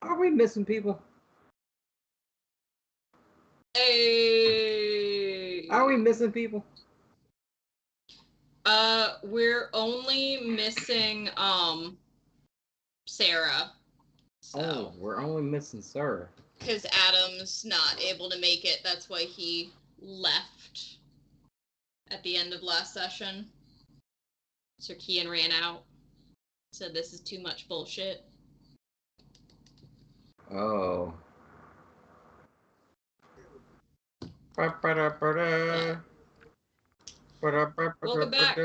Are we missing people? Hey. Are we missing people? We're only missing, Sarah. So. Oh, we're only missing Sarah. Because Adam's not able to make it. That's why he left at the end of last session. Sir Kian ran out. Said this is too much bullshit. Oh. Yeah. Welcome back.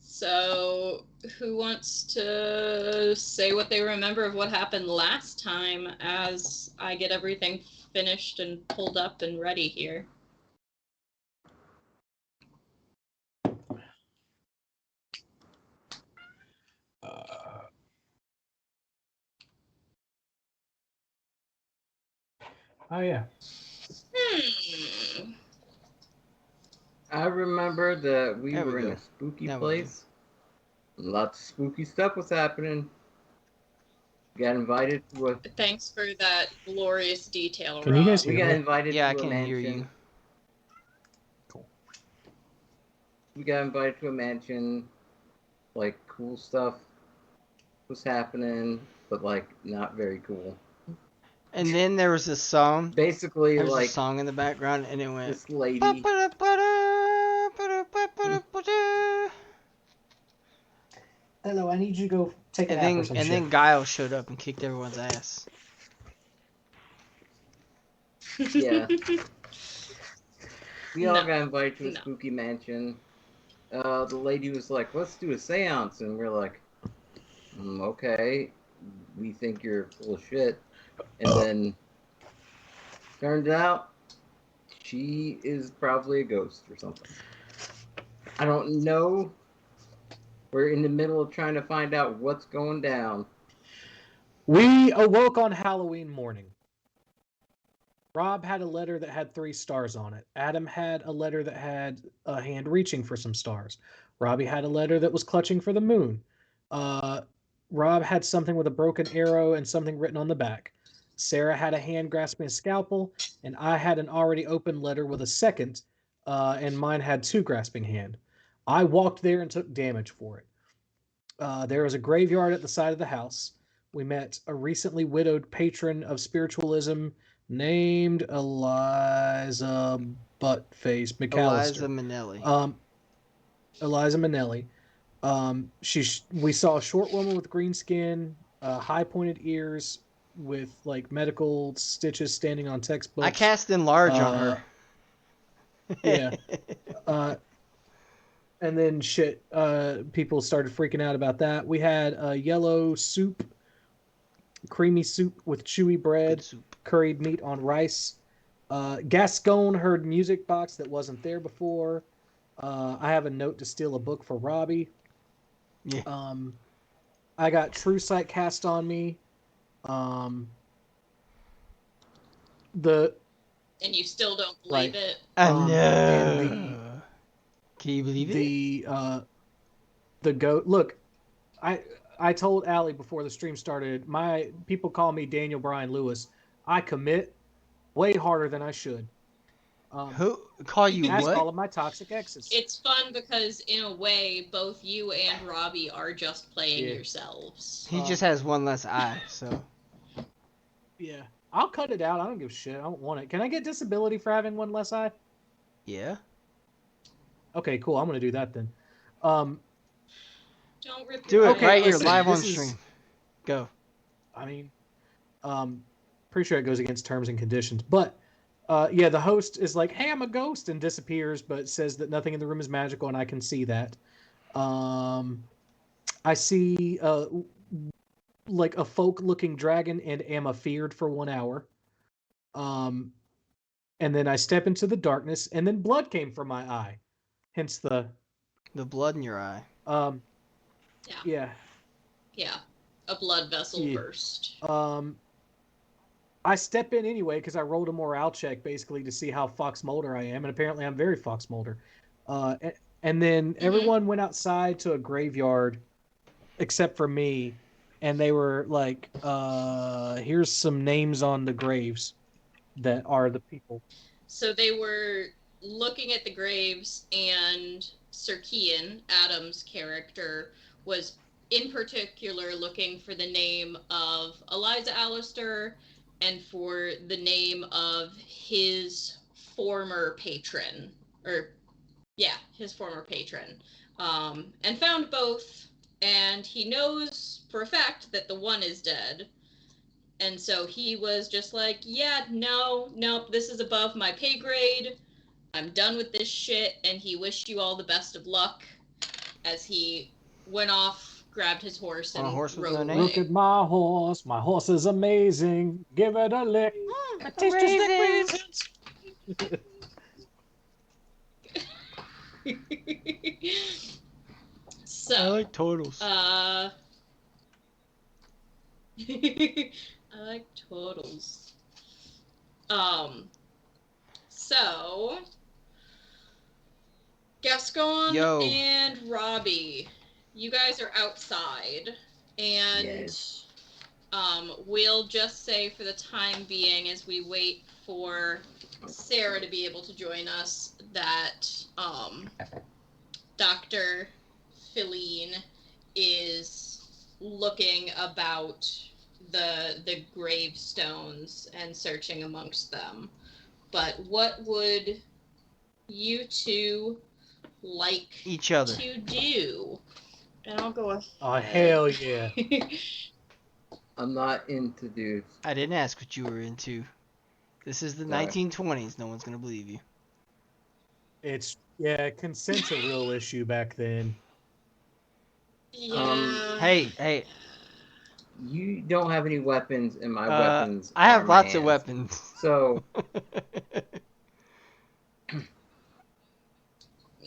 So, who wants to say what they remember of what happened last time as I get everything finished and pulled up and ready here? Oh, yeah. I remember that we were in a spooky place. Lots of spooky stuff was happening. Got invited to a... Thanks for that glorious detail, Can you guys hear We got me? invited Yeah, to I a can mansion. hear you. Cool. We got invited to a mansion. Like, cool stuff was happening, but, like, not very cool. And then there was this song. Basically, There's like... a song in the background, and it went... This lady... Hello, I need you to go take a nap or some shit. And then Guile showed up and kicked everyone's ass. Yeah. We all got invited to a spooky mansion. The lady was like, let's do a seance. And we're like, okay. We think you're full of shit. And then, turned out, she is probably a ghost or something. I don't know. We're in the middle of trying to find out what's going down. We awoke on Halloween morning. Rob had a letter that had 3 stars on it. Adam had a letter that had a hand reaching for some stars. Robbie had a letter that was clutching for the moon. Rob had something with a broken arrow and something written on the back. Sarah had a hand grasping a scalpel, and I had an already open letter with a second, and mine had 2 grasping hand. I walked there and took damage for it. There was a graveyard at the side of the house. We met a recently widowed patron of spiritualism named Eliza Buttface McAllister. Eliza Minnelli. Eliza Minnelli. We saw a short woman with green skin, high pointed ears, with like medical stitches standing on textbooks. I cast enlarge on her. Yeah. And then people started freaking out about that. We had a yellow soup, creamy soup with chewy bread, curried meat on rice. Gascon heard music box that wasn't there before. I have a note to steal a book for Robbie. Yeah. I got True Sight cast on me. And you still don't believe it? I know. Can you believe it? The goat. Look, I told Allie before the stream started, my people call me Daniel Bryan Lewis. I commit way harder than I should. Who call you ask what? all of my toxic exes. It's fun because in a way, both you and Robbie are just playing yourselves. He just has one less eye, so. Yeah, I'll cut it out. I don't give a shit. I don't want it. Can I get disability for having one less eye? Yeah. Okay, cool. I'm gonna do that then. Don't rip do it okay, right here, listen, live on stream. Go. I mean, pretty sure it goes against terms and conditions, but yeah, the host is like, "Hey, I'm a ghost," and disappears, but says that nothing in the room is magical, and I can see that. I see like a folk-looking dragon and am afeared for 1 hour. And then I step into the darkness, and then blood came from my eye, hence the blood in your eye. Yeah, a blood vessel burst. I I step in anyway because I rolled a morale check basically to see how Fox Mulder I am, and apparently I'm very Fox Mulder. And then everyone went outside to a graveyard except for me, and they were like, here's some names on the graves that are the people. So they were looking at the graves, and Sir Kean, Adam's character, was in particular looking for the name of Eliza Allister and for the name of his former patron, his former patron, and found both. And he knows for a fact that the one is dead. And so he was just like, yeah, nope, this is above my pay grade. I'm done with this shit. And he wished you all the best of luck as he went off, grabbed his horse, and On a horse with rode no name? away. Look at my horse. My horse is amazing. Give it a lick. I taste just like raisins. So, I like turtles. I like turtles. So Gascon Yo. and Robbie, you guys are outside, and Yes. we'll just say for the time being, as we wait for Sarah to be able to join us, that Dr. Philine is looking about the gravestones and searching amongst them. But what would you two like Each other. to do? And I'll go ahead. Oh, hell yeah. I'm not into dudes. I didn't ask what you were into. This is the Sorry. 1920s. No one's gonna believe you. Consent's a real issue back then. Yeah. Hey. You don't have any weapons, and my weapons. I have are my lots of hands. weapons. So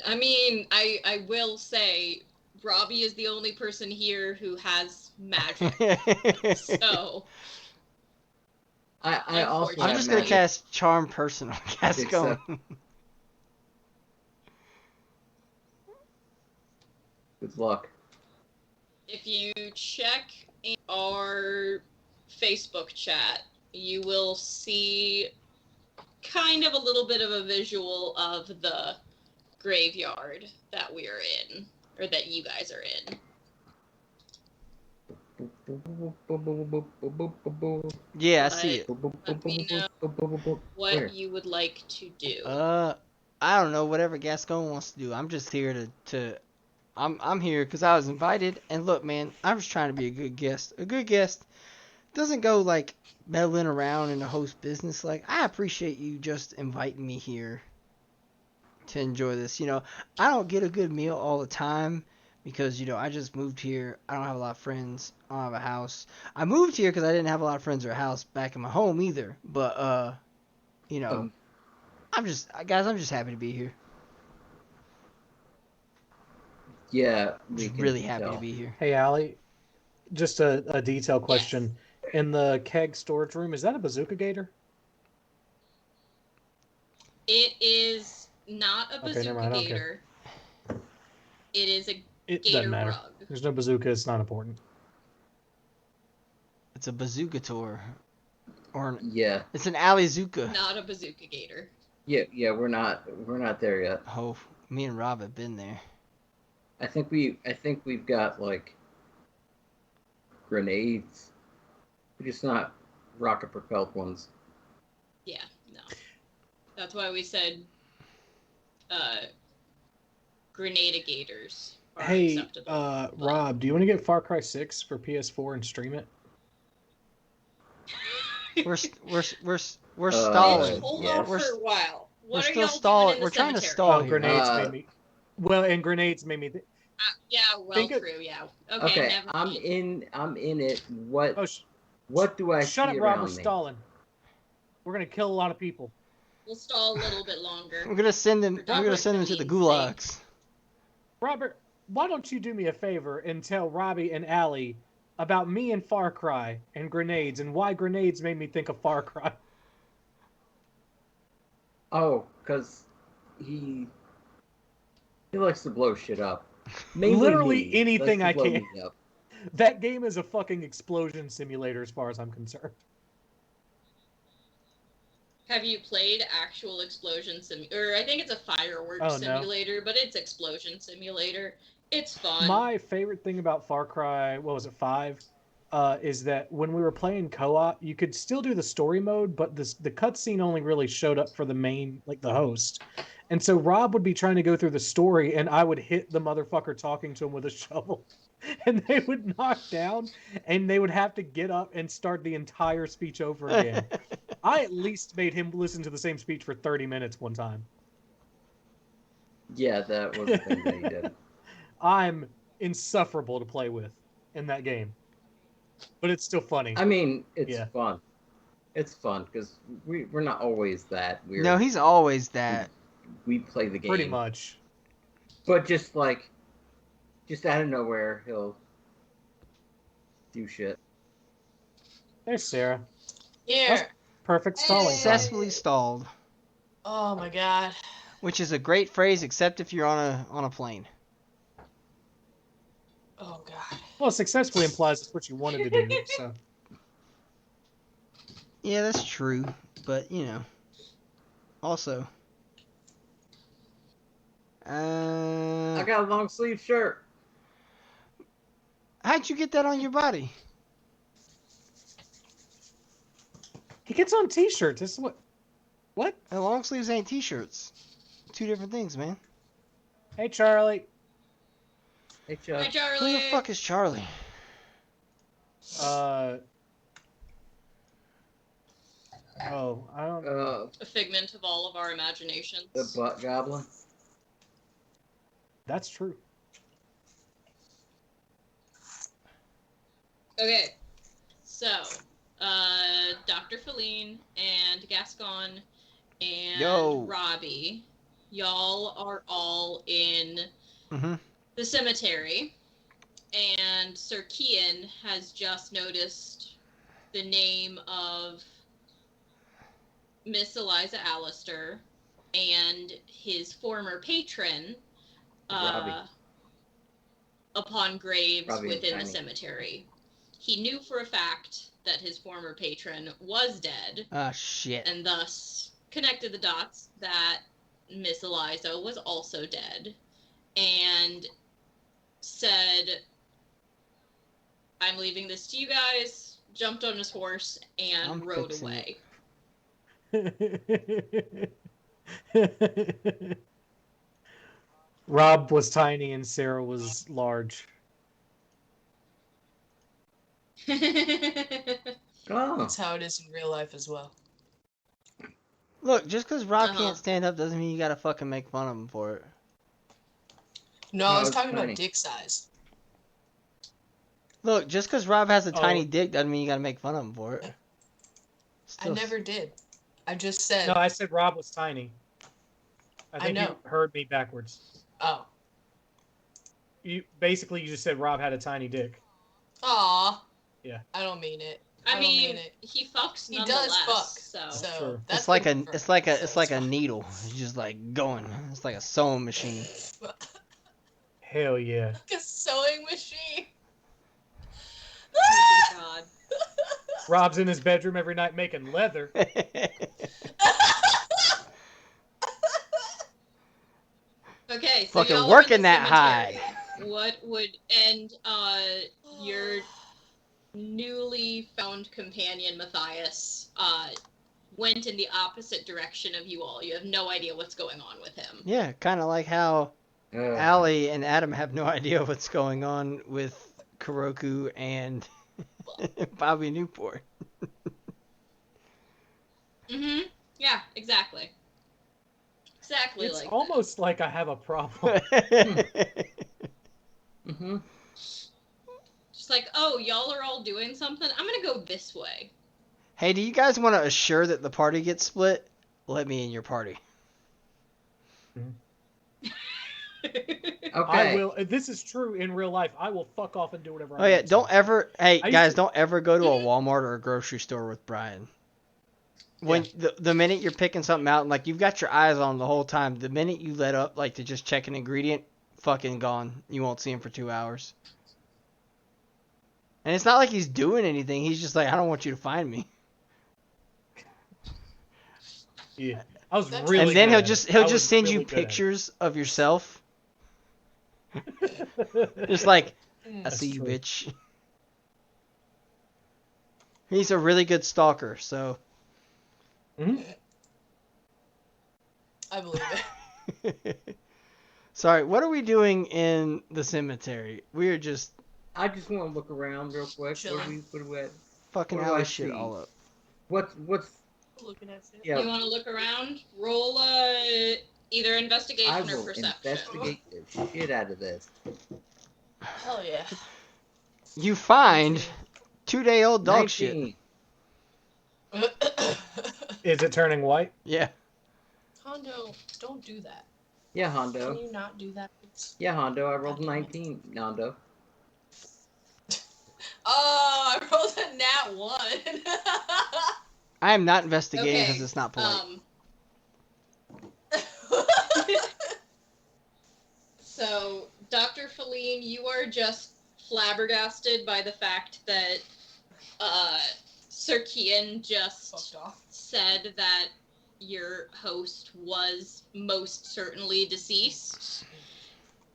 I mean, I will say, Robbie is the only person here who has magic. So I also. I'm have just gonna magic, cast Charm Person on Gascon. Good luck. if you check in our Facebook chat, you will see kind of a little bit of a visual of the graveyard that we're in, or that you guys are in. Yeah, I see it. Let me know what Where? you would like to do. I don't know. Whatever Gascon wants to do. I'm just here to I'm here because I was invited. And look, man, I was trying to be a good guest. A good guest doesn't go like meddling around in the host business. Like, I appreciate you just inviting me here to enjoy this. You know, I don't get a good meal all the time because, you know, I just moved here. I don't have a lot of friends. I don't have a house. I moved here because I didn't have a lot of friends or a house back in my home either. But, you know, I'm just happy to be here. Yeah, Just really happy to be here. Hey, Allie, just a detail question. Yes. In the keg storage room, is that a bazooka gator? It is not a bazooka gator. Okay. It is a it gator doesn't matter. rug. There's no bazooka. It's not important. It's a bazookator. Yeah. It's an Alizuka. Not a bazooka gator. Yeah, we're not there yet. Oh, me and Rob have been there. I think we've got like grenades. We're just not rocket propelled ones. Yeah, no. That's why we said grenadigators are acceptable. Rob, do you want to get Far Cry 6 for PS4 and stream it? We're stalling. Hold on for a while. What we're are still y'all stalling. doing in the We're trying to cemetery? stall here. Grenades made me. Well, and grenades made me. Yeah, well, true. Yeah. Okay, never I'm mind. in it. What? Oh, what do I shut see up, Rob. around We're me? stalling. We're gonna kill a lot of people. We'll stall a little bit longer. We're gonna send them. We're gonna send them to the gulags. Robert, why don't you do me a favor and tell Robbie and Allie about me and Far Cry and grenades and why grenades made me think of Far Cry. Oh, because he likes to blow shit up. Mainly Literally me. anything Likes to I blow can. me up. That game is a fucking explosion simulator as far as I'm concerned. Have you played actual explosion or I think it's a fireworks simulator, but it's explosion simulator. It's fun. My favorite thing about Far Cry, what was it, 5? Is that when we were playing co-op, you could still do the story mode, but the cutscene only really showed up for the main, like the host. And so Rob would be trying to go through the story, and I would hit the motherfucker talking to him with a shovel. And they would knock down, and they would have to get up and start the entire speech over again. I at least made him listen to the same speech for 30 minutes one time. Yeah, that was the thing that he did. I'm insufferable to play with in that game. But it's still funny. I mean, it's fun. It's fun, because we're not always that weird. No, he's always that. We play the game. Pretty much. But just out of nowhere, he'll do shit. There's Sarah. Here. That's perfect stalling. Successfully stalled. Oh my god. Which is a great phrase, except if you're on a plane. Oh god. Well, successfully implies it's what you wanted to do, so. Yeah, that's true. But, you know. Also. I got a long sleeve shirt. How'd you get that on your body? He gets on t-shirts. This is what? Long sleeves ain't t-shirts. Two different things, man. Hey, Charlie. Hey, Chuck. Hi, Charlie. Who the fuck is Charlie? I don't. A figment of all of our imaginations. The butt goblin. That's true. Okay, so Dr. Feline and Gascon and Robbie, y'all are all in the cemetery, and Sir Kian has just noticed the name of Miss Eliza Allister and his former patron upon graves within the cemetery. He knew for a fact that his former patron was dead. Ah, shit. And thus connected the dots that Miss Eliza was also dead. And said, I'm leaving this to you guys, jumped on his horse, and rode away. Rob was tiny and Sarah was large. That's how it is in real life as well. Look, just because Rob can't stand up doesn't mean you gotta fucking make fun of him for it. No, I was talking about dick size. Look, just because Rob has a tiny dick doesn't mean you gotta make fun of him for it. I never did. I just said... No, I said Rob was tiny. I think know. you heard me backwards. Oh. You just said Rob had a tiny dick. Aw. Yeah. I don't mean it. I mean it. He fucks nonetheless. He does fuck. So that's it's like a needle. It's just like going. It's like a sewing machine. Hell yeah. Like a sewing machine. Oh my god. Rob's in his bedroom every night making leather. Okay, so fucking y'all working that hide. What would your newly found companion Matthias went in the opposite direction of you all. You have no idea what's going on with him. Yeah, kind of like how Allie and Adam have no idea what's going on with Kuroku and Bobby Newport. Yeah, exactly. Exactly it's like almost like I have a problem. Just like, oh, y'all are all doing something? I'm gonna go this way. Hey, do you guys want to assure that the party gets split? Let me in your party. I will. This is true in real life. I will fuck off and do whatever. Oh yeah, don't ever. Hey guys, to- don't ever go to a Walmart or a grocery store with Brian. When the minute you're picking something out and like you've got your eyes on him the whole time, the minute you let up like to just check an ingredient, fucking gone. You won't see him for 2 hours. And it's not like he's doing anything. He's just like, I don't want you to find me. Yeah, I was really. And then good he'll just send you pictures of yourself. Just like, I see you, bitch. He's a really good stalker, so. Mm-hmm. I believe it. Sorry, what are we doing in the cemetery? We're just. I just want to look around real quick. What are we at? Fucking What do I alley shit see? all up. What's Looking at it. yeah? You want to look around? Roll either investigation I or will perception. investigate the shit out of this. Hell yeah. You find 2-day-old dog 19. shit. Is it turning white? Yeah. Hondo, don't do that. Yeah, Can Hondo. you not do that? Yeah, Hondo. I rolled 19. Hondo. Oh, I rolled a nat 1. I am not investigating because it's not polite. So, Dr. Feline, you are just flabbergasted by the fact that Sir Kian just said that your host was most certainly deceased,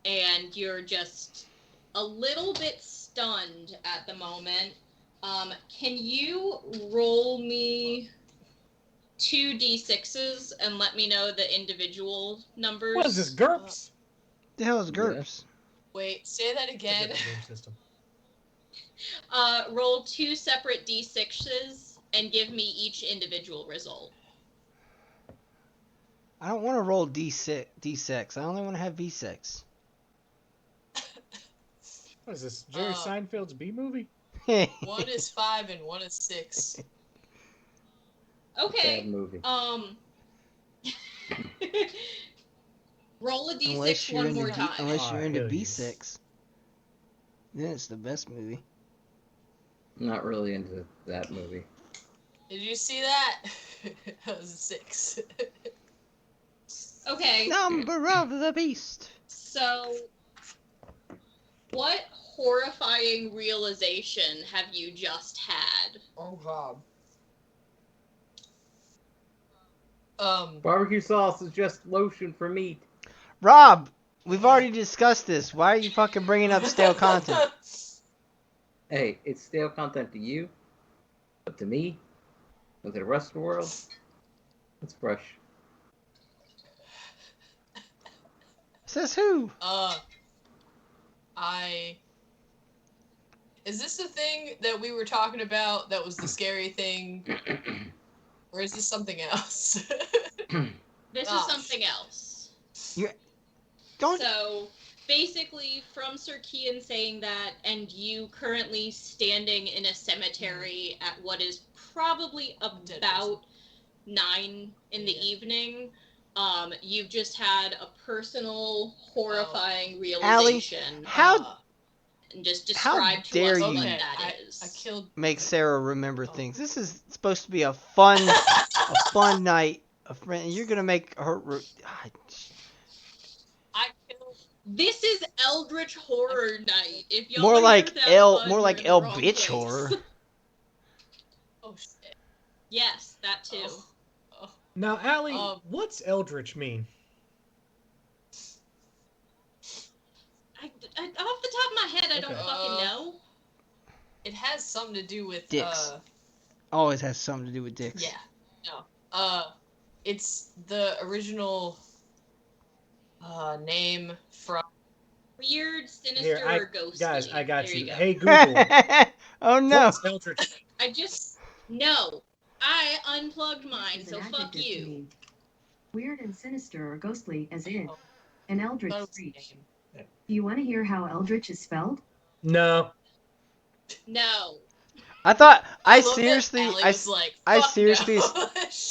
and you're just a little bit stunned at the moment. Can you roll me 2d6s and let me know the individual numbers? What is this, GURPS? The hell is GURPS? Wait, say that again. Roll 2 separate d6s and give me each individual result. I don't want to roll D6. I only want to have V6. What is this, Jerry Seinfeld's B movie? 1 is 5 and 1 is 6. Okay. Bad movie. Roll a d6 one more time. Unless you're into B6. Then it's the best movie. Not really into that movie. Did you see that? That was a 6. Okay. Number of the beast. So, what horrifying realization have you just had? Oh god. Barbecue sauce is just lotion for meat. Rob, we've already discussed this. Why are you fucking bringing up stale content? Hey, it's stale content to you, but to me, and to the rest of the world, it's fresh. Says who? Is this the thing that we were talking about that was the scary thing? Or is this something else? This is something else. Don't. So, basically, from Sir Kian saying that, and you currently standing in a cemetery at what is probably about 9 in the evening, you've just had a personal, horrifying realization. Allie, and just describe to us what that is. I killed. Make Sarah remember things. This is supposed to be a fun night. You're gonna make her. I killed. This is Eldritch Horror Night. If y'all More like L bitch horror. Oh shit. Yes, that too. Now, Allie, what's Eldritch mean? Off the top of my head, I don't fucking know. It has something to do with dicks. Always has something to do with dicks. Yeah. No. It's the original name from weird, sinister, or ghostly. Guys, I got you. Go. Hey Google. Oh no. What's Eldritch? I unplugged mine, so fuck you. Weird and sinister or ghostly, as in an eldritch screech. Do you want to hear how eldritch is spelled? No. I seriously no.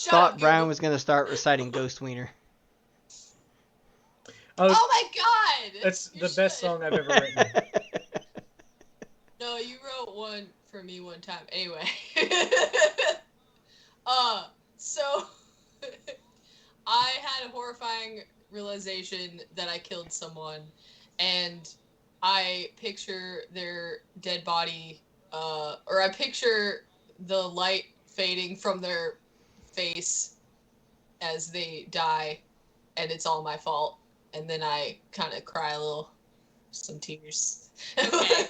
thought Brian was gonna start reciting Ghost Wiener. Oh, Oh my god! that's You the best should. song I've ever written. No, you wrote one for me one time. Anyway. So I had a horrifying realization that I killed someone, and I picture their dead body, or I picture the light fading from their face as they die, and it's all my fault. And then I kind of cry a little, some tears. Okay.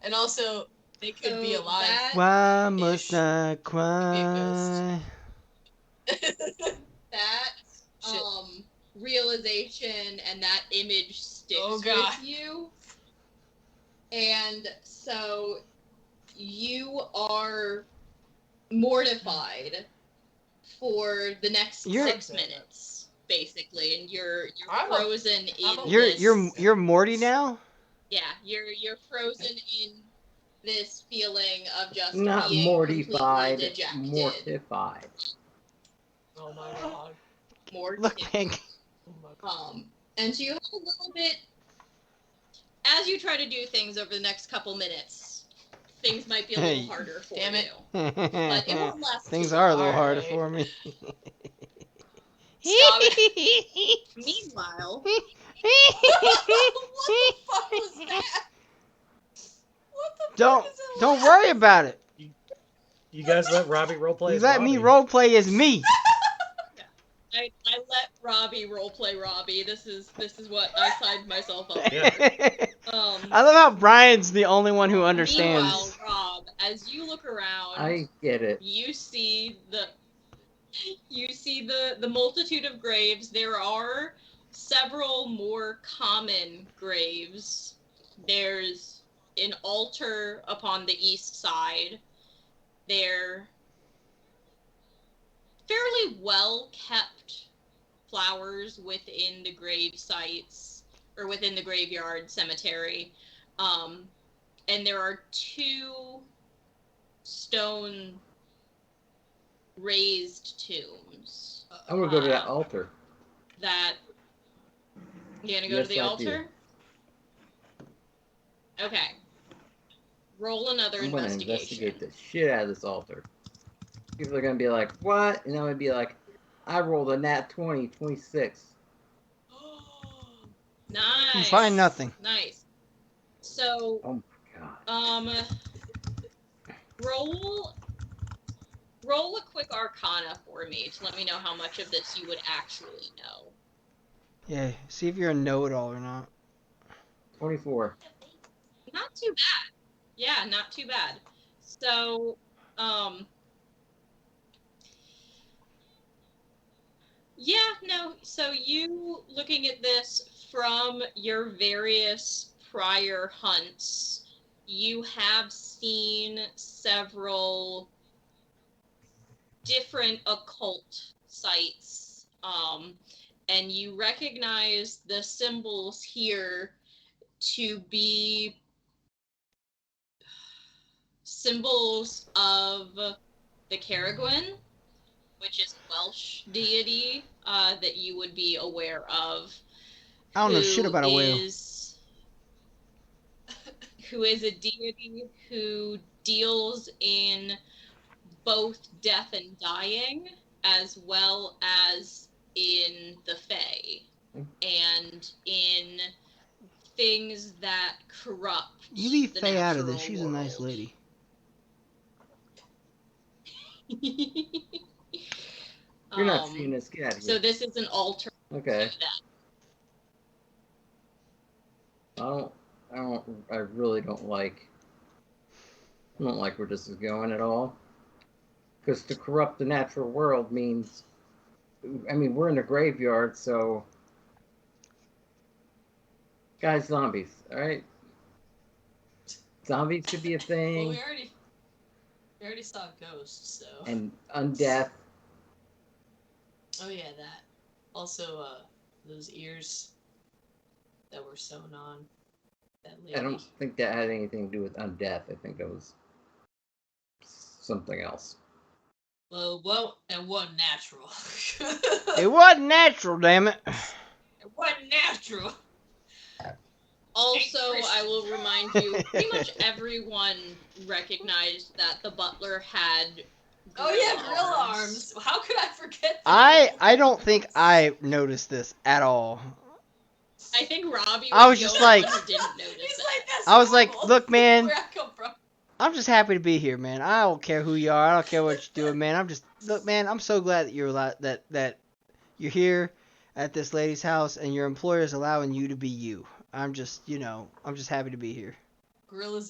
And also, they could be So alive. Why must I Could be a cry? that Shit. realization and that image sticks Oh, God. with you. And so you are mortified for the next You're- 6 minutes, basically, and you're I'm frozen I'm in a- this. You're Morty now? Yeah, you're frozen in this feeling of just Not being mortified, completely dejected. mortified. Oh my god. Look, man. Oh my god. And so you have a little bit, as you try to do things over the next couple minutes, things might be a little Hey. harder for Damn it. you. But it won't last Things too are a long. little harder Alright. for me. Stop it. Meanwhile, What the fuck was that? What the Don't fuck is that? don't worry about it. You guys let Robbie roleplay You as let Robbie. me roleplay as me. I let Robbie roleplay Robbie. This is what I signed myself up for. Yeah. I love how Brian's the only one who understands. Meanwhile, Rob, as you look around, I get it. you see the multitude of graves. There are several more common graves. There's an altar upon the east side. They're fairly well kept flowers within the grave sites, or within the graveyard cemetery. And there are 2 stone raised tombs I'm gonna go to that altar. that you gonna go Yes, to the I altar? Okay. Roll another I'm gonna investigation. investigate the shit out of this altar. People are gonna be like, what? And I'm gonna be like, I rolled a nat 20, 26. Nice. You find nothing. Nice. So, Oh my god. roll a quick arcana for me to let me know how much of this you would actually know. Yeah, see if you're a know-it-all or not. 24. Not too bad. Yeah, not too bad. So, yeah, no, so you looking at this from your various prior hunts, you have seen several different occult sites, and you recognize the symbols here to be symbols of the Caraguen, which is a Welsh deity that you would be aware of. I don't know shit about a whale. Who is a deity who deals in both death and dying, as well as in the Fae, and in things that corrupt. You leave the Faye out of natural this. She's a nice world. lady. You're not seeing this. Get out of So here. this is an altar Okay. to that. I really don't like where this is going at all. Because to corrupt the natural world means, I mean, we're in a graveyard, so, guys, zombies, all right? Zombies could be a thing. Well, we already saw ghosts, so. And undeath. Oh yeah, that. Also, those ears that were sewn on that lady. I don't think that had anything to do with undeath. I think that was something else. Well, and one natural. It wasn't natural, damn it. It wasn't natural. Also, I will remind you, pretty much everyone recognized that the butler had Gorilla arms. How could I forget that? I don't think I noticed this at all. I think Robbie I was the just only like- one who didn't notice He's it. like, that's I was like, normal. look, man, Where I come from. I'm just happy to be here, man. I don't care who you are. I don't care what you're doing, man. Look, man, I'm so glad that that you're here at this lady's house and your employer is allowing you to be you. I'm just happy to be here. Gorilla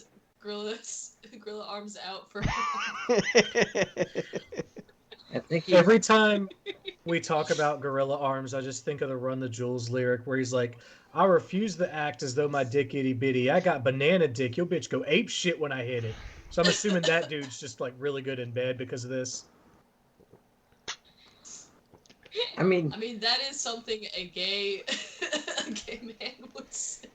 arms out for. I think he, Every time we talk about gorilla arms, I just think of the Run the Jewels lyric where he's like, I refuse to act as though my dick itty bitty. I got banana dick. Your bitch go ape shit when I hit it. So I'm assuming that dude's just like really good in bed because of this. I mean, that is something a gay man would say.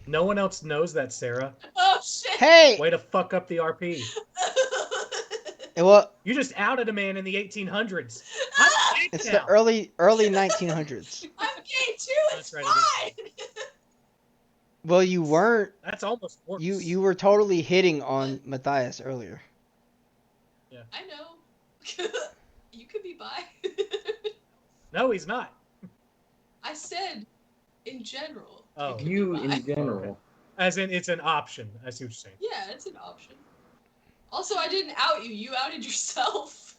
No one else knows that, Sarah. Oh shit! Hey, Way to fuck up the RP. well, You just outed a man in the 1800s. it's the early 1900s. I'm gay too. It's That's right, fine. Well, you weren't. That's almost worse. You were totally hitting on Matthias earlier. I know. You could be bi. No, he's not. I said, in general. Oh. could be you bi. in general. As in, it's an option. I see what you're saying. Yeah, it's an option. Also, I didn't out you. You outed yourself.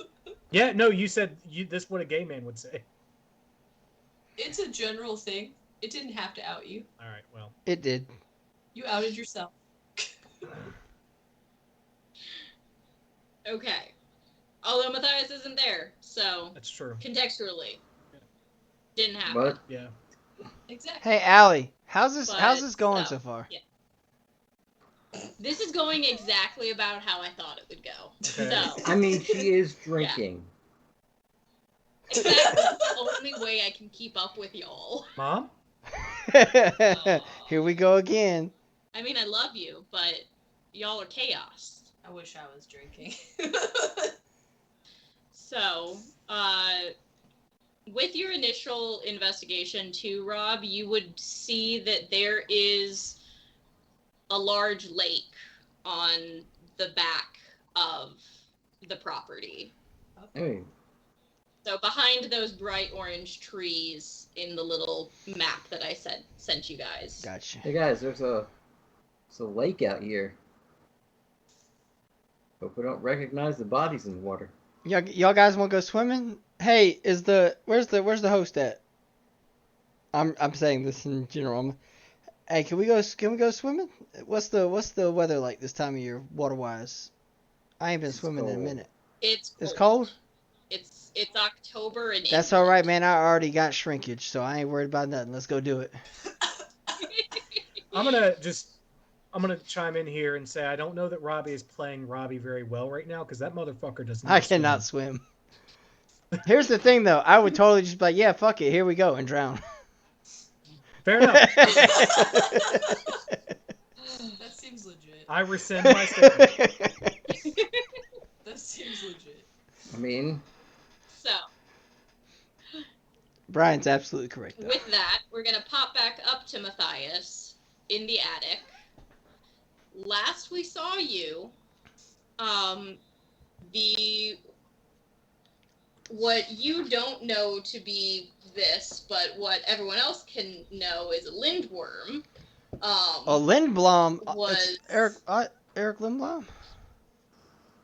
Yeah, no, you said this is what a gay man would say. It's a general thing. It didn't have to out you. All right, well. It did. You outed yourself. Okay. Although Matthias isn't there, so That's true. contextually, didn't happen. But Yeah. Exactly. Hey, Allie, how's this But going so, so far? yeah. This is going exactly about how I thought it would go. Okay. So, I mean, she is drinking. exactly the only way I can keep up with y'all. Mom? Here we go again. I mean, I love you, but y'all are chaos. I wish I was drinking. So, with your initial investigation too, Rob, you would see that there is a large lake on the back of the property. Hey, So behind those bright orange trees in the little map that I sent you guys. Gotcha. hey guys, there's a lake out here. Hope we don't recognize the bodies in the water. Y'all guys want to go swimming? Hey, where's the host at? I'm saying this in general. Hey, can we go swimming? What's the weather like this time of year, water wise? I ain't been swimming in a cold. minute. It's It's cold? It's October and That's all right, man. I already got shrinkage, so I ain't worried about nothing. Let's go do it. I'm gonna chime in here and say I don't know that Robbie is playing Robbie very well right now because that motherfucker does not. I cannot swim. Here's the thing, though. I would totally just be like, yeah, fuck it, here we go, and drown. Fair enough. That seems legit. I rescind my statement. That seems legit. I mean, So, Brian's absolutely correct, though. with that, we're going to pop back up to Matthias in the attic. Last we saw you, what you don't know to be this, but what everyone else can know is a lindworm. Lindblom. Was- It's Eric Lindblom?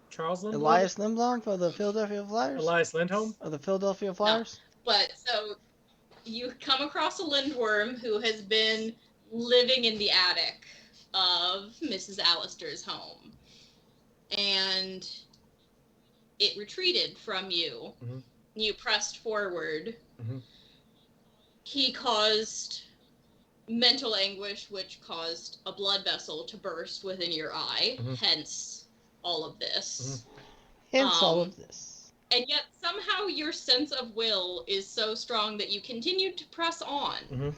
Charles Lindblom? Elias Lindblom for the Philadelphia Flyers? Elias Lindholm? Of the Philadelphia Flyers? But so you come across a lindworm who has been living in the attic of Mrs. Allister's home. And it retreated from you. Mhm. You pressed forward. Mhm. He caused mental anguish, which caused a blood vessel to burst within your eye, Mhm. hence all of this. Hence all of this. And yet somehow your sense of will is so strong that you continue to press on.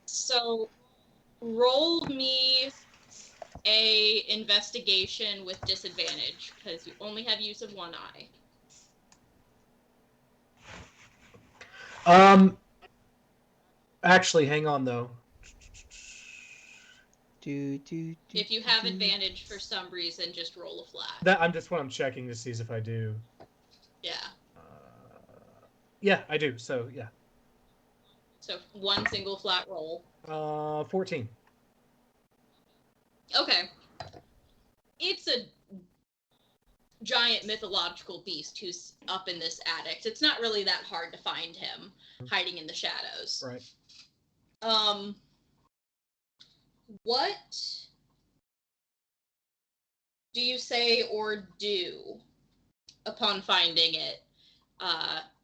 So roll me a investigation with disadvantage because you only have use of one eye. Actually, hang on though. If you have advantage for some reason, just roll a flat. That I'm checking to see if I do. Yeah. Yeah, I do. So yeah. So one single flat roll. 14. Okay. It's a giant mythological beast who's up in this attic. It's not really that hard to find him hiding in the shadows. Right. What do you say or do upon finding it?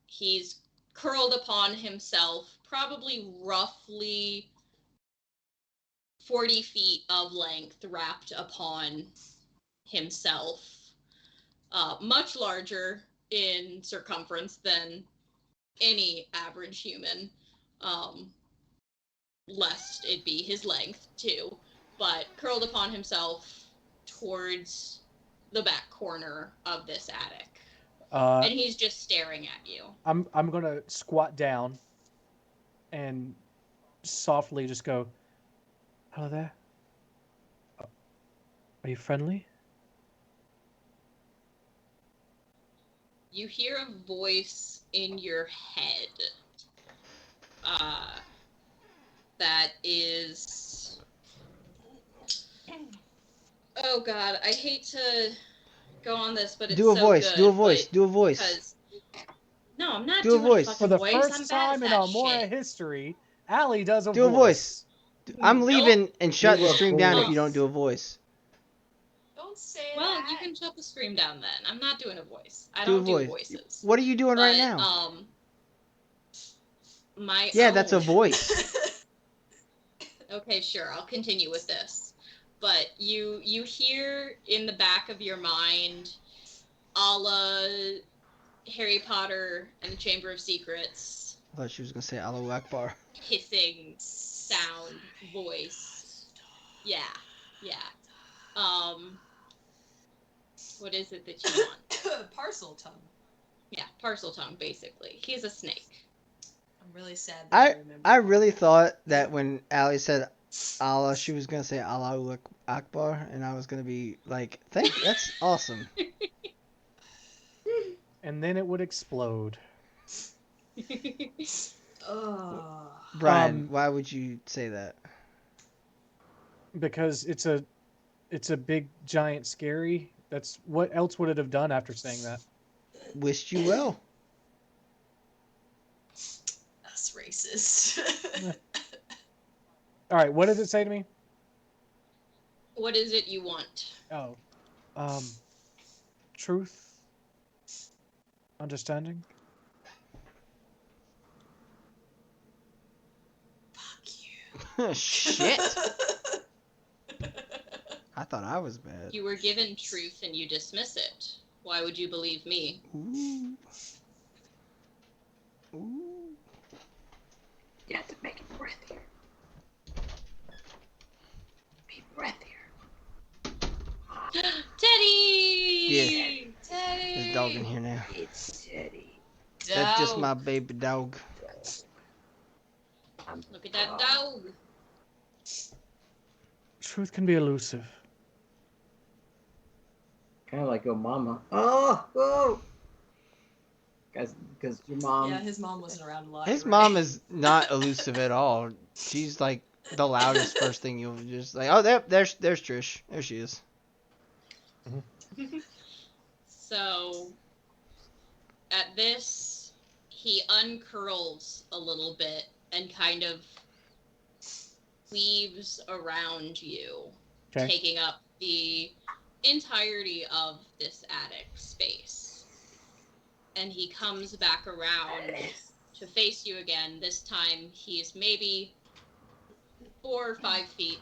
He's curled upon himself, probably roughly 40 feet of length wrapped upon himself. Much larger in circumference than any average human, lest it be his length too, but curled upon himself towards the back corner of this attic. And he's just staring at you. I'm gonna squat down and softly just go, "Hello there. Are you friendly?" You hear a voice in your head that is... Oh god, I hate to go on this, but it's Do a so voice. good. Do a voice. Do a voice. Because... No, I'm not Do a doing voice. a fucking For the voice. first I'm bad time at in that Amora shit. history, Allie does a Do a voice. I'm Nope. leaving and shut Do the a stream down if voice. you don't do a voice. Don't say Well, that. you can shut the stream down then. I'm not doing a voice. I Do a don't do voice. voices. What are you doing right But, now? Yeah, that's a voice. Okay, sure. I'll continue with this. But you hear in the back of your mind, a la Harry Potter and the Chamber of Secrets, I thought she was gonna say Allahu Akbar. hissing sound voice. Yeah. What is it that you want? Parcel tongue. Yeah, parcel tongue, basically. He's a snake. I'm really sad that I remember. I really thought that when Allie said Allah, she was gonna say Allahu Akbar, and I was gonna be like, that's awesome. And then it would explode. Brian, why would you say that? Because it's a big giant scary. That's what else would it have done after saying that? Wished you well. That's racist. All right, what does it say to me? What is it you want? Oh, truth, understanding. Fuck you. Shit. I thought I was bad. You were given truth and you dismiss it. Why would you believe me? Ooh. You have to make it breathier. Be breathier. Teddy! Yeah. Teddy! There's a dog in here now. It's Teddy. That's just my baby dog. Look at that dog. Truth can be elusive. Kind of like your mama. Oh! Guys, because your mom... Yeah, his mom wasn't around a lot. His you're mom right. is not elusive at all. She's like the loudest first thing you'll just like. Oh, there's Trish. There she is. So, at this, he uncurls a little bit and kind of weaves around you, Okay. taking up the entirety of this attic space. And he comes back around to face you again. This time, he's maybe 4 or 5 feet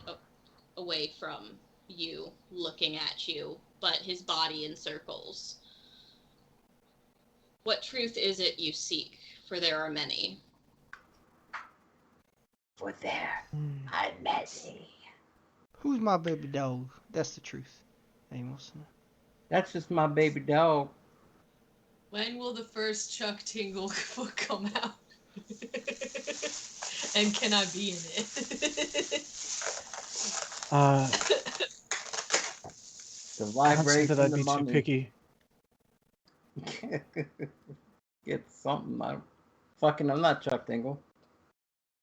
away from you, looking at you, but his body encircles. What truth is it you seek? For there are many. For there, I'm messy. Who's my baby dog? That's the truth. Amos. That's just my baby dog. When will the first Chuck Tingle book come out? And can I be in it? The Can't say vibration, that I'd the be too money. picky. Get something. I'm not Chuck Dingle.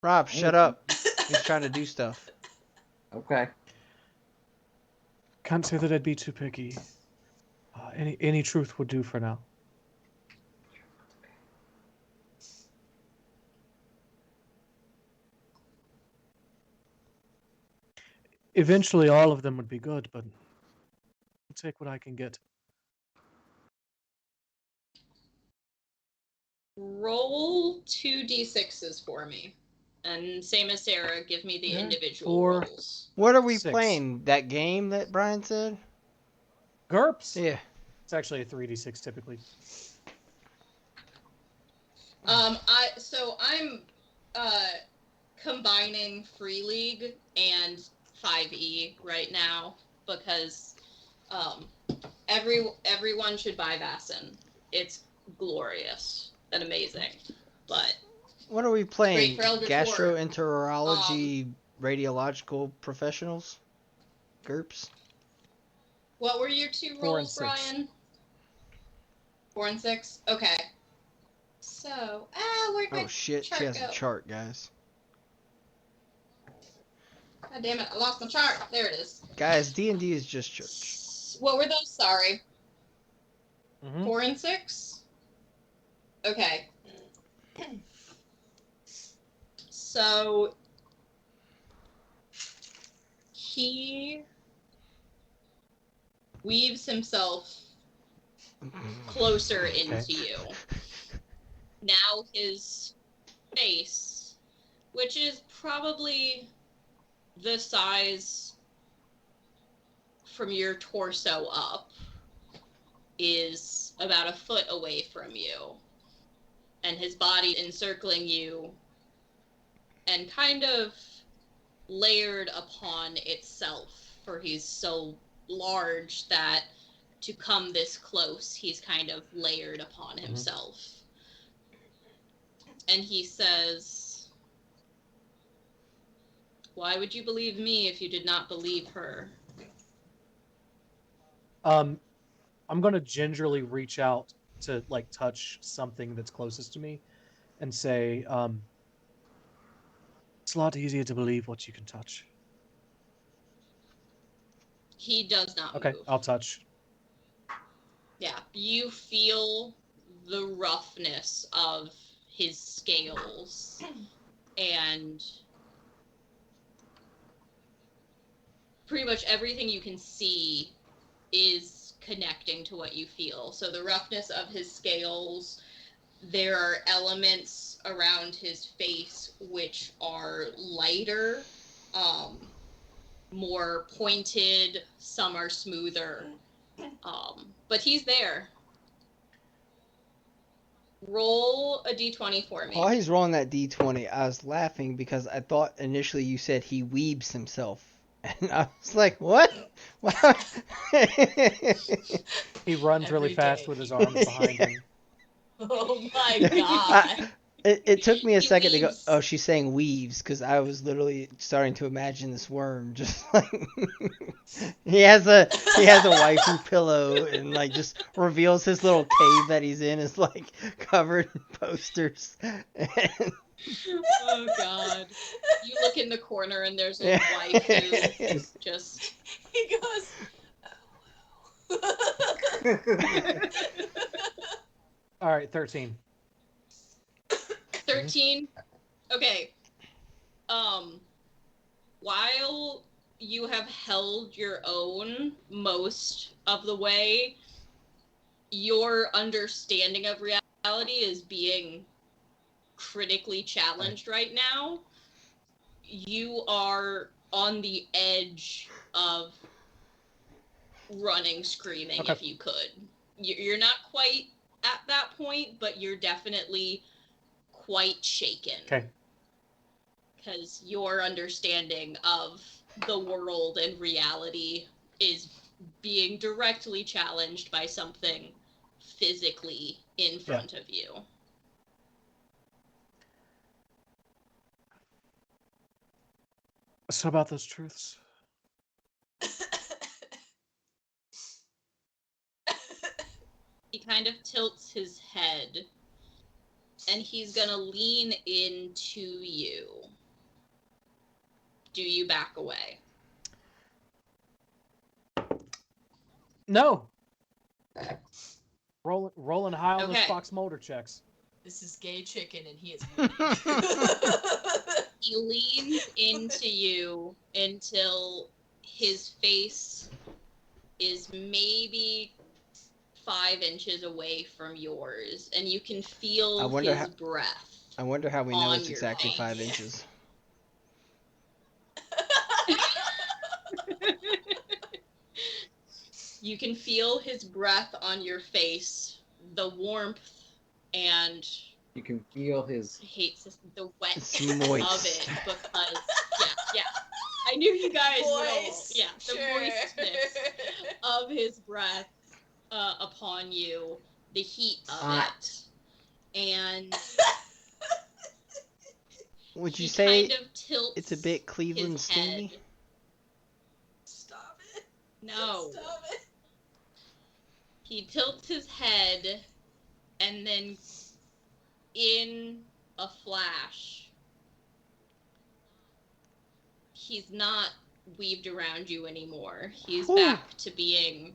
Rob, shut up. He's trying to do stuff. Okay. Can't say that I'd be too picky. Any truth would do for now. Eventually, all of them would be good, but I'll take what I can get. Roll 2d6s for me. And same as Sarah, give me the individual 4. rolls. What are we 6. playing? That game that Brian said? GURPS? Yeah. It's actually a 3d6 typically. I'm combining Free League and 5e right now because everyone should buy Vasen. It's glorious and amazing. But What are we playing? Great for Eldritch Gastroenterology radiological professionals? GURPS? what were your 2 4 and rolls, 6. Brian? 4 and 6? Okay. So, where'd my Oh shit, chart she has go? a chart, guys. God damn it, I lost my chart. There it is. Guys, D&D is just church. What were those? Sorry. Mm-hmm. 4 and 6? Okay. So he weaves himself closer into you. Now his face, which is probably the size from your torso up, is about a foot away from you. And his body encircling you and kind of layered upon itself, for he's so large that to come this close, he's kind of layered upon himself. And he says, "Why would you believe me if you did not believe her?" I'm gonna gingerly reach out to like touch something that's closest to me, and say, "It's a lot easier to believe what you can touch." He does not Okay, move. I'll touch. Yeah, you feel the roughness of his scales, and pretty much everything you can see is connecting to what you feel. So the roughness of his scales, there are elements around his face which are lighter, more pointed, some are smoother. But he's there. Roll a d20 for me. While he's rolling that D20, I was laughing because I thought initially you said he weebs himself. And I was like, what? He runs really fast with his arms behind him. Oh my god. It took me a He second to go, weaves. oh, she's saying weaves, because I was literally starting to imagine this worm just like he has a waifu pillow and like just reveals his little cave that he's in is like covered in posters. Oh god. You look in the corner and there's a waifu just He goes, All right, 13. 13. Okay. While you have held your own most of the way, your understanding of reality is being critically challenged right now. You are on the edge of running, screaming, Okay. if you could. You're not quite at that point, but you're definitely quite shaken. Okay. Because your understanding of the world and reality is being directly challenged by something physically in front of you. So about those truths. He kind of tilts his head, and he's gonna lean into you. Do you back away? No. Rolling high on those Okay. Fox Mulder checks. This is gay chicken, and he is winning. He leans into you until his face is maybe 5 inches away from yours, and you can feel his breath. I wonder how we know on it's your exactly face. 5 inches. You can feel his breath on your face, the warmth, and You can feel his. I hate the wet It's of moist. it because yeah. I knew you guys would all, Moist, the sure. moistness of his breath upon you, the heat of it, and Would you he say kind of tilts it's a bit Cleveland his steamy? head. Stop it. No. Stop it. He tilts his head, and then in a flash, he's not weaved around you anymore. He's back to being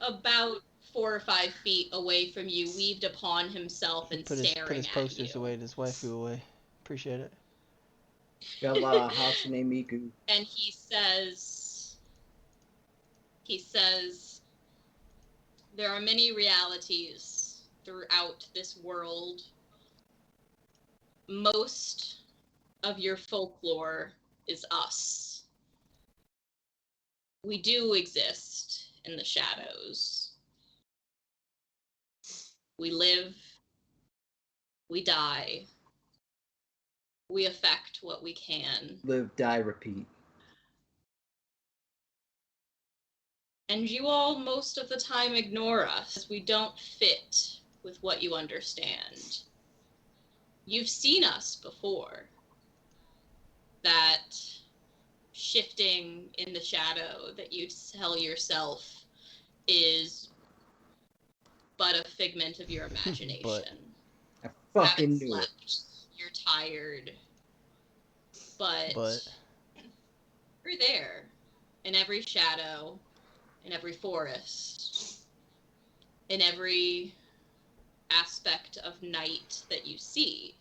about 4 or 5 feet away from you, weaved upon himself and Put staring his at posters you. away and his waifu away. Appreciate it. Got a lot of Hatsune Miku. And he says, there are many realities throughout this world. Most of your folklore is us. We do exist in the shadows. We live, we die, we affect what we can. Live, die, repeat. And you all most of the time ignore us. We don't fit with what you understand. You've seen us before. That shifting in the shadow that you tell yourself is but a figment of your imagination. I fucking Haven't knew slept. it. You're tired. But you're there in every shadow, in every forest, in every aspect of night that you see.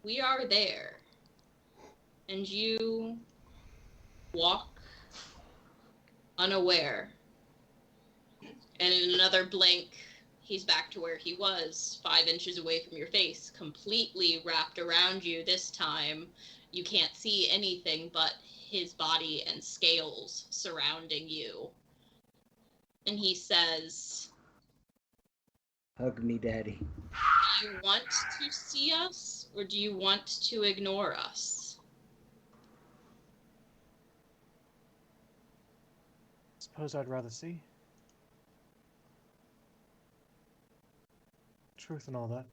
We are there. And you walk unaware. And in another blink, he's back to where he was, 5 inches away from your face, completely wrapped around you. This time, you can't see anything but his body and scales surrounding you. And he says, Hug me, daddy. do you want to see us, or do you want to ignore us? Suppose I'd rather see. Truth and all that.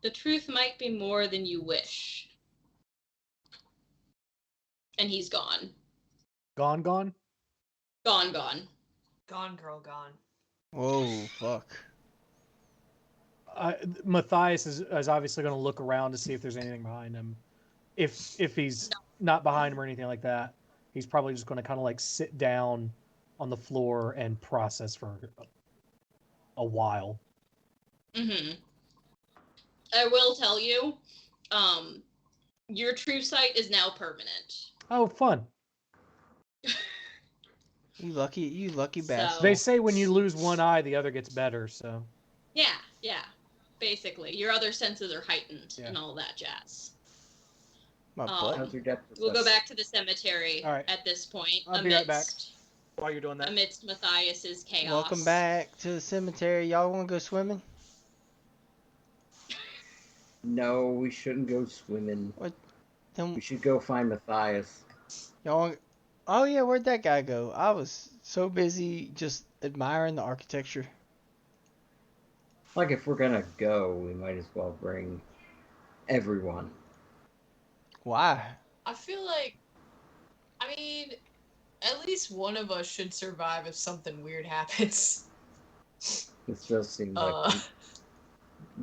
The truth might be more than you wish. And he's gone. Gone? Gone. Gone, girl, gone. Whoa, fuck. Matthias is obviously going to look around to see if there's anything behind him. If he's not behind him or anything like that, he's probably just going to kind of like sit down on the floor and process for a while. Mm-hmm. I will tell you, your true sight is now permanent. Oh, fun. You lucky bastard. They say when you lose one eye, the other gets better, so. Yeah. Basically, your other senses are heightened and all that jazz. My butt. How's your depth We'll go perception? back to the cemetery at this point. I'll be right back while you're doing that. Amidst Matthias's chaos. Welcome back to the cemetery. Y'all want to go swimming? No, we shouldn't go swimming. What? Then we should go find Matthias. Y'all want... Oh yeah, where'd that guy go? I was so busy just admiring the architecture. Like, if we're gonna go, we might as well bring everyone. Why? I feel like, I mean, at least one of us should survive if something weird happens. This does seem like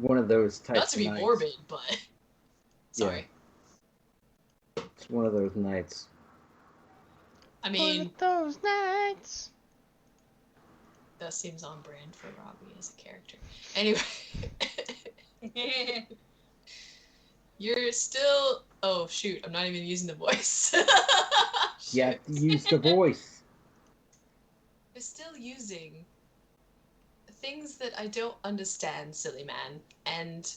one of those types Not to be of nights. morbid, but sorry. Yeah. It's one of those nights. I mean, one of those nights. That seems on brand for Robbie as a character. Anyway. You're still... Oh, shoot. I'm not even using the voice. You have to use the voice. You're still using things that I don't understand, silly man. And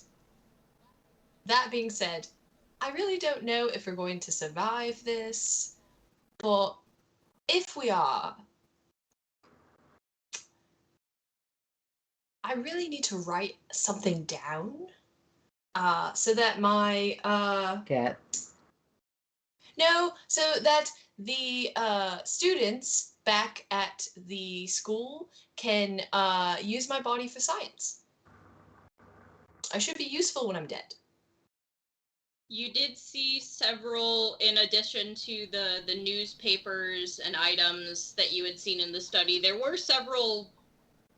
that being said, I really don't know if we're going to survive this. But if we are, I really need to write something down. So that my Cat. No, so that the students back at the school can use my body for science. I should be useful when I'm dead. You did see several, in addition to the newspapers and items that you had seen in the study, there were several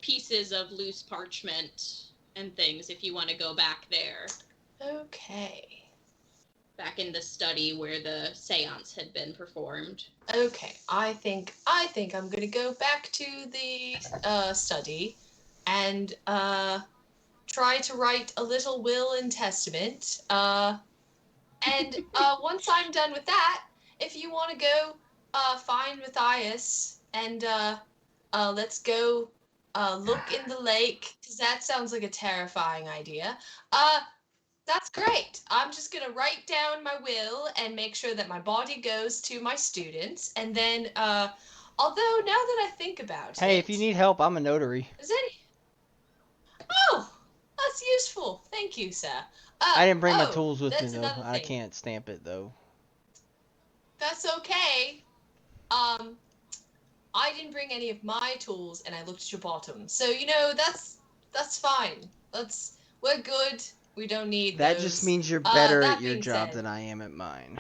pieces of loose parchment and things if you want to go back there. Okay. Back in the study where the seance had been performed. Okay, I think I'm gonna go back to the study and try to write a little will and testament. And once I'm done with that, if you want to go find Matthias and let's go look in the lake, because that sounds like a terrifying idea. That's great. I'm just going to write down my will and make sure that my body goes to my students. And then, although now that I think about it... Hey, if you need help, I'm a notary. Is any... Oh, that's useful. Thank you, sir. I didn't bring my tools with me, that's though. another I thing. can't stamp it, though. That's okay. I didn't bring any of my tools, and I looked at your bottom. So, you know, that's fine. We're good. We don't need That those. just means you're better that at your being job said- than I am at mine.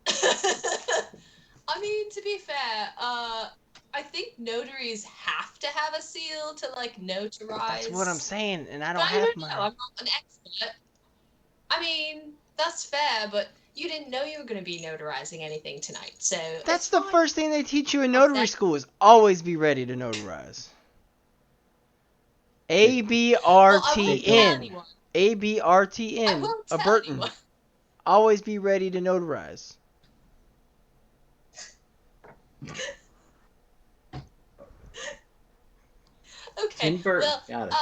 I mean, to be fair, I think notaries have to have a seal to, like, notarize. That's what I'm saying, and I don't But have know. mine. I'm not an expert. I mean, that's fair, but you didn't know you were going to be notarizing anything tonight, so... That's it's the fine. first thing they teach you in notary school is always be ready to notarize. ABRTN. Well, I won't tell anyone. I ABRTN. won't tell Aberton. anyone. Always be ready to notarize. Okay, Invert. well, Got it.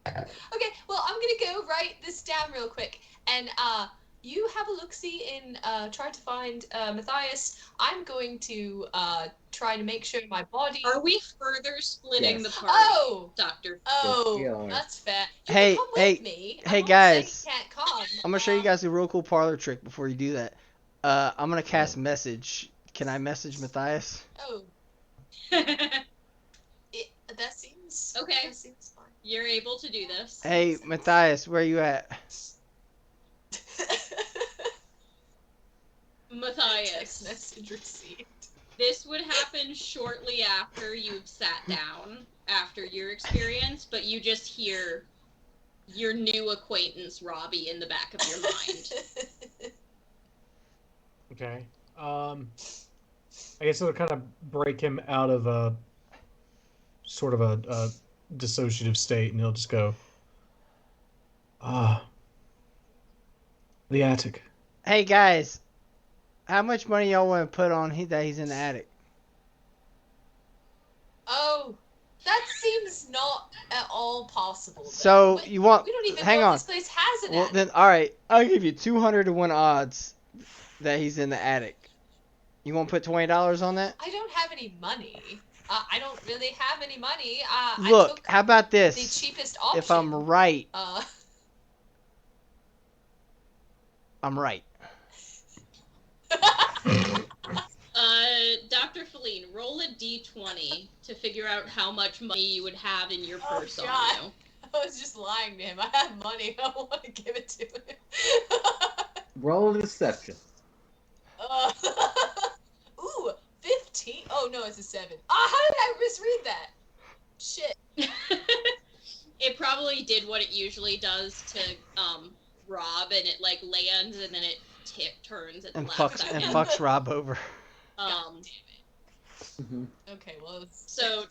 Okay, well, I'm gonna go write this down real quick, and you have a look-see in trying to find Matthias. I'm going to try to make sure my body... Are we further splitting Yes. the party, Oh! Doctor? Oh, Yes, we are. that's fair. You Hey, can come hey, with me. hey, I'm guys. not saying you can't come. I'm gonna show you guys a real cool parlor trick before you do that. I'm gonna cast message. Can I message Matthias? Oh, that seems... Okay. That seems fine. You're able to do this. Hey, Matthias, where you at? Text Matthias, message received. this would happen shortly after you've sat down, after your experience, but you just hear your new acquaintance, Robbie, in the back of your mind. Okay. I guess it'll kind of break him out of a sort of a dissociative state, and he'll just go, the attic. Hey guys, how much money y'all want to put on that he's in the attic? Oh, that seems not at all possible. though. So you want? We don't even Hang know on. if this place has an Well attic. then, all right. I'll give you 200 to 1 odds that he's in the attic. You want to put $20 on that? I don't have any money. I don't really have any money. Look, I took how about the this? cheapest option. If I'm right, Uh, I'm right. Dr. Feline, roll a d20 to figure out how much money you would have in your Oh, purse on God. you. was just lying to him. I have money. I don't want to give it to him. Roll a deception. Uh, ooh, 15. Oh no, it's a 7. Ah, how did I misread that? Shit. It probably did what it usually does to Rob, and it like lands, and then it turns at the And last second. fucks Rob over. God Mm-hmm. Okay, well. So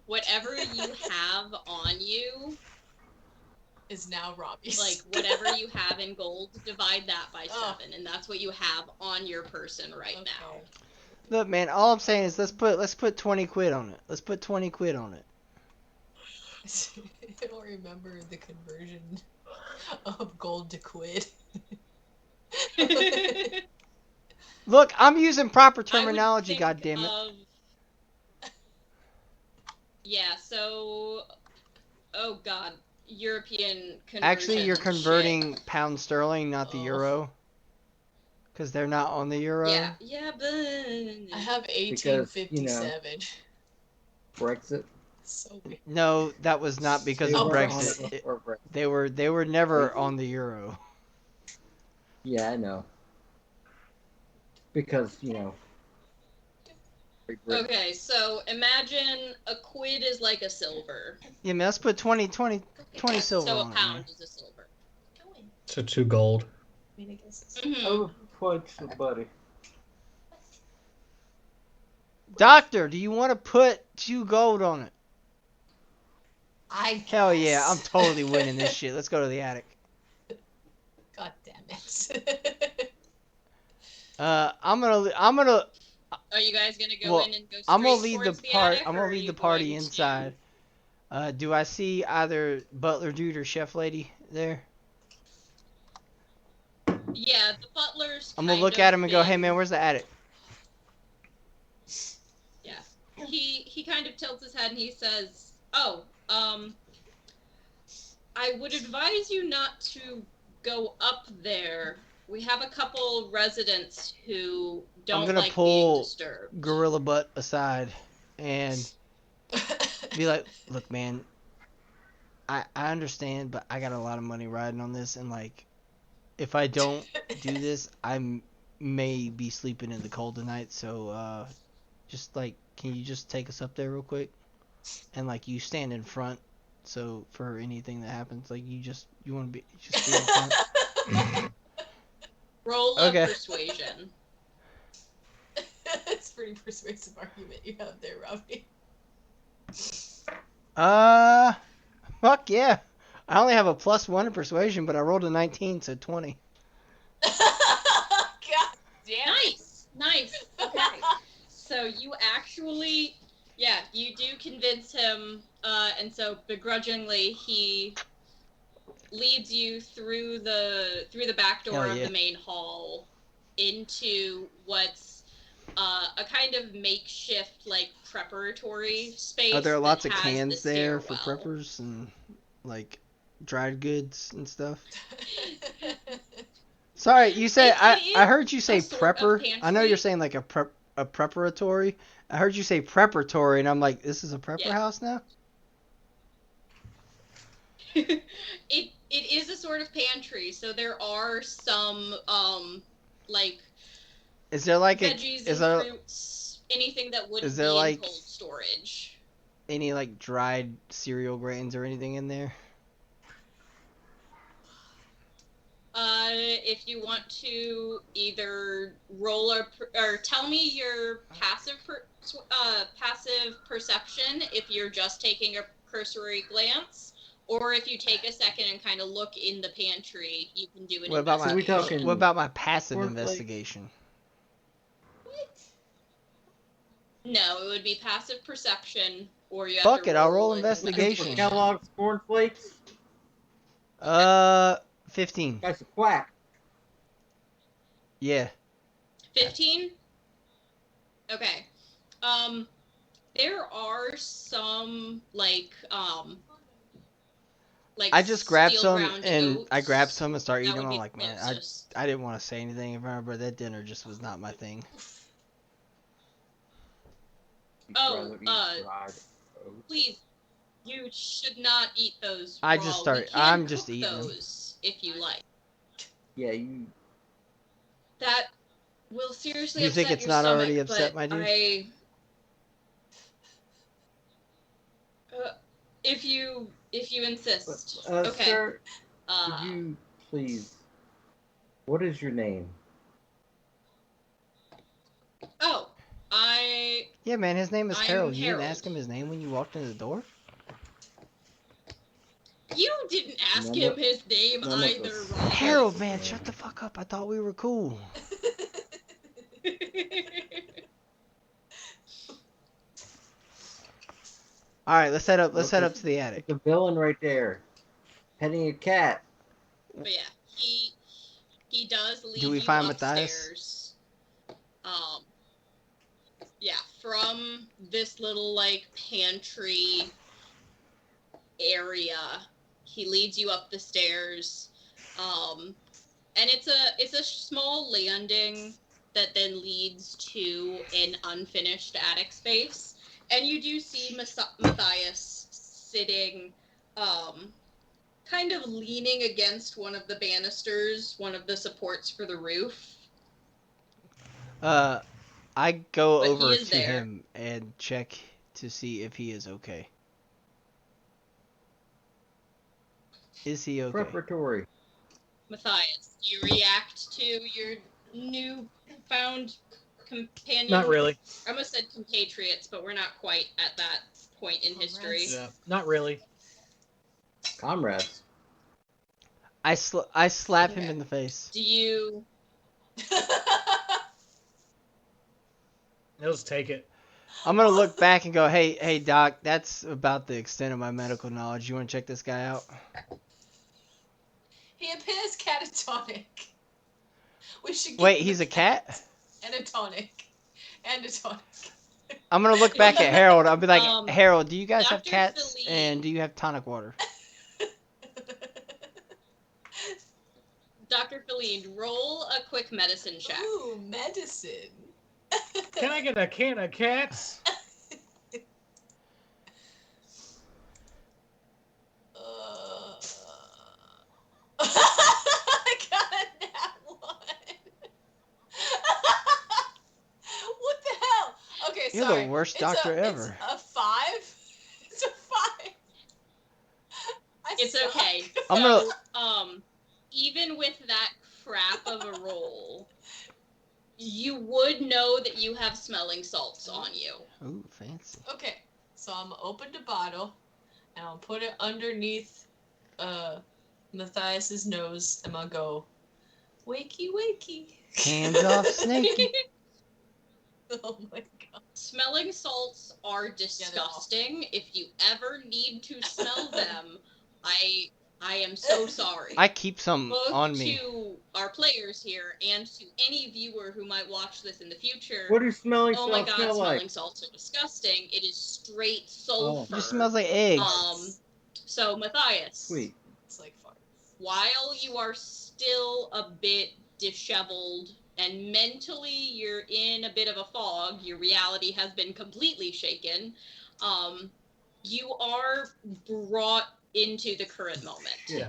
whatever you have on you is now Robbie's. Like whatever you have in gold, divide that by Oh. 7, and that's what you have on your person right now. Look, man, all I'm saying is let's put 20 quid on it. Let's put 20 quid on it. I don't remember the conversion of gold to quid. Look, I'm using proper I would terminology, think goddammit. Yeah, so oh god, European conversion. Actually, you're shit. converting pound sterling, not the Oh. euro. Because they're not on the euro. Yeah, but I have Because, 1857. Brexit. So weird. No, that was not because They of Oh, were Brexit. on it before Brexit. They were never on the euro. Yeah, I know. Because, Great Britain. Okay, so imagine a quid is like a silver. Yeah, man, let's put 20 silver So a on it, pound man. is a silver. So 2 gold. Mhm. Oh, punch somebody. Doctor, do you want to put 2 gold on it? I Hell yeah, I'm guess. totally winning this shit. Let's go to the attic. God damn it. I'm gonna. Are you guys gonna go Well, in and go straight I'm gonna lead the towards part. attic, I'm or gonna are lead you the party going to- inside. Do I see either butler dude or chef lady there? Yeah, the butler's I'm gonna kind look of at him and go, "Hey been- man, where's the attic?" Yeah. He kind of tilts his head and he says, "Oh, I would advise you not to go up there. We have a couple residents who don't gonna like pull being disturbed." Gorilla butt aside and be like, "Look, man, I understand, but I got a lot of money riding on this, and like, if I don't do this, may be sleeping in the cold tonight. So, just like, can you just take us up there real quick? And like, you stand in front. So for anything that happens, like, you want to be just be in front." Roll Okay. a persuasion. It's a pretty persuasive argument you have there, Robbie. Fuck yeah. I only have a +1 in persuasion, but I rolled a 19, so 20. God damn it. Nice. Okay. So you actually, you do convince him, and so begrudgingly he leads you through the back door Hell of yeah. the main hall into what's a kind of makeshift like preparatory space. Are there that lots of has cans the there for stairwell. preppers and like dried goods and stuff? Sorry, you say It I is heard you say a sort of prepper. I know you're pantry. saying like a preparatory. I heard you say preparatory, and I'm like, this is a prepper Yeah. house now? It is a sort of pantry, so there are some like Is there like veggies is and there fruits, anything that wouldn't is there be like in cold storage. any like dried cereal grains or anything in there? If you want to either roll or tell me your passive perception if you're just taking a cursory glance, or if you take a second and kind of look in the pantry, you can do an What about my investigation. what about my passive Cornflakes? investigation? No, it would be passive perception, or you have Fuck to it, I'll roll an investigation. Kellogg's cornflakes. 15. That's a quack. Yeah. 15? Okay. There are some, like I just grabbed steel some ground and oats. I grabbed some and started That eating would them. I'm be like, the man, closest. I didn't want to say anything. Remember, that dinner just was not my thing. Oh, Rather eat dried oats. Please, You should not eat those I raw. just started. We can I'm just cook eating them. those if you like. Yeah, you. That will seriously You upset think it's your not stomach, already upset, but my dude? If you insist. But, Okay. sir, could you please? What is your name? Oh, Yeah, man. His name is I'm Harold. You didn't Harold. ask him his name when you walked in the door. You didn't ask None him of- his name none of either, us. Rob. Harold, Yes, man, man. shut the fuck up. I thought we were cool. All right, let's head up. Let's head up to the attic. The villain right there, petting a cat. But yeah, he does lead Do we you find upstairs. Yeah, from this little like pantry area, he leads you up the stairs. And it's a small landing that then leads to an unfinished attic space. And you do see Matthias sitting kind of leaning against one of the banisters, one of the supports for the roof. I go But he over is to there. him and check to see if he is okay. Is he okay? Preparatory. Matthias, do you react to your newfound companion? Not really. I almost said compatriots, but we're not quite at that point in history. Yeah, not really. Comrades. I slap him in the face. Do you... Let's take it. I'm gonna look back and go, hey, doc, that's about the extent of my medical knowledge. You want to check this guy out? He appears catatonic. We should give Wait, him he's a cat? And a tonic. And a tonic. I'm gonna look back at Harold. I'll be like, Harold, do you guys have Dr. cats? Philippe. And do you have tonic water? Dr. Feline, roll a quick medicine check. Ooh, medicine. Can I get a can of cats? I got a nat 1. What the hell? Okay, You're sorry. the worst doctor ever. It's a 5? It's a 5. It's suck. okay. I'm So, gonna... even with that crap of a roll, you would know that you have smelling salts on you. Ooh, fancy. Okay, so I'm gonna open the bottle, and I'll put it underneath Matthias's nose, and I'll go, wakey, wakey. Hands off, Snakey. Oh my god. Smelling salts are disgusting. If you ever need to smell them, I am so sorry. I keep some Both on me. to our players here and to any viewer who might watch this in the future. What do smelling Oh my salts god, smell smelling like? salts are disgusting. It is straight sulfur. It just smells like eggs. So Matthias. Sweet. It's like fart. While you are still a bit disheveled and mentally you're in a bit of a fog, your reality has been completely shaken, you are brought into the current moment. Yeah.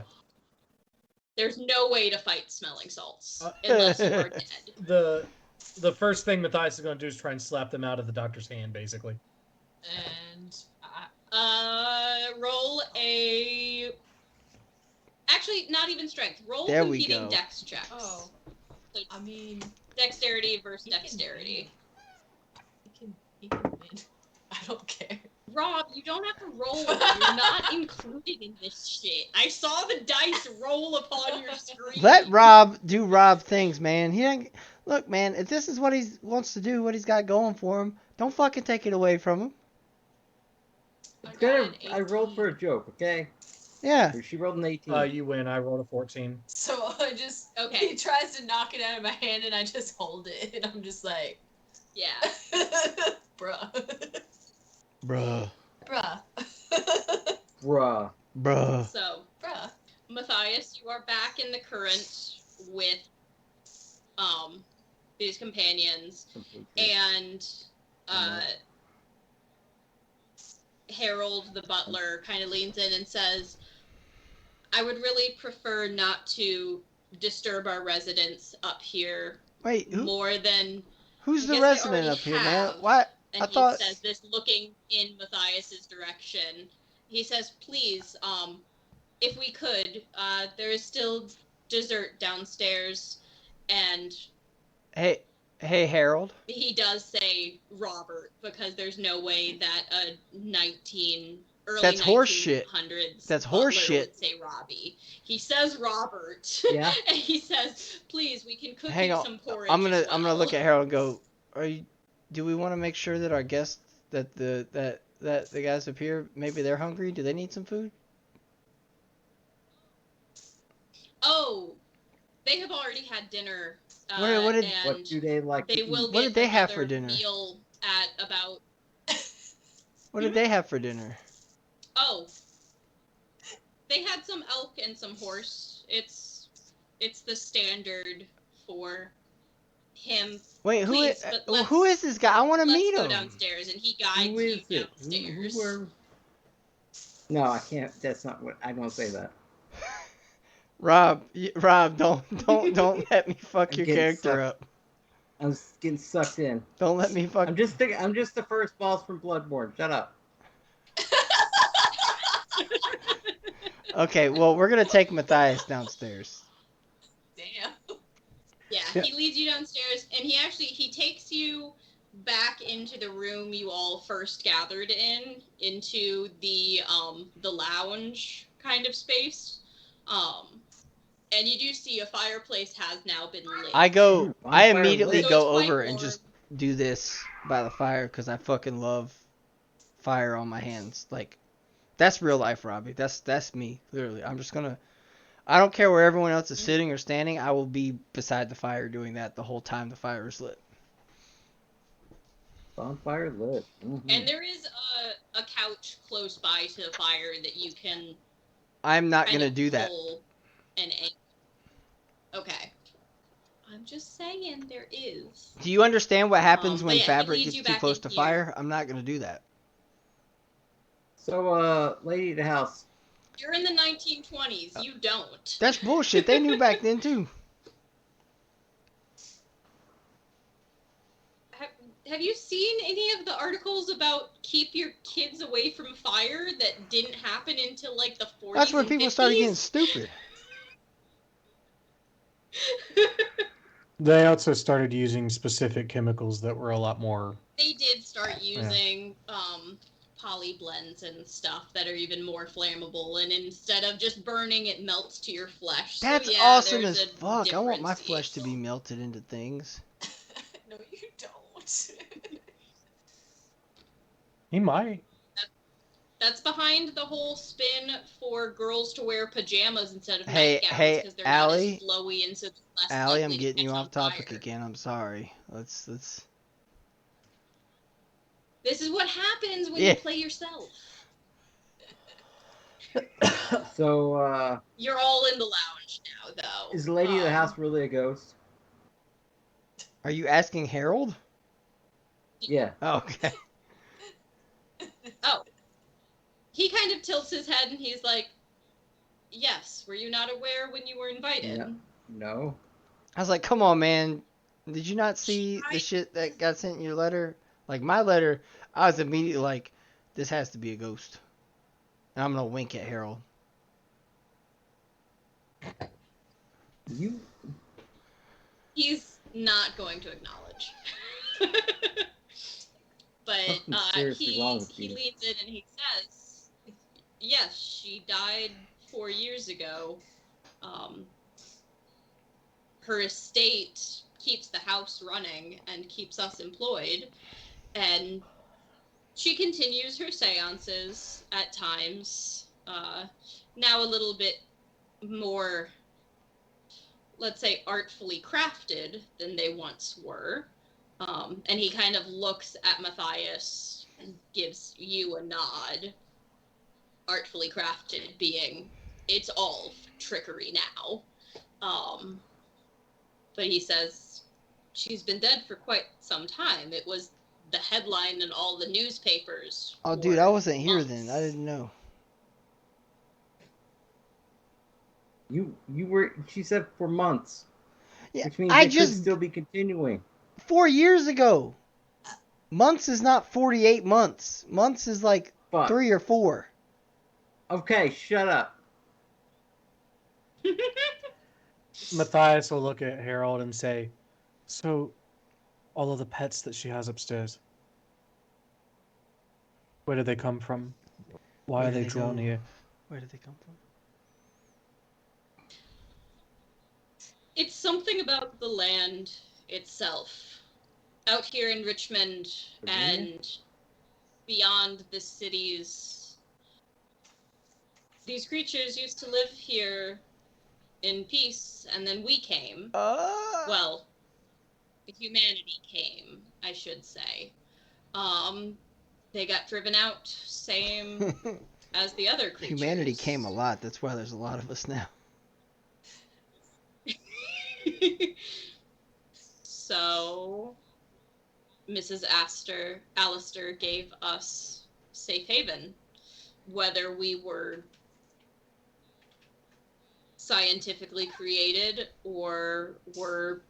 There's no way to fight smelling salts unless you are dead. The first thing Matthias is going to do is try and slap them out of the doctor's hand, basically. And roll a... Actually, not even strength. Roll there competing we go. dex checks. Oh. So I mean... Dexterity versus dexterity. He can win. I don't care. Rob, you don't have to roll. You're not included in this shit. I saw the dice roll upon your screen. Let Rob do Rob things, man. He ain't... Look, man, if this is what he wants to do, what he's got going for him, don't fucking take it away from him. I rolled for a joke, okay? Yeah. She rolled an 18. You win. I rolled a 14. So I just... Okay. He tries to knock it out of my hand, and I just hold it, and I'm just like... Yeah. Bruh. Bruh. Bruh. Bruh. Bruh. So, Bruh. Matthias, you are back in the current with these companions, and Harold, the butler, kind of leans in and says, I would really prefer not to disturb our residents up here Wait, more than who's I the guess I resident already up here, man? have. What? And I he thought. says this looking in Matthias's direction. He says, please, if we could, there is still dessert downstairs, and Hey, Harold. he does say Robert because there's no way that a early That's horseshit. 1900s That's butler horseshit. would say Robbie. He says Robert. Yeah. And he says, please, we can cook Hang you on. some porridge. I'm as gonna look well." at Harold and go. Do we want to make sure that our guests that the guys up here, maybe they're hungry? Do they need some food? Oh, they have already had dinner. What did- and What do they like they to will eat? What get did they have for another dinner? meal at about. What did they have for dinner? Oh, they had some elk and some horse. It's the standard for him. Wait, Please, but who is this guy? I want to Let's meet go him. downstairs, and he guides Who you is it? downstairs. Who are... No, I can't. That's not what... I don't say that. Rob, don't let me fuck I'm your getting character sucked. up. I'm getting sucked in. Don't let me fuck. I'm just the first boss from Bloodborne. Shut up. Okay, well, we're gonna take Matthias downstairs. Damn. Yeah, he leads you downstairs, and he takes you back into the room you all first gathered into the lounge kind of space. And you do see a fireplace has now been lit. I immediately So go it's quite over and warm. just do this by the fire because I fucking love fire on my hands. Like, that's real life, Robbie. That's me, literally. I don't care where everyone else is sitting or standing. I will be beside the fire doing that the whole time the fire is lit. Bonfire lit. Mm-hmm. And there is a couch close by to the fire that you can. I'm not gonna do that. Okay. I'm just saying there is. Do you understand what happens when but yeah, he fabric leads gets you too back close in to here. fire? I'm not gonna do that. So, lady of the house. You're in the 1920s. You don't. That's bullshit. They knew back then too. Have you seen any of the articles about keep your kids away from fire that didn't happen until like the 40s? That's when and people 50s? started getting stupid. They also started using specific chemicals that were a lot more. They did start using poly blends and stuff that are even more flammable, and instead of just burning, it melts to your flesh. That's so, yeah, awesome there's as a fuck. I want my difference flesh to be equal. melted into things. No, you don't. He might. That's behind the whole spin for girls to wear pajamas instead of Hey, nightgowns because they're Allie? not as flowy and so they're less Allie, I'm likely to getting you catch off on topic fire. again. I'm sorry. Let's. This is what happens when Yeah. you play yourself. So, You're all in the lounge now, though. is the lady of the house really a ghost? Are you asking Harold? Yeah. Oh, okay. Oh. He kind of tilts his head and he's like, yes, were you not aware when you were invited? Yeah. No. I was like, come on, man. Did you not see the shit that got sent in your letter? Like, my letter, I was immediately like, this has to be a ghost. And I'm going to wink at Harold. You. He's not going to acknowledge. But Something's seriously wrong with he you. leans in and he says, yes, she died 4 years ago. Her estate keeps the house running and keeps us employed. And she continues her seances at times. Now a little bit more, let's say, artfully crafted than they once were. And he kind of looks at Matthias and gives you a nod. Artfully crafted being, it's all trickery now. But he says, she's been dead for quite some time. It was the headline in all the newspapers. Oh, for dude, I wasn't here months. then. I didn't know. You were. She said for months, Yeah, which means I it could just still be continuing. 4 years ago. Months is not 48 months. Months is like Fuck. 3 or 4. Okay, shut up. Matthias will look at Harold and say, "So, all of the pets that she has upstairs, where do they come from? Why Where are do they they drawn go? here?" Where did they come from? It's something about the land itself. Out here in Richmond Virginia? and beyond the cities, these creatures used to live here in peace, and then we came. Well, the humanity came, I should say. They got driven out, same as the other creatures. Humanity came a lot. That's why there's a lot of us now. So, Mrs. Alistair gave us safe haven. Whether we were scientifically created or were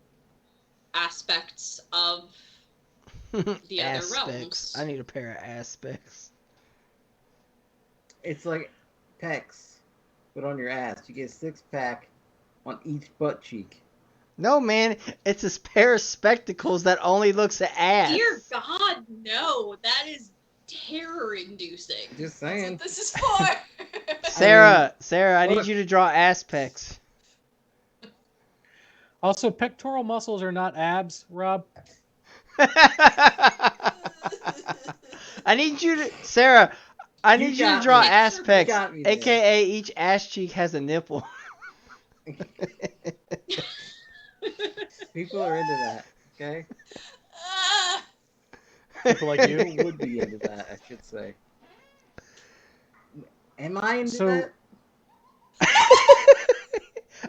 aspects of the other realms. I need a pair of aspects. It's like pecs, but on your ass. You get a 6-pack on each butt cheek. No, man, it's a pair of spectacles that only looks at ass. Dear God, no. That is terror-inducing. Just That's saying. what this is for. Sarah, I what need you to draw aspects. Also, pectoral muscles are not abs, Rob. I need you to, Sarah. I need you to got draw me. aspects, You got me there. aka each ass cheek has a nipple. People are into that, okay? Ah! People like you. People would be into that, I should say. Am I into So- that?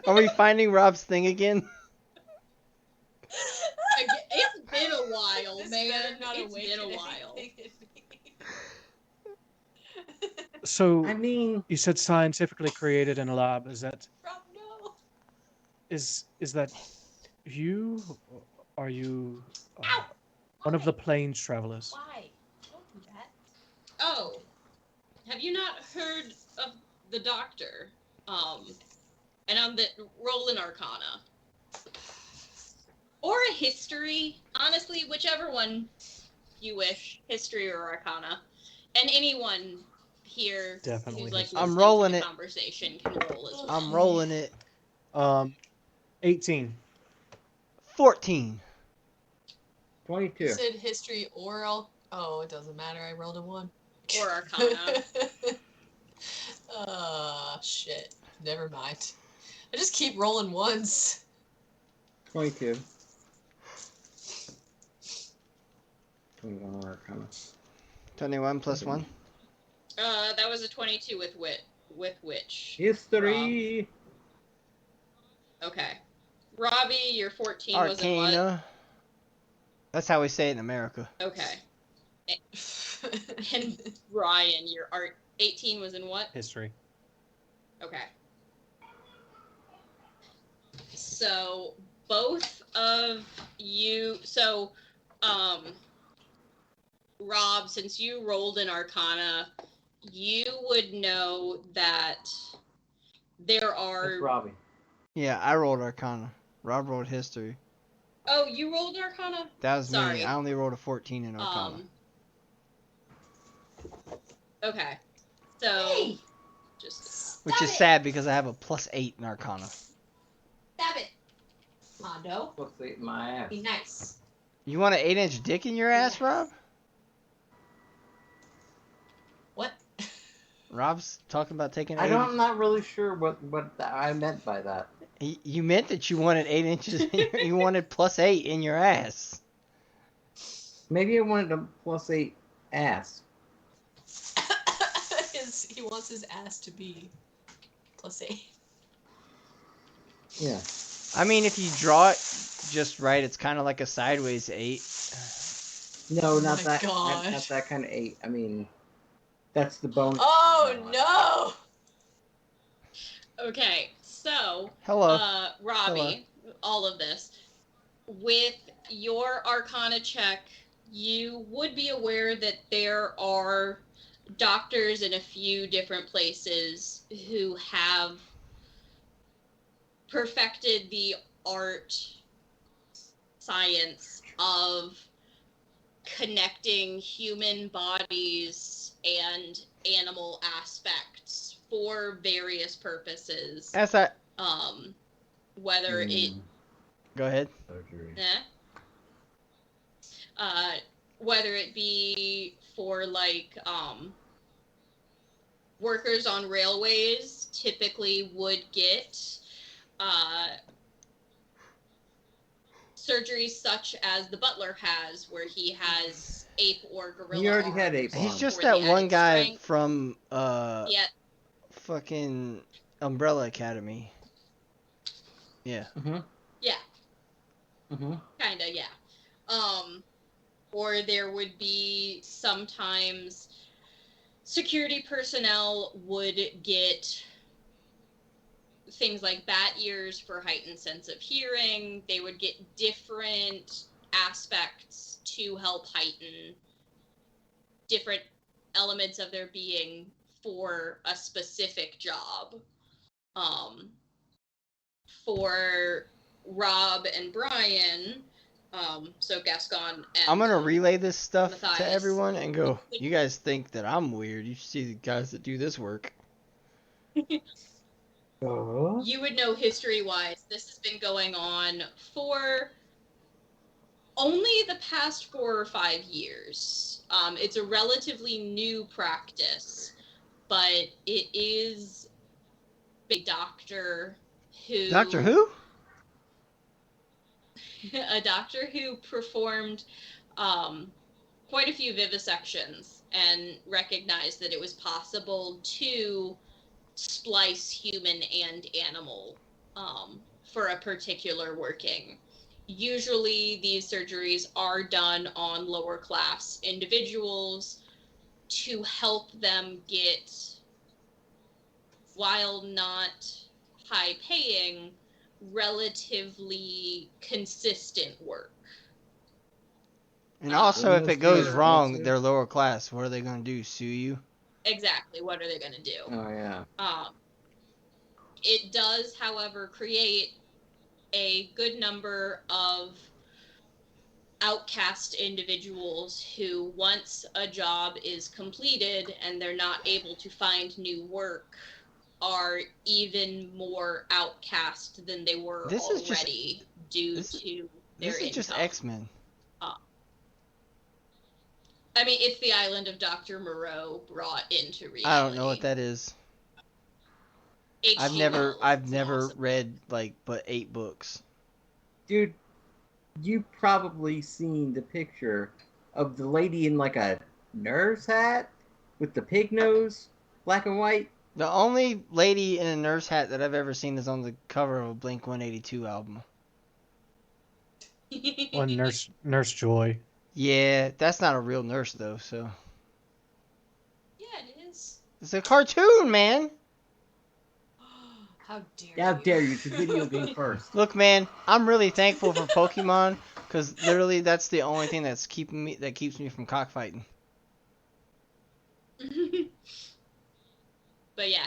Are we finding Rob's thing again? It's been a while, This man. better not It's been a awaken while. anything in me. So, I mean, you said scientifically created in a lab. Is that Rob, no. is that you? Are you Ow! one of Why? the plains travelers? Why? Don't do that. Oh, have you not heard of the Doctor? And on the roll in Arcana. Or a history, honestly, whichever one you wish, history or Arcana. And anyone here Definitely who's like history. I'm listening rolling to the it. conversation can roll as well. I'm rolling it. 18. 14. 22. You said history oral. Oh, it doesn't matter. I rolled a 1. Or Arcana. Shit. Never mind. I just keep rolling ones. 22. 21 Arcana. 21 plus 1. That was a 22 with which. History! Okay. Robbie, your 14 was in what? Arcana. That's how we say it in America. Okay. And Ryan, your 18 was in what? History. Okay. So both of you, Rob, since you rolled in Arcana, you would know that there are. That's Robbie. Yeah, I rolled Arcana. Rob rolled History. Oh, you rolled Arcana? That was Sorry. me. I only rolled a 14 in Arcana. Okay. So. Hey! Just. Which is sad because I have a plus 8 in Arcana. Stab it. Mondo. Let's see my ass. Be nice. You want an 8-inch dick in your ass, Yes. Rob? What? Rob's talking about taking I'm not really sure what I meant by that. You meant that you wanted 8 inches. You wanted plus 8 in your ass. Maybe I wanted a plus 8 ass. He wants his ass to be plus 8. Yeah. I mean, if you draw it just right, it's kind of like a sideways 8. No, Oh not my that. God. Not that kind of 8. I mean, that's the bonus. Oh no! Okay, so Hello. Robbie, all of this with your Arcana check, you would be aware that there are doctors in a few different places who have perfected the art science of connecting human bodies and animal aspects for various purposes. As I Whether it go ahead. Surgery. Whether it be for like workers on railways typically would get surgeries such as the butler has, where he has ape or gorilla He already had arms ape He's arms. just for that the one added guy strength. from Yeah, fucking Umbrella Academy. Yeah. yeah, kinda, yeah. Or there would be sometimes security personnel would get things like bat ears for heightened sense of hearing. They would get different aspects to help heighten different elements of their being for a specific job. For Rob and Brian, so Gascon and I'm gonna relay this stuff Matthias. to everyone and go, you guys think that I'm weird. You should see the guys that do this work. You would know history-wise, this has been going on for only the past 4 or 5 years. It's a relatively new practice, but it is a doctor who... Doctor Who? A doctor who performed quite a few vivisections and recognized that it was possible to splice human and animal for a particular working. Usually these surgeries are done on lower class individuals to help them get, while not high paying, relatively consistent work. And also, if it goes Mostly- wrong, they're lower class. What are they gonna do? Sue you? Exactly. What are they going to do? Oh yeah. It does, however, create a good number of outcast individuals who, once a job is completed and they're not able to find new work, are even more outcast than they were This is already due to their This is income. just X-Men. I mean, it's the island of Dr. Moreau brought into reality. I don't know what that is. I've never awesome read like but 8 books. Dude, you probably seen the picture of the lady in like a nurse hat with the pig nose, black and white. The only lady in a nurse hat that I've ever seen is on the cover of a Blink-182 album. Well, Nurse Joy. Yeah, that's not a real nurse though, so. Yeah, it is. It's a cartoon, man! How dare you? How dare you? It's a video game first. Look, man, I'm really thankful for Pokemon, because literally that's the only thing that keeps me from cockfighting. But yeah,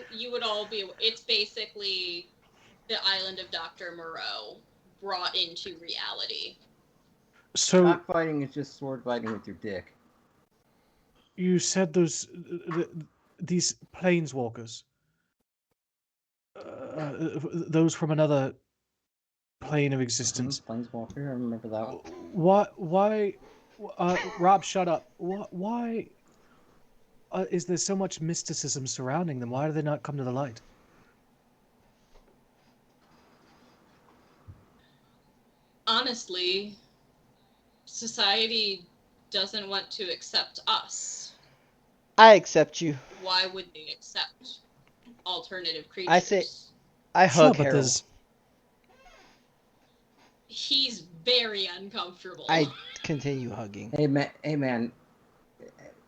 you would all be. It's basically the island of Dr. Moreau brought into reality. So Cockfighting is just sword fighting with your dick. you said these planeswalkers, those from another plane of existence. Planeswalker, I remember that one. Why, Rob, shut up. Why is there so much mysticism surrounding them? Why do they not come to the light? Honestly, society doesn't want to accept us. I accept you. Why would they accept alternative creatures? I hug but Harold. there's He's very uncomfortable. I continue hugging. Hey man,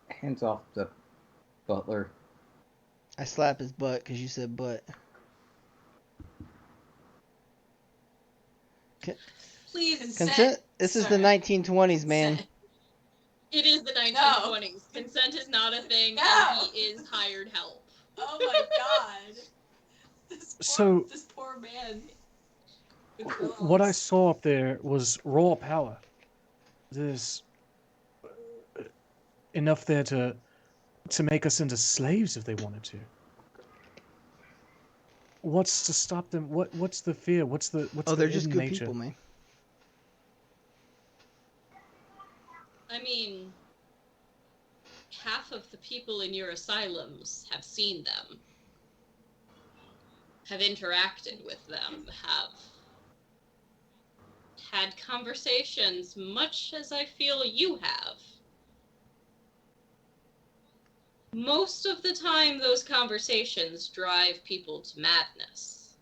hands off the butler. I slap his butt because you said butt. Please, Consent. This is the 1920s, man. it is the 1920s. Consent is not a thing, and he is hired help. Oh my god. This poor man. What I saw up there was raw power. There's enough there to make us into slaves if they wanted to. What's to stop them? What's the fear? What's the They're just hidden good nature? people, man. I mean, half of the people in your asylums have seen them, have interacted with them, have had conversations much as I feel you have. Most of the time, those conversations drive people to madness.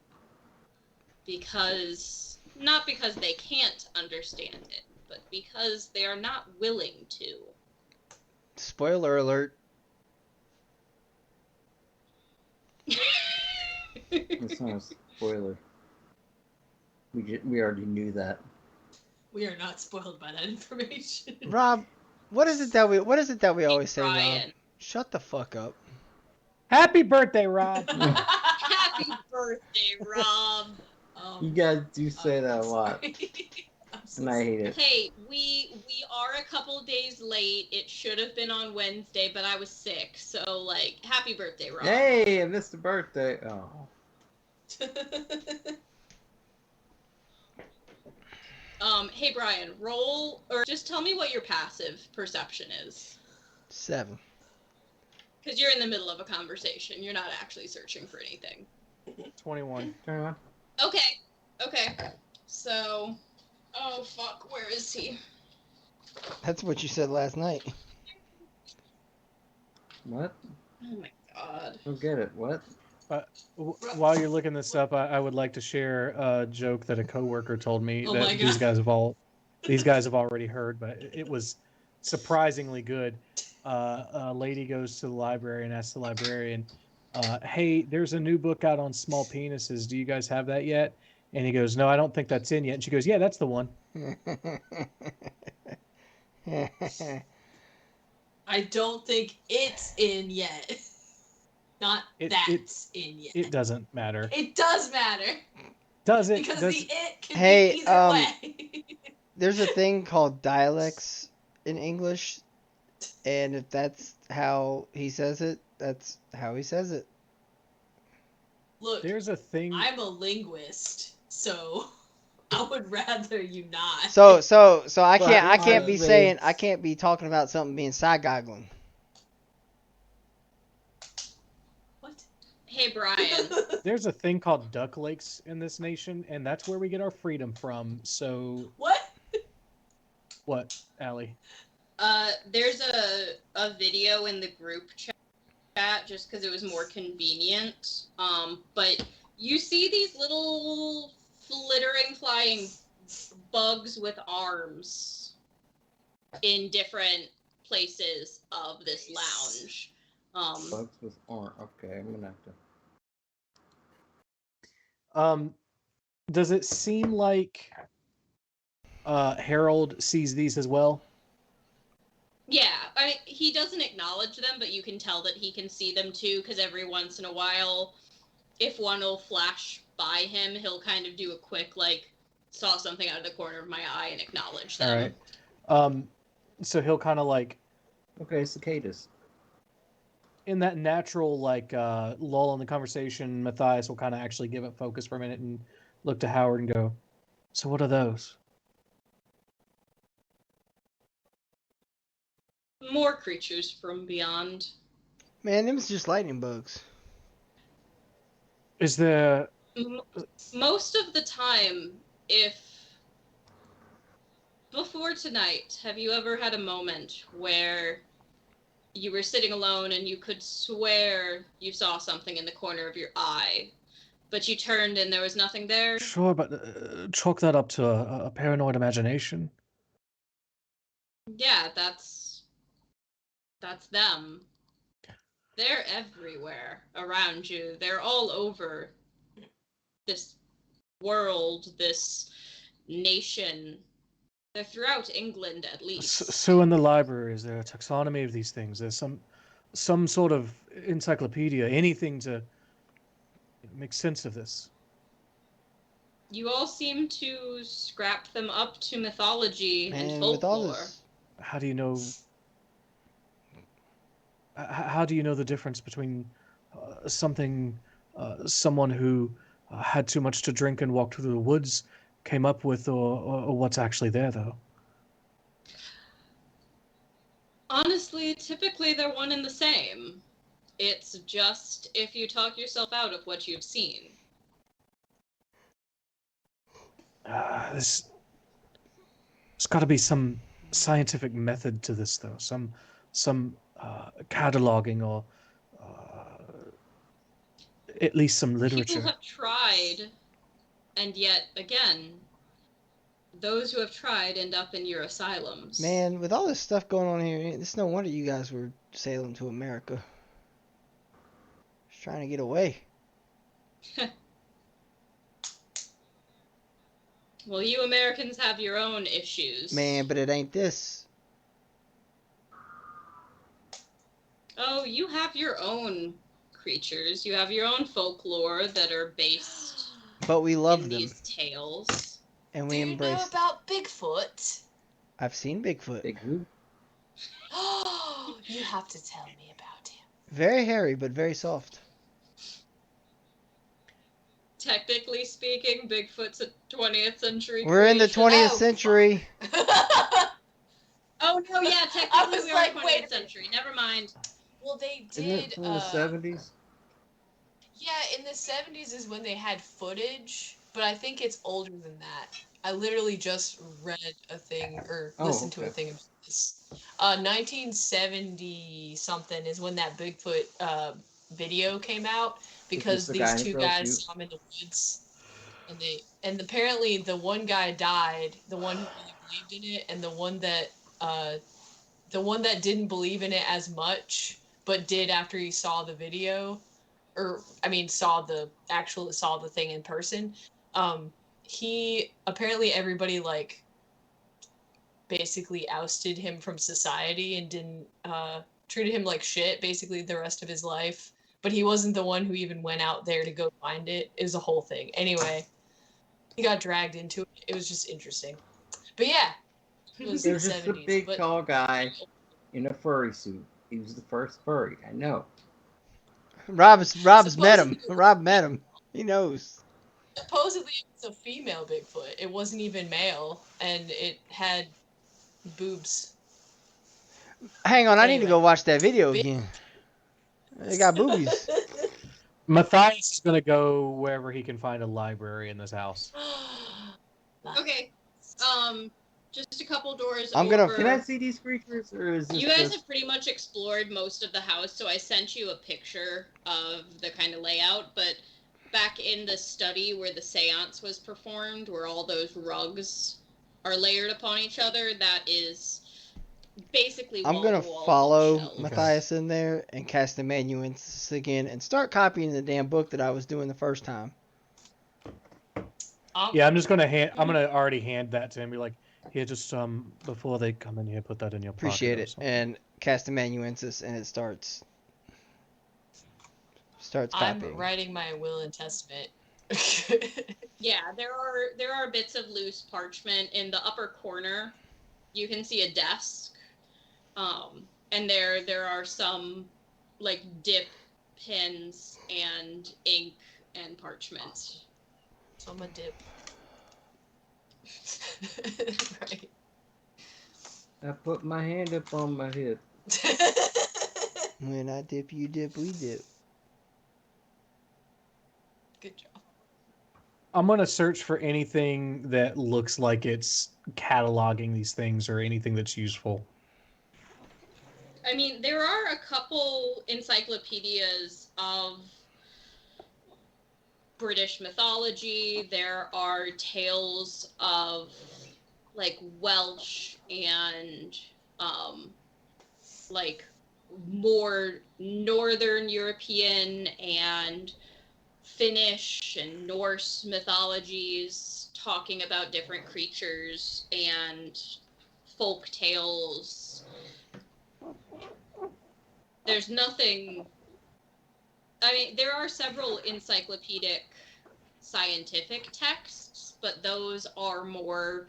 Not because they can't understand it, but because they are not willing to. Spoiler alert. It's not a spoiler. We already knew that. We are not spoiled by that information. Rob, what is it that we always say, Brian. Rob? Shut the fuck up. Happy birthday, Rob! Happy birthday, Rob! You guys do say that a lot, and I hate it. Hey, we are a couple days late. It should have been on Wednesday, but I was sick. So, like, happy birthday, Rob. Hey, I missed the birthday. Oh. Hey Brian, roll, or just tell me what your passive perception is. 7. Because you're in the middle of a conversation. You're not actually searching for anything. 21. Okay. So, oh fuck, where is he? That's what you said last night. What? Oh my god. Don't get it. What? While you're looking this up, I would like to share a joke that a coworker told me Oh that my these God. guys have already heard, but it was surprisingly good. A lady goes to the library and asks the librarian, "Hey, there's a new book out on small penises. Do you guys have that yet?" And he goes, "No, I don't think that's in yet." And she goes, "Yeah, that's the one." I don't think it's in yet. Not that's in yet. It doesn't matter. It does matter. Does it? Because Does, the it can Hey, be either way. There's a thing called dialects in English, and if that's how he says it, that's how he says it. Look, there's a thing. I'm a linguist, so I would rather you not. So I Well, can't be I saying, raised- I can't be talking about something being side goggling. What? Hey Brian. There's a thing called duck lakes in this nation, and that's where we get our freedom from. So What? what, Allie? There's a video in the group chat just because it was more convenient. But you see these little flittering flying bugs with arms in different places of this lounge. Bugs with orange. Okay, I'm gonna have to. Does it seem like Harold sees these as well? Yeah, I mean, he doesn't acknowledge them, but you can tell that he can see them too, because every once in a while, if one will flash by him, he'll kind of do a quick, like, saw something out of the corner of my eye and acknowledge them. All right. So he'll kind of like, Okay, cicadas. in that natural, like, lull in the conversation, Matthias will kind of actually give it focus for a minute and look to Howard and go, "So what are those?" More creatures from beyond. Man, them's just lightning bugs. Is there... Most of the time, before tonight, have you ever had a moment where you were sitting alone and you could swear you saw something in the corner of your eye, But you turned and there was nothing there? Sure, but chalk that up to a paranoid imagination. Yeah, that's them. They're everywhere around you. They're all over this world, this nation. They're throughout England, at least. So in the library, is there a taxonomy of these things? There's some sort of encyclopedia, anything to make sense of this. You all seem to scrap them up to mythology and Man, with all folklore. this, How do you know? How do you know the difference between someone who had too much to drink and walked through the woods came up with, or what's actually there, though? Honestly, typically they're one and the same. It's just if you talk yourself out of what you've seen. There's got to be some scientific method to this, though. Some cataloging, or at least some literature. People have tried, and yet, again, those who have tried end up in your asylums. man, with all this stuff going on here, it's no wonder you guys were sailing to America. Just trying to get away. Well, you Americans have your own issues. Man, but it ain't this. Oh, you have your own creatures. You have your own folklore that are based But we love in them. these tales. And Do we you know embrace. about Bigfoot? I've seen Bigfoot. Big who? You have to tell me about him. Very hairy, but very soft. Technically speaking, Bigfoot's a 20th century We're in the creation. 20th Oh, century. Oh, no, yeah, I technically was we like, are 20th wait a minute. century. Never mind. Well, they Isn't did. it from the 70s? Yeah, in the 70s is when they had footage, but I think it's older than that. I literally just read a thing or listened to a okay. thing about this. 1970 something is when that Bigfoot video came out because the these guy who two fell guys asleep? saw him in the woods, and apparently the one guy died, the one who really believed in it, and the one that didn't believe in it as much but did after he saw the video, or I mean saw the thing in person. He apparently everybody like basically ousted him from society and didn't treated him like shit basically the rest of his life. But he wasn't the one who even went out there to go find it. It was a whole thing. Anyway, he got dragged into it. It was just interesting. But yeah, it was There's the just a 70s. big, but tall guy in a furry suit. He was the first furry. I know. Rob's met Supposedly him. Rob met him. He knows. Supposedly it was a female Bigfoot. It wasn't even male, and it had boobs. Hang on, I need to Anyway. go watch that video again. They got boobies. Matthias is going to go wherever he can find a library in this house. Okay, just a couple doors I'm gonna- over. Can I see these creatures, or is this You guys just... have pretty much explored most of the house, so I sent you a picture of the kind of layout, but back in the study where the seance was performed, where all those rugs are layered upon each other, that is basically I'm gonna wall-to-wall follow bookshelves. Matthias in there and cast amanuensis again and start copying the damn book that I was doing the first time. Yeah, I'm just going to I'm going to already hand that to him. Be like, here, just before they come in here, put that in your pocket. Appreciate or it. something. And cast amanuensis and it starts I'm copying. writing my will and testament. Yeah, there are bits of loose parchment in the upper corner. You can see a desk, and there are some like dip pens and ink and parchment. So I'm a dip. Right. I put my hand up on my hip. When I dip, you dip, we dip. Good job. I'm going to search for anything that looks like it's cataloging these things or anything that's useful. I mean, there are a couple encyclopedias of British mythology. There are tales of like Welsh and like more Northern European and Finnish and Norse mythologies talking about different creatures and folk tales. There's nothing. I mean, there are several encyclopedic scientific texts, but those are more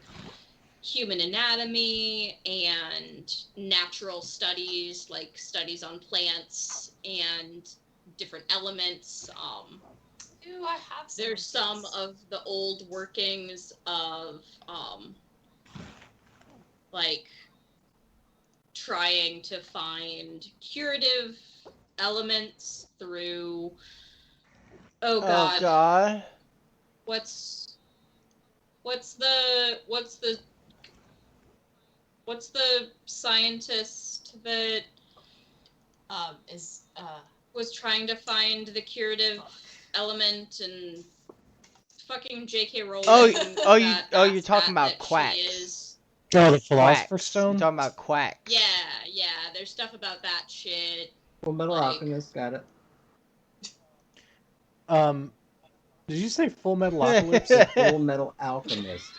human anatomy and natural studies, like studies on plants and different elements. Ooh, I have some There's some things. of the old workings of like trying to find curative elements through oh god, what's the scientist that Is was trying to find the curative element and fucking J.K. Rowling? You're talking about that quacks. She is. Oh, the Philosopher's Quacks. Stone? You're talking about quacks. Yeah, there's stuff about that shit. Full Metal Like- Alchemist, got it. Did you say Full Metal Apocalypse? Full Metal Alchemist.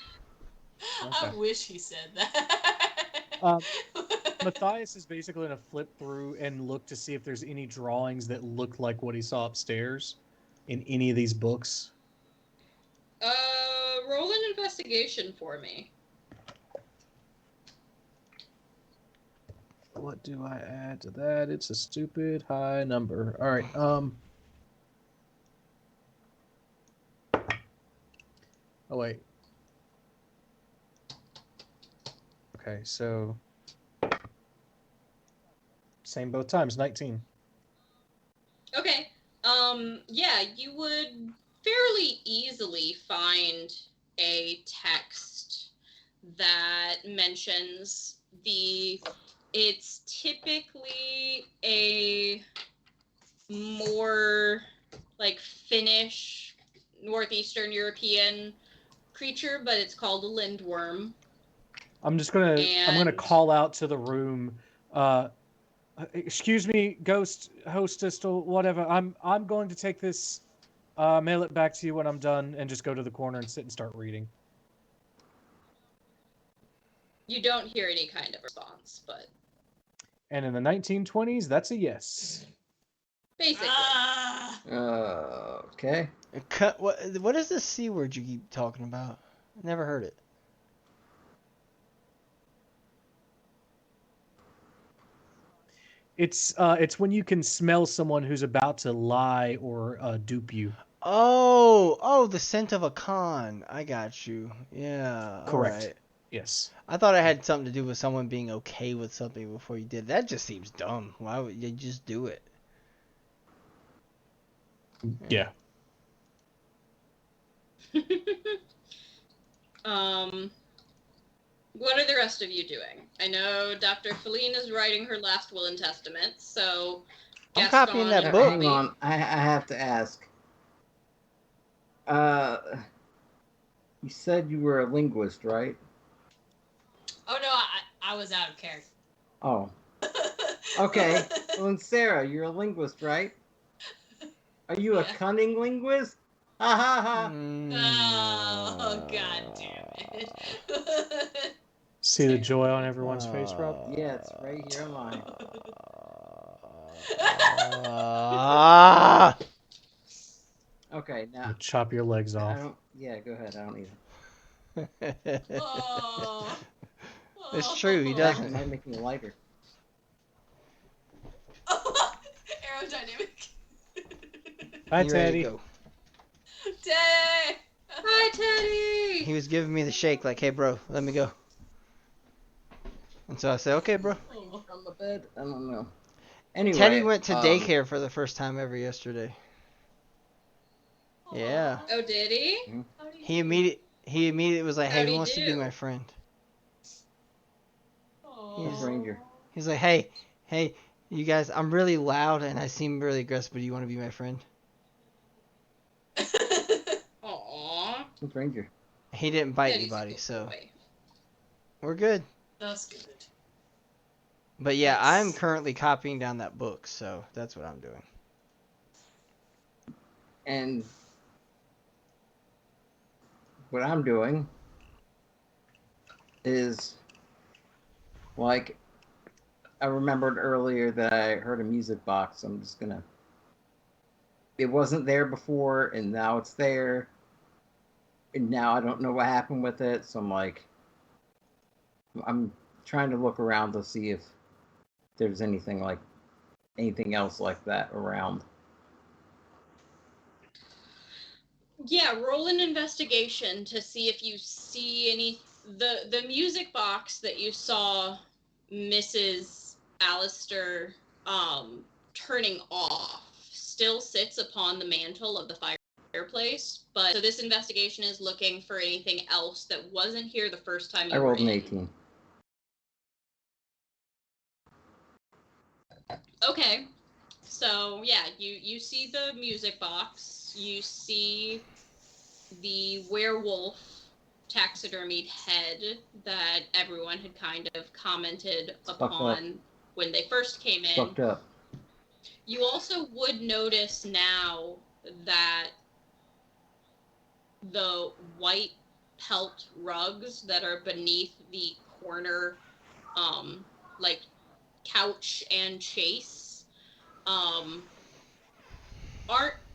I Okay. wish he said that. Matthias is basically going to flip through and look to see if there's any drawings that look like what he saw upstairs in any of these books. Roll an investigation for me. What do I add to that? It's a stupid high number. All right. Oh wait. Okay, so same both times, 19. Okay. Yeah, you would fairly easily find a text that mentions it's typically a more like Finnish, Northeastern European creature, but it's called a lindworm. I'm gonna call out to the room. Excuse me, ghost hostess or whatever. I'm going to take this, mail it back to you when I'm done, and just go to the corner and sit and start reading. You don't hear any kind of response, but And in the 1920s, that's a yes. basically. Okay. What is the C word you keep talking about? I never heard it. It's when you can smell someone who's about to lie or dupe you. Oh, the scent of a con. I got you. Yeah. Correct. All right. Yes. I thought it had something to do with someone being okay with something before you did. That just seems dumb. Why would you just do it? Yeah. What are the rest of you doing? I know Dr. Feline is writing her last will and testament, so I'm Gaston copying that and book. Hang on, I have to ask. You said you were a linguist, right? Oh no, I was out of character. Oh. Okay. Well, then Sarah, you're a linguist, right? Are you a cunning linguist? Ha ha ha. Oh god damn it. See the joy on everyone's face, Rob? Yeah, it's right here on mine. Okay, now. You'll chop your legs I off. don't. Yeah, go ahead. I don't need it. Oh. It's true. He It doesn't. might make me lighter. Aerodynamic. Hi, You ready Teddy. to go? Teddy! Hi, Teddy! He was giving me the shake, like, "Hey, bro, let me go." And so I said, "Okay, bro." On the bed. I don't know. Anyway, Teddy went to daycare for the first time ever yesterday. Yeah. Oh, did he? He immediately was like, "Hey, How'd who he wants to be do? my friend?" He's Ranger. He's like, "Hey, you guys, I'm really loud and I seem really aggressive, but do you want to be my friend?" Some stranger. He didn't bite Yeah, he's a anybody, good so boy. we're good. That's good. But yeah, Nice. I'm currently copying down that book, so that's what I'm doing. And what I'm doing is, like, I remembered earlier that I heard a music box. I'm just gonna. It wasn't there before, and now it's there. And now I don't know what happened with it, so I'm trying to look around to see if there's anything else like that around. Yeah, roll an investigation to see if you see any. The music box that you saw Mrs. Allister turning off still sits upon the mantle of the fireplace, but so this investigation is looking for anything else that wasn't here the first time you I rolled were an in. 18. Okay. So yeah, you see the music box, you see the werewolf taxidermied head that everyone had kind of commented upon when they first came in. Fucked up. You also would notice now that the white pelt rugs that are beneath the corner, like couch and chase, aren't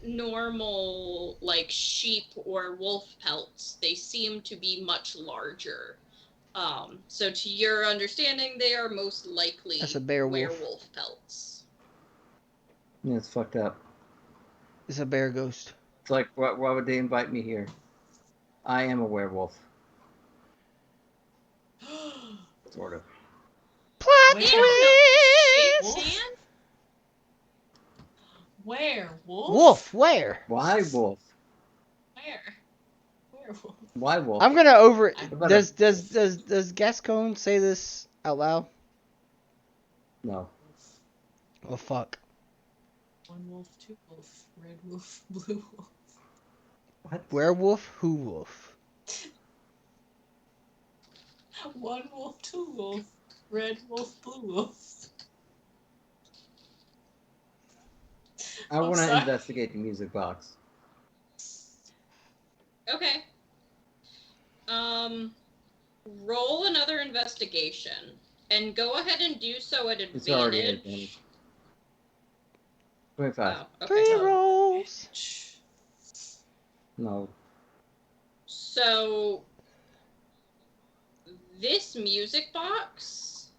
normal like sheep or wolf pelts. They seem to be much larger. So to your understanding, they are most likely That's a bear wolf. werewolf pelts. Yeah, it's fucked up. It's a bear ghost. It's like, why would they invite me here? I am a werewolf. Sort of. Plot Where? twist! Werewolf? Wolf, where? Why wolf? Where? Werewolf. Why wolf? I'm gonna over. About Does Gascon say this out loud? No. Well, fuck. One wolf, two wolf, red wolf, blue wolf. What? Werewolf, who wolf? One wolf, two wolf, red wolf, blue wolf. I want to investigate the music box. Okay. Roll another investigation and go ahead and do so at advantage. It's already at advantage. 25. Oh, okay. 3 rolls. No. So this music box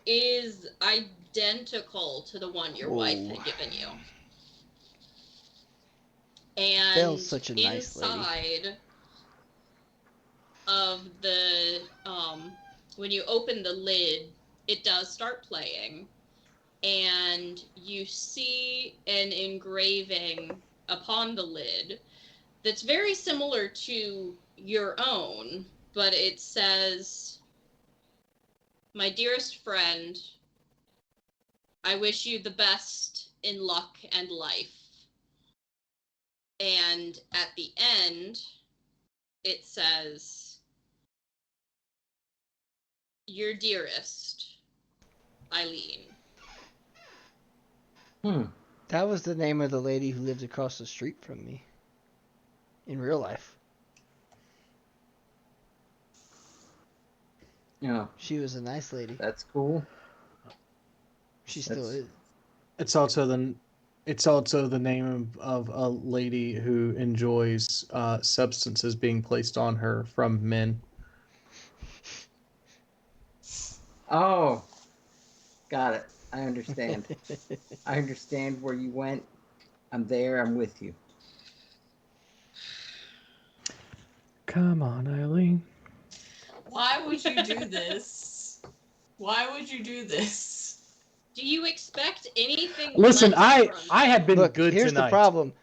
is identical to the one your wife had given you. And Belle's such a nice lady. inside of the when you open the lid, it does start playing, and you see an engraving upon the lid that's very similar to your own, but it says, "My dearest friend, I wish you the best in luck and life." And at the end, it says, "Your dearest, Eileen." That was the name of the lady who lived across the street from me. In real life. Yeah. She was a nice lady. That's cool. She still is. It's also the name of a lady who enjoys substances being placed on her from men. Oh. Got it. I understand. I understand where you went. I'm there. I'm with you. Come on, Eileen. Why would you do this? Wwhy would you do this? Do you expect anything? Listen, less from I have been Look, good here's tonight. the problem.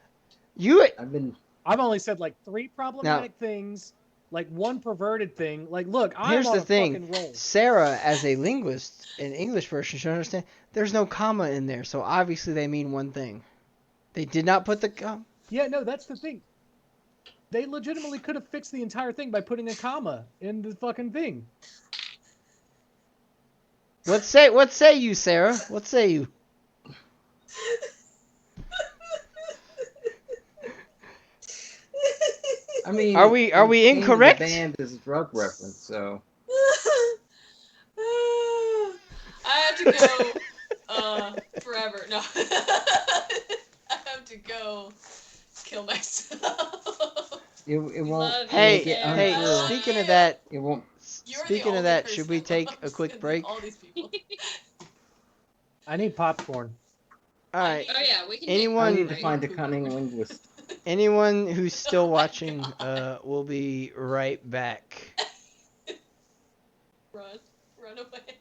I've only said like 3 problematic things, like 1 perverted thing. Like, look, I'm Here's on the a thing. fucking roll. Sarah, as a linguist, an English person, should understand there's no comma in there, so obviously they mean one thing. They did not put the comma. Yeah, no, that's the thing. They legitimately could have fixed the entire thing by putting a comma in the fucking thing. What say you, Sarah? What say you? I mean, Are we the name incorrect? of the band is a drug reference, so. I have to go forever. No. I have to go kill myself. It We won't love you, make Hey, it Sarah. hey, untrue. speaking of that, It won't. You're the speaking of only that, person should we I take a love quick in break? all these people. I need popcorn. All right. Oh yeah, we can I Anyone- need to take a break. find a cunning linguist. Anyone who's still Oh my watching, God. will be right back. Run away.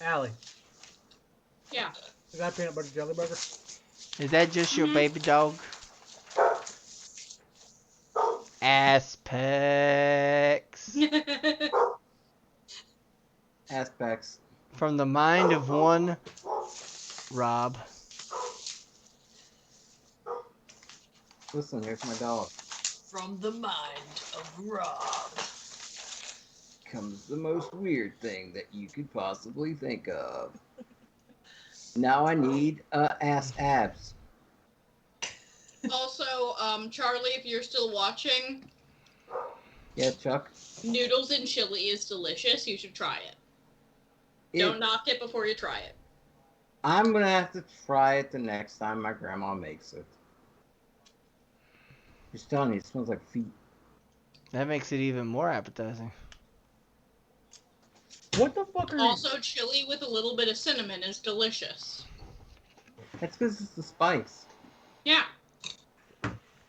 Allie, Yeah. is that peanut butter jelly burger? Is that just your baby dog? Aspects. Aspects. From the mind of one Rob. Listen, here's my dog. From the mind of Rob Comes the most weird thing that you could possibly think of. Now I need ass abs. Also, Charlie, if you're still watching, Yeah, Chuck. noodles and chili is delicious. You should try it. Don't knock it before you try it. I'm gonna have to try it the next time my grandma makes it. Just telling you, it smells like feet. That makes it even more appetizing. What the fuck are you? Also, chili with a little bit of cinnamon is delicious. That's because it's the spice. Yeah.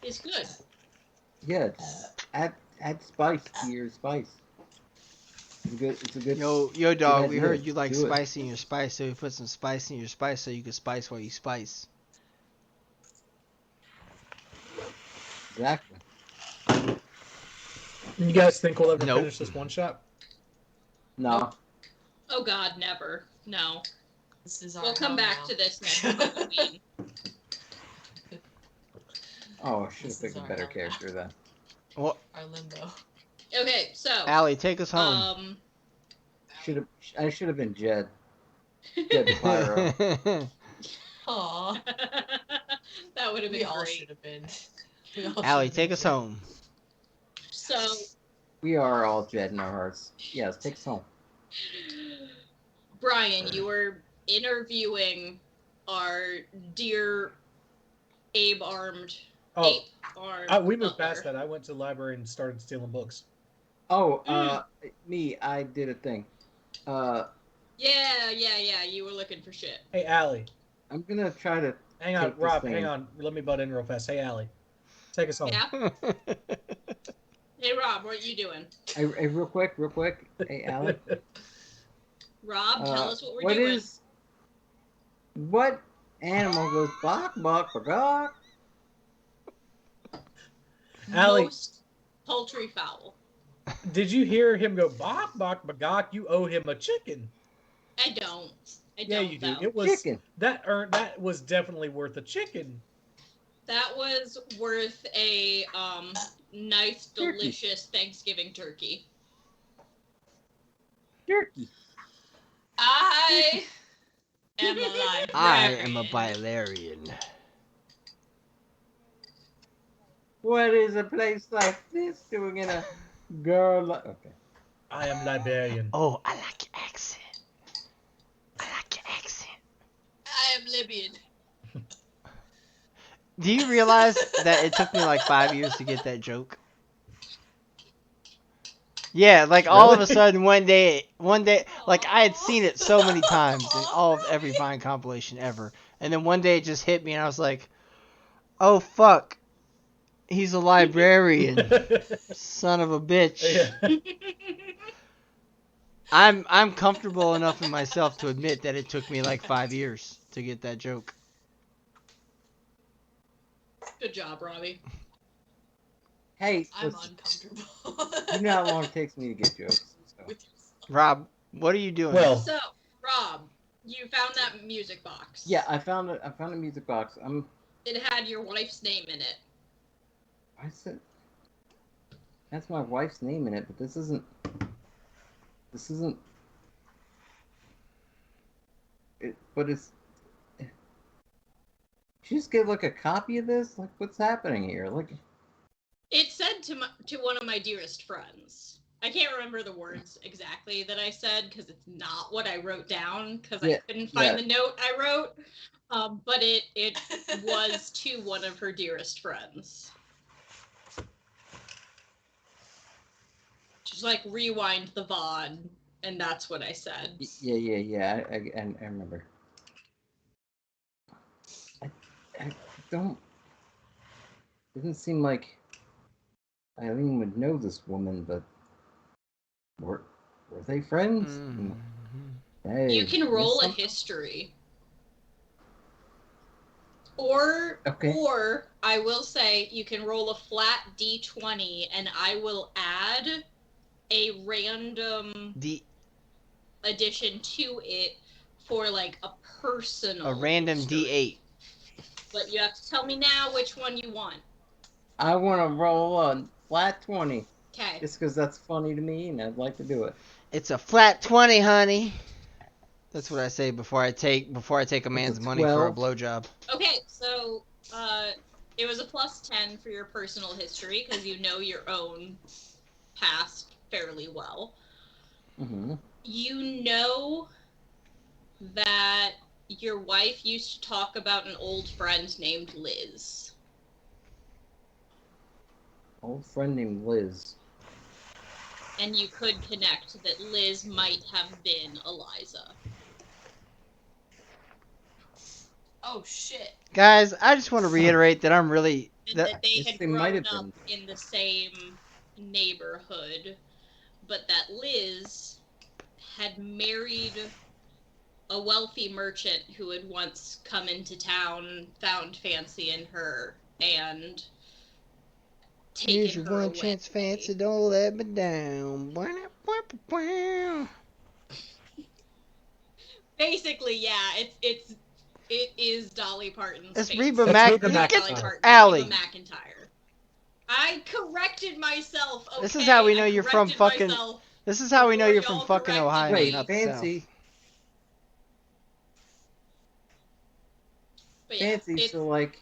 It's good. Yeah, add spice to your spice. It's a good. Yo, dog. We idea. heard you like Do it. spice in your spice, so we put some spice in your spice so you can spice while you spice. Exactly. You guys think we'll ever Nope. finish this one shot? No. Oh God, never. No. This is our We'll come hell back now. to this next Halloween. Oh, I should This have picked is a our better hell now. character then. What? Our limbo. Okay, so Allie, take us home. I should have been Jed. Jed the Pyro. Aw. that would have We been all great. should have been. We all Allie, should have take been us too. home. So, We are all Jed in our hearts. Yes, take us home. Brian, you were interviewing our dear ape-armed Oh, we moved butler. past that. I went to the library and started stealing books. Oh, me, I did a thing. Yeah. You were looking for shit. Hey, Allie. I'm gonna try to. Hang on, take this Rob. thing. Hang on. Let me butt in real fast. Hey, Allie. Take us home. Yeah. Hey, Rob, what are you doing? Hey, real quick. Hey, Allie. Rob, tell us what we're doing. What animal goes bark, bark, bark? Allie. Most poultry fowl. Did you hear him go bok bok bagok? You owe him a chicken. I don't. Yeah, you do. Though. It was Chicken. that was definitely worth a chicken. That was worth a nice, Turkey. delicious Thanksgiving turkey. Turkey. I am a librarian. I am a Bilarian. What is a place like this doing in a girl? Okay. I am Liberian. Oh, I like your accent. I am Libyan. Do you realize that it took me like 5 years to get that joke? Yeah, like all of a sudden one day, like I had seen it so many times in all of every Vine compilation ever, and then one day it just hit me, and I was like, "Oh fuck, he's a librarian, son of a bitch." Yeah. I'm comfortable enough in myself to admit that it took me like 5 years to get that joke. Good job, Robbie. Hey, I'm listen, uncomfortable. you know how long it takes me to get jokes. So. With yourself. Rob, what are you doing? Well, So, Rob, you found that music box. Yeah, I found a music box. It had your wife's name in it. I said that's my wife's name in it, but this isn't. It, but it's. She just gave like a copy of this. Like, what's happening here? Like, It said to one of my dearest friends. I can't remember the words exactly that I said because it's not what I wrote down because I couldn't find the note I wrote. But it was to one of her dearest friends. She's like, rewind the VOD, and that's what I said. yeah. I remember. I don't. Doesn't seem like Eileen would know this woman, but were they friends? Mm-hmm. Hey, You can roll a some- history. Or I will say you can roll a flat d20 and I will add a random addition to it for like a personal A random history. D8. But you have to tell me now which one you want. I want to roll a flat 20. Okay. Just because that's funny to me and I'd like to do it. It's a flat 20, honey. That's what I say before I take a man's money for a 12. blowjob. Okay, so it was a plus 10 for your personal history because you know your own past fairly well. Mm-hmm. You know that your wife used to talk about an old friend named Liz. Old friend named Liz. And you could connect that Liz might have been Eliza. Oh shit. Guys, I just want to reiterate that I'm really... And that they Yes, had they might grown have up in the same neighborhood, but that Liz had married a wealthy merchant who had once come into town, found fancy in her, and taken Here's your her one away. chance fancy, don't let me down. Basically, yeah, it is Dolly Parton's It's face. Reba That's Reba Not Dolly McEntire. Parton, Allie. Reba McEntire. I corrected myself. Okay, This is how we know I you're from corrected fucking... myself This is how we know before you're from y'all fucking corrected Ohio, me. not the fancy. South. But yeah, Fancy, it's, so like...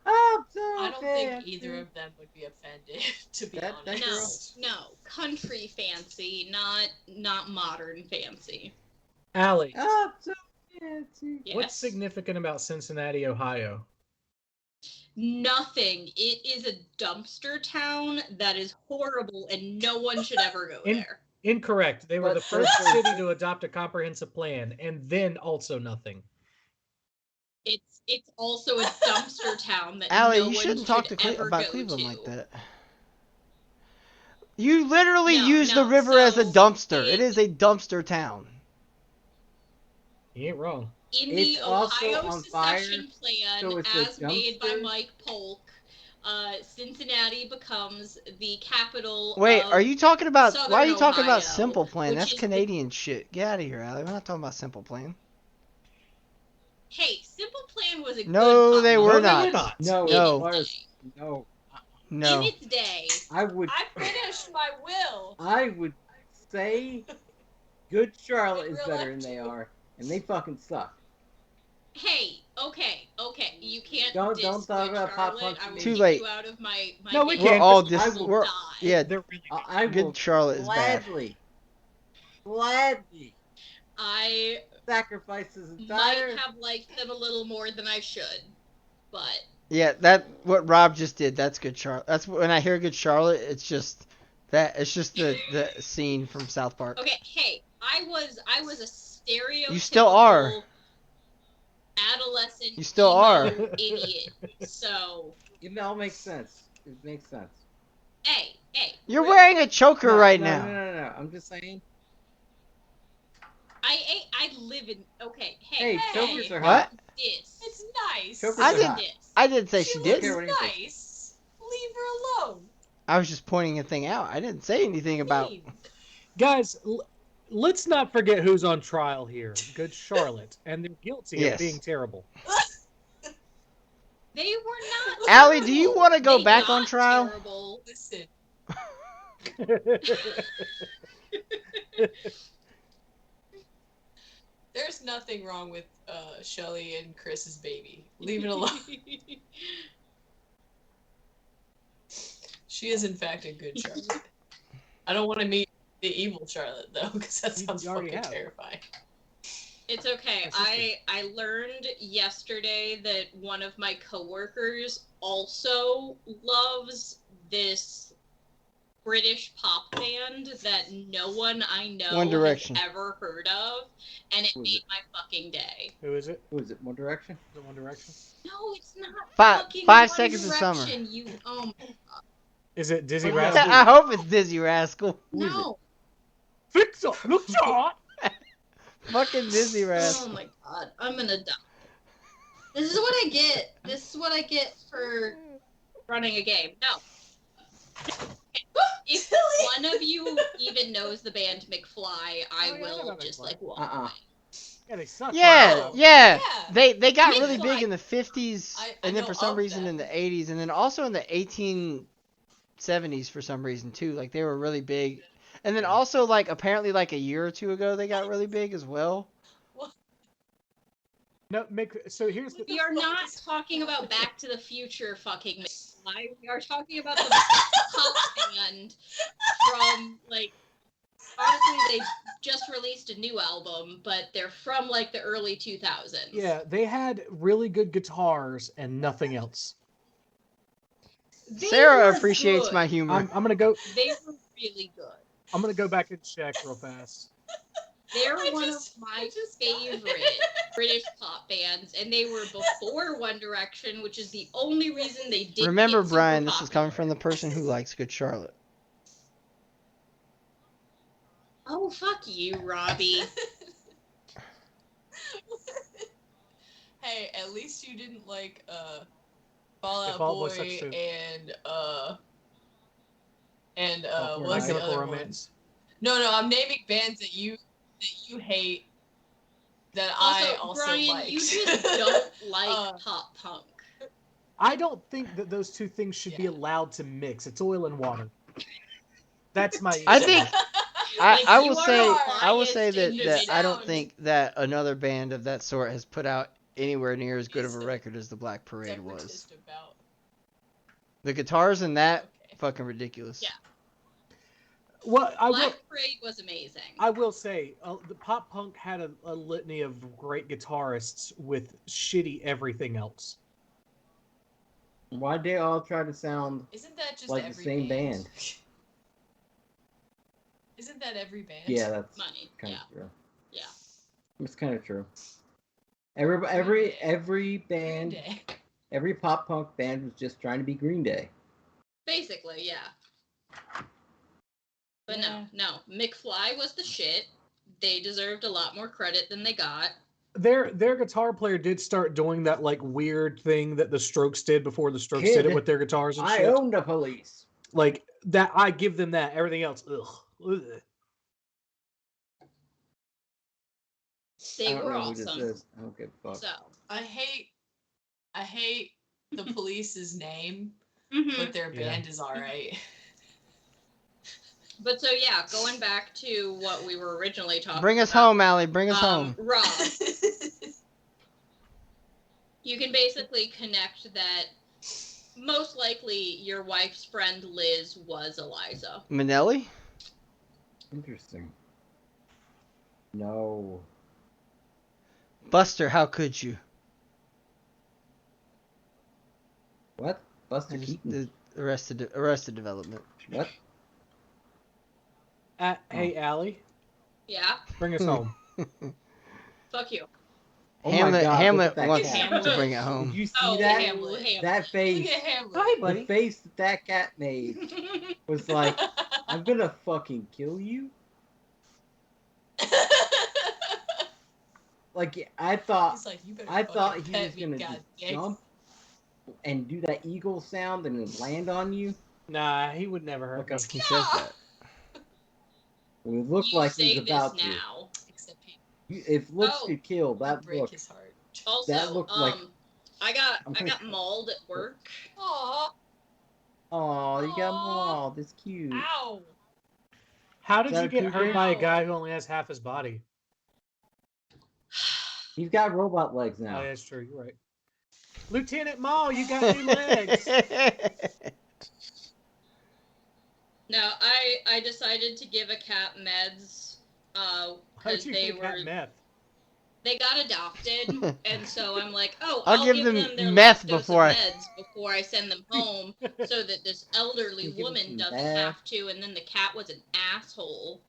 Oh, so I don't fancy. think either of them would be offended, to be That honest. no, country fancy, not modern fancy. Allie, Oh, so fancy. Yes. what's significant about Cincinnati, Ohio? Nothing. It is a dumpster town that is horrible, and no one should ever go there. Incorrect. They were But the first there's- city to adopt a comprehensive plan, and then also nothing. It's also a dumpster town that Allie, no you one shouldn't should talk to ever about go Cleveland to. like that. You literally No, use the no, river as a so dumpster. It is a dumpster town. You ain't wrong. In It's the also Ohio on fire, secession plan, so it's a as made by dumpster. Mike Polk, Cincinnati becomes the capital Wait, of are you talking about... Southern Why are you talking Ohio, about Simple Plan? which That's is the- Canadian shit. Get out of here, Allie. We're not talking about Simple Plan. Hey, Simple Plan was a No, good they pop were No, they not. were not. No, No. it was. No. No. In its day. I would I finished my will. say Good Charlotte In is real better life, than they too. are, and they fucking suck. Hey, okay. You can't Don't diss talk Good about pop Charlotte. I punching will me. Too kick late. you out of my No, we game. can't. We're all I dis... will We're... die. Yeah, They're really I will Good Charlotte is bad. gladly I sacrifice his might entire. have liked them a little more than I should, but Yeah, that... What Rob just did, that's Good Charlotte. That's when I hear Good Charlotte, it's just... It's just the scene from South Park. okay. Hey, I was a stereotypical You still are. adolescent. You still emo are. idiot. So It all makes sense. It makes sense. hey. You're rude. wearing a choker No, right no, now. No. I'm just saying. I live in. Okay. Hey, Hey. chokers are What? hot. This. It's nice. Chokers I are did- hot. I didn't say She she looks did. Care what anything says. nice. Leave her alone. I was just pointing a thing out. I didn't say anything about... Mean. Guys, let's not forget who's on trial here. Good Charlotte, and they're guilty Yes. of being terrible. They were not. Allie, do you terrible. want to go They back got on trial? Terrible. Listen, there's nothing wrong with Shelly and Chris's baby. Leave it alone. She is, in fact, a good Charlotte. I don't want to meet the evil Charlotte, though, because that You sounds already fucking have. terrifying. It's okay. My sister. I learned yesterday that one of my coworkers also loves this British pop band that no one I know One Direction. has ever heard of, and it Who is made it? my fucking day. Who is it? Who is it? One Direction? The One Direction? No, it's not. Five fucking 5 One seconds of summer. Direction, You Is it Dizzy Oh, yeah. Rascal? I hope it's Dizzy Rascal. Who is it? no. Fix it! Look shot! Fucking Disney Rascal. Oh my god, I'm gonna die. This is what I get. This is what I get for running a game. No. If one of you even knows the band McFly, I will just like walk away. Yeah, they suck. Yeah. Yeah. They got Nick really Fly. big in the 50s, I and then know for some of reason them. in the 80s, and then also in the 1870s for some reason too. Like they were really big, and then also like apparently like a year or two ago they got really big as well. No, so here's the. We are not talking about Back to the Future fucking McFly. We are talking about the pop band from, like, honestly, they just released a new album, but they're from, like, the early 2000s. Yeah, they had really good guitars and nothing else. Sarah appreciates my humor. I'm gonna go. They were really good. I'm gonna go back and check real fast. They're one of my favorite British pop bands, and they were before One Direction, which is the only reason they didn't. Remember, get super Brian, this is popular. coming from the person who likes Good Charlotte. Oh, fuck you, Robbie. Hey, at least you didn't like Fall Out Fall Out Boy Boy sucks too. and My what's the Chemical other Romance. one? No, I'm naming bands that you hate that I also Brian, like. you just don't like pop punk. I don't think that those two things should be allowed to mix. It's oil and water. That's my. I think Like, I you will are say a I will say biased that I don't individual. think that another band of that sort has put out anywhere near as good of a record as the Black Parade was. Separatist about. The guitars in that Okay. fucking ridiculous. Yeah. Well, Black Parade was amazing. I will say, the pop punk had a litany of great guitarists with shitty everything else. Why'd they all try to sound Isn't that just like the every same band? Isn't that every band? Yeah, that's Money. kind Yeah. of true. Yeah. It's kind of true. Every Green band, Day. every pop punk band was just trying to be Green Day. Basically, yeah. But Yeah. no. McFly was the shit. They deserved a lot more credit than they got. Their guitar player did start doing that like weird thing that the Strokes did before the Strokes Kid, did it with their guitars and I shit. own the Police. Like that, I give them that. Everything else, ugh. They I don't were know who this awesome. is. I don't give a fuck. So. I hate the Police's name, Mhm. but their band is alright. But so yeah, going back to what we were originally talking about. Bring us home, Allie. Bring us home. Rob, you can basically connect that most likely your wife's friend Liz was Eliza. Manelli? Interesting. No. Buster, how could you? What? Buster I just Keaton? did Arrested Development. What? Hey, Allie, Yeah? bring us home. Fuck you. Oh my God, look Hamlet at that wants cat. to bring it Did home. you see Oh, that? Hamlet. That Look face. at Hamlet. Hi, The buddy. face that cat made was like, I'm gonna fucking kill you. Like I thought. He's like, you better I fucking thought he pet was me, gonna God just dang. jump and do that eagle sound and then land on you. Nah, he would never hurt me. Like He says that. Well, it looked You like say he was about this to. now. Except he If looks Oh. could kill, would that break look. his heart. Also, That looked like- I got I'm gonna- mauled at work. Aww. Oh, you got Aw. mauled. It's cute. Ow. How Is did that you a get hurt cougar? by a guy who only has half his body? He's got robot legs Oh, now. that's true. You're right. Lieutenant Maul, you got new legs. No, I decided to give a cat meds How'd because you they get cat were meth? they got adopted, and so I'm like, oh, I'll give them their meth last dose before of I- meds before I send them home, so that this elderly You give them woman some doesn't meth. have to. And then the cat was an asshole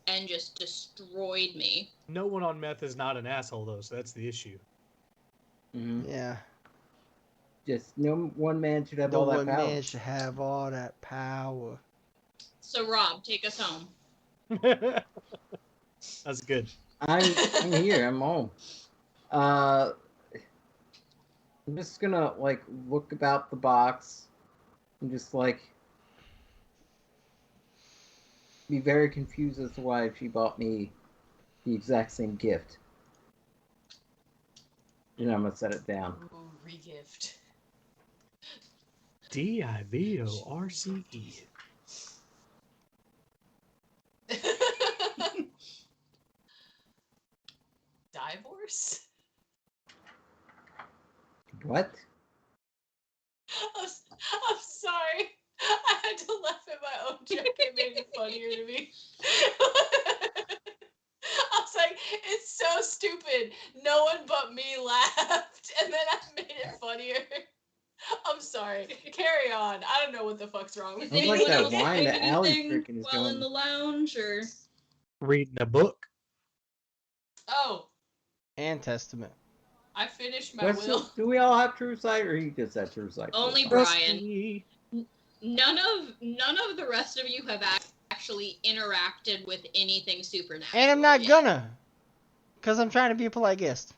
and just destroyed me. No one on meth is not an asshole, though, so that's the issue. Mhm. Yeah. Just no one man should have No all that one power. man should have all that power. So Rob, take us home. That's good. I'm here. I'm home. I'm just gonna like look about the box and just like be very confused as to why she bought me the exact same gift. And I'm gonna set it down. Ooh, regift. DIVORCE. Divorce? What? I'm sorry. I had to laugh at my own joke. It made it funnier to me. I was like, it's so stupid. No one but me laughed. And then I made it funnier. I'm sorry. Carry on. I don't know what the fuck's wrong with Is I like me. anyone that else wine doing that Allie anything freaking is while in doing. the lounge, or? Reading a book. Oh, And Testament. I finished my will. Do we all have true sight, or he just had true sight? Only so far? Brian. None of the rest of you have actually interacted with anything supernatural. And I'm not yet. gonna. Because I'm trying to be a polite guest.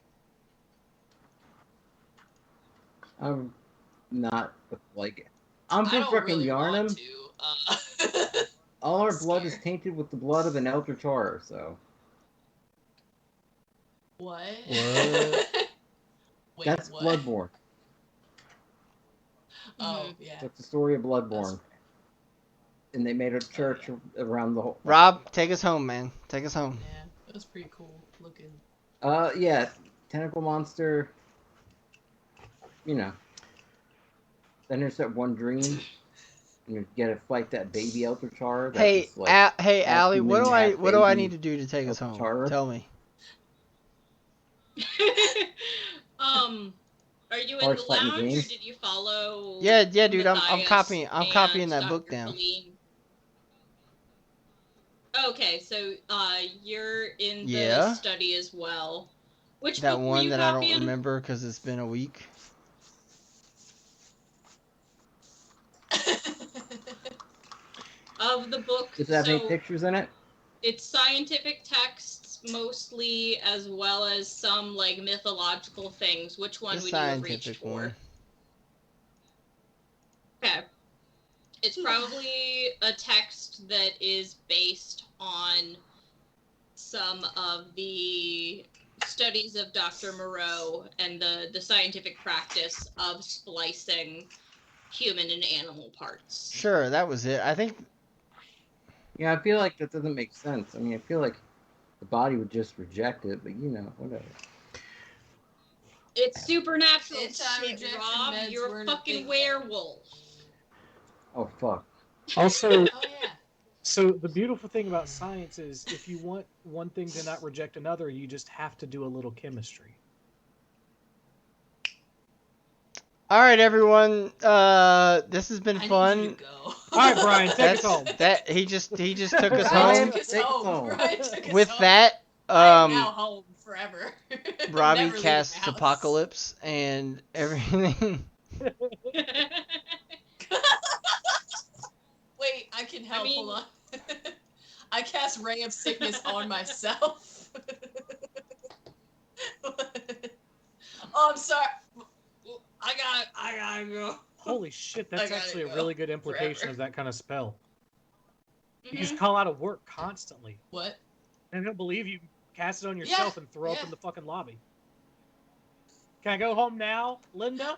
I'm not like. I'm I for don't fucking really Yarnum. want to. All our I'm blood is scared. tainted with the blood of an Eldritch horror, so. What? What? Wait, That's what? Bloodborne. Oh, yeah. That's the story of Bloodborne. And they made a church around the whole. Rob, take us home, man. Take us home. Yeah, it was pretty cool looking. Yeah, tentacle monster. You know. Then there's that one dream. And you gotta fight that baby Eldritch horror. That Hey, was, like, hey, half Allie, what human, half do I baby need to do to take us Eldritch home? horror. Tell me. Are you in Horse the fighting lounge, or dreams? did you follow? Yeah, dude. I'm Matthias copying and that book Dr. down. Colleen? Okay, so you're in the Yeah. study as well. Which That book were one you that I copying? don't remember because it's been a week. Of the book, Does it have any so pictures in it? it's scientific texts mostly, as well as some like mythological things. Which one The would you have reached scientific for? one. Okay. It's probably a text that is based on some of the studies of Dr. Moreau and the scientific practice of splicing human and animal parts. Sure, that was it. I think. Yeah, I feel like that doesn't make sense. I mean, I feel like the body would just reject it, but whatever. It's supernatural shit, Anti-rejection Rob. meds You're a weren't a fucking thing. werewolf. Oh, fuck. Also, Oh, yeah. so the beautiful thing about science is if you want one thing to not reject another, you just have to do a little chemistry. All right, everyone. This has been I fun. need you to go. All right, Brian, take us home. He just took us Brian home. took us Take us home. home. Brian took us With home. that, I am now home forever. Robbie Never leaving casts the house. Apocalypse and everything. Wait, I can help. I mean- Hold on. I cast Ray of Sickness on myself. Oh, I'm sorry. I gotta go. Holy shit, I that's gotta actually a go really good implication forever. of that kind of spell. You Mhm. just call out of work constantly. What? And he'll believe you cast it on yourself and throw up yeah. in the fucking lobby. Can I go home now, Linda?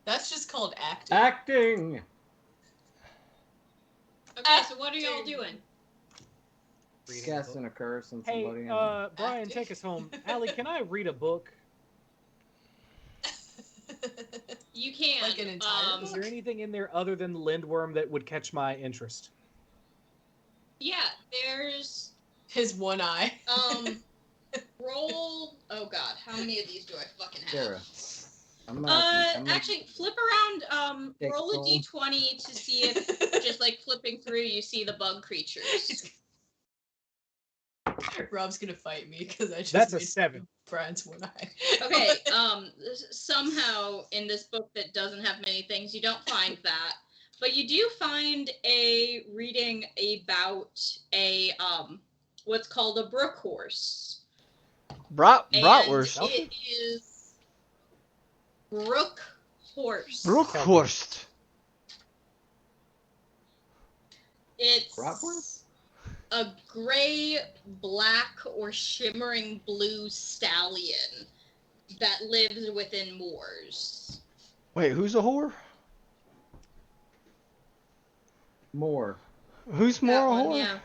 That's just called acting. Acting! Okay, so what are y'all doing? Reading a Casting book. a curse on Hey, somebody. Brian, Acting. take us home. Allie, can I read a book? You can. Like an entire Is there anything in there other than Lindworm that would catch my interest? Yeah, there's His one eye. roll. Oh god, how many of these do I fucking have? Sarah. I'm gonna Actually, flip around. Take Roll a roll. d20 to see if just like flipping through, you see the bug creatures. Rob's gonna fight me because I just That's a made 7. Brian's one eye. Okay. Somehow in this book that doesn't have many things, you don't find that, but you do find a reading about a what's called a brook horse. Bratwurst. And it is brook horse. Brookhorst. It's Bratwurst? a gray, black, or shimmering blue stallion that lives within moors. Wait, who's a whore? More. Who's more a one, whore? Yeah.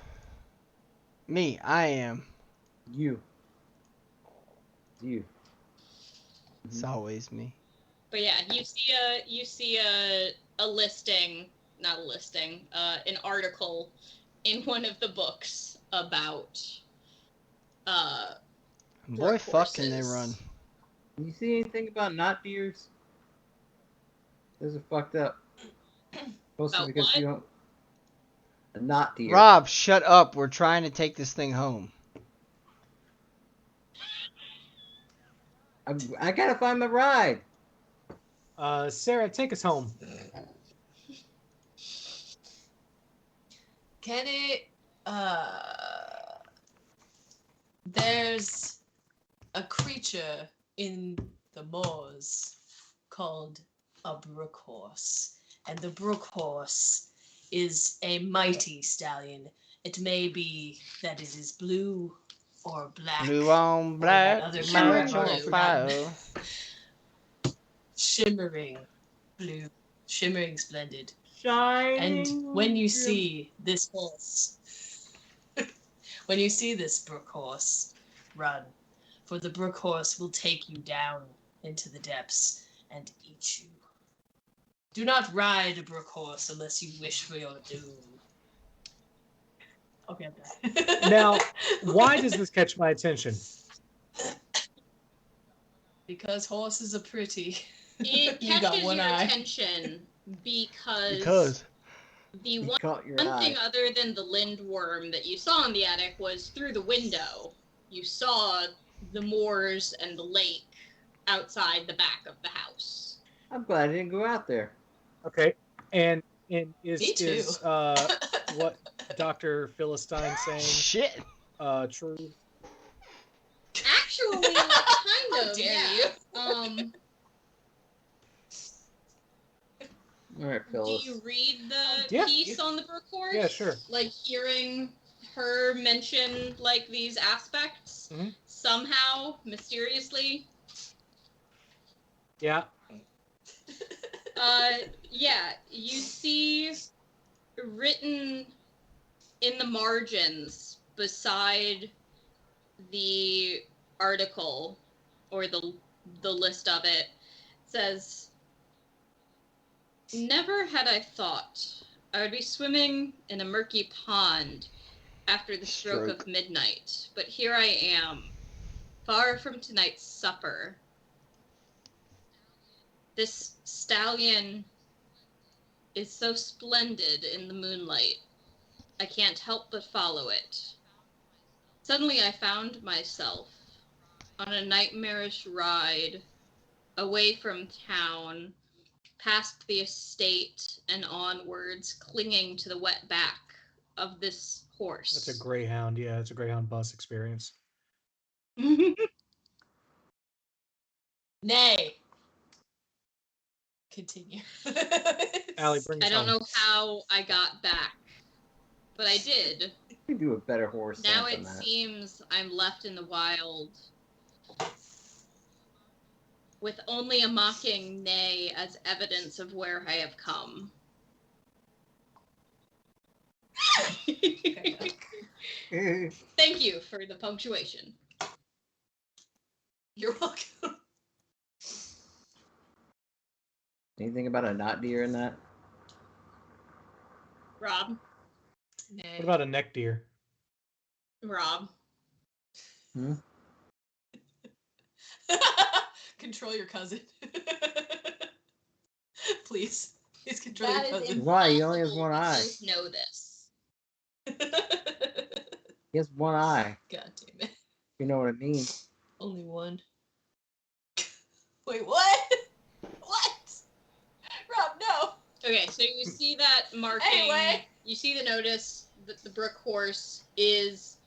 Me, I am. You. You. It's always me. But yeah, you see a listing, not a listing, an article in one of the books about Boy, brook fucking they horses. run. You see anything about not deers? Those are fucked up. Mostly About because what? you don't. A not deer. Rob, shut up. We're trying to take this thing home. I gotta find my ride. Sarah, take us home. Can it, there's a creature in the moors called a brook horse. And the brook horse is a mighty stallion. It may be that it is blue or black. Blue on or black, that other Shimmering match on blue. fire. Shimmering blue. Shimmering splendid. Shining. And when you see this horse, when you see this brook horse, run. For the brook horse will take you down into the depths and eat you. Do not ride a brook horse unless you wish for your doom. Okay, I'm done. Now, why does this catch my attention? Because horses are pretty. It You got catches one your eye. attention because the You one caught your thing eye. other than the lindworm that you saw in the attic was through the window. You saw the moors and the lake outside the back of the house. I'm glad I didn't go out there. Okay, and is Me too. is what Dr. Philistine saying Shit. true? Actually, How kind of. dare Yeah. you? All right, Do Phyllis. you read the Yeah. piece on the brook horse? Yeah, sure. Like hearing her mention like these aspects Mhm. somehow mysteriously. Yeah. Yeah, you see written in the margins beside the article or the list of it says, "Never had I thought I would be swimming in a murky pond after the stroke of midnight, but here I am, far from tonight's supper. This stallion is so splendid in the moonlight. I can't help but follow it. Suddenly I found myself on a nightmarish ride away from town, past the estate and onwards, clinging to the wet back of this horse." That's a Greyhound. Yeah, it's a Greyhound bus experience. Nay. Continue. Allie, bring us I don't home. know how I got back, but I did. You can do a better horse Now sound it than that. seems I'm left in the wild, with only a mocking neigh as evidence of where I have come. Thank you for the punctuation. You're welcome. Anything about a not deer in that? Rob? Nay. What about a neck deer? Rob? Hmm? Control your cousin. Please. Please control That your is cousin. Why? He only has impossible. one You eye. both know this. He has one eye. God damn it. You know what I mean? Only one. Wait, what? What? Rob, no. Okay, so you see that marking. Anyway. You see the notice that the brook horse is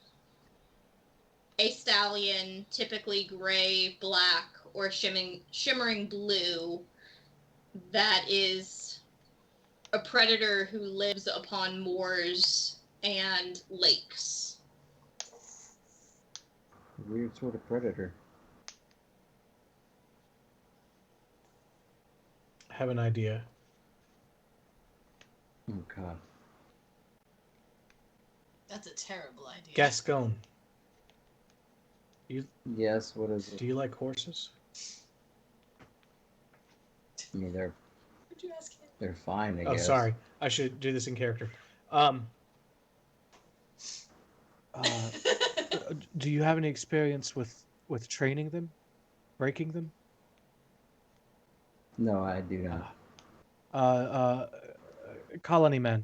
a stallion, typically gray, black, or shimmering blue, that is a predator who lives upon moors and lakes. Weird sort of predator. I have an idea. Oh god. That's a terrible idea. Gascon. Yes, what is it? Do you like horses? I mean, Where'd you ask him? they're fine, I Oh, guess. sorry. I should do this in character. Do you have any experience with training them? Breaking them? No, I do not. Colony man.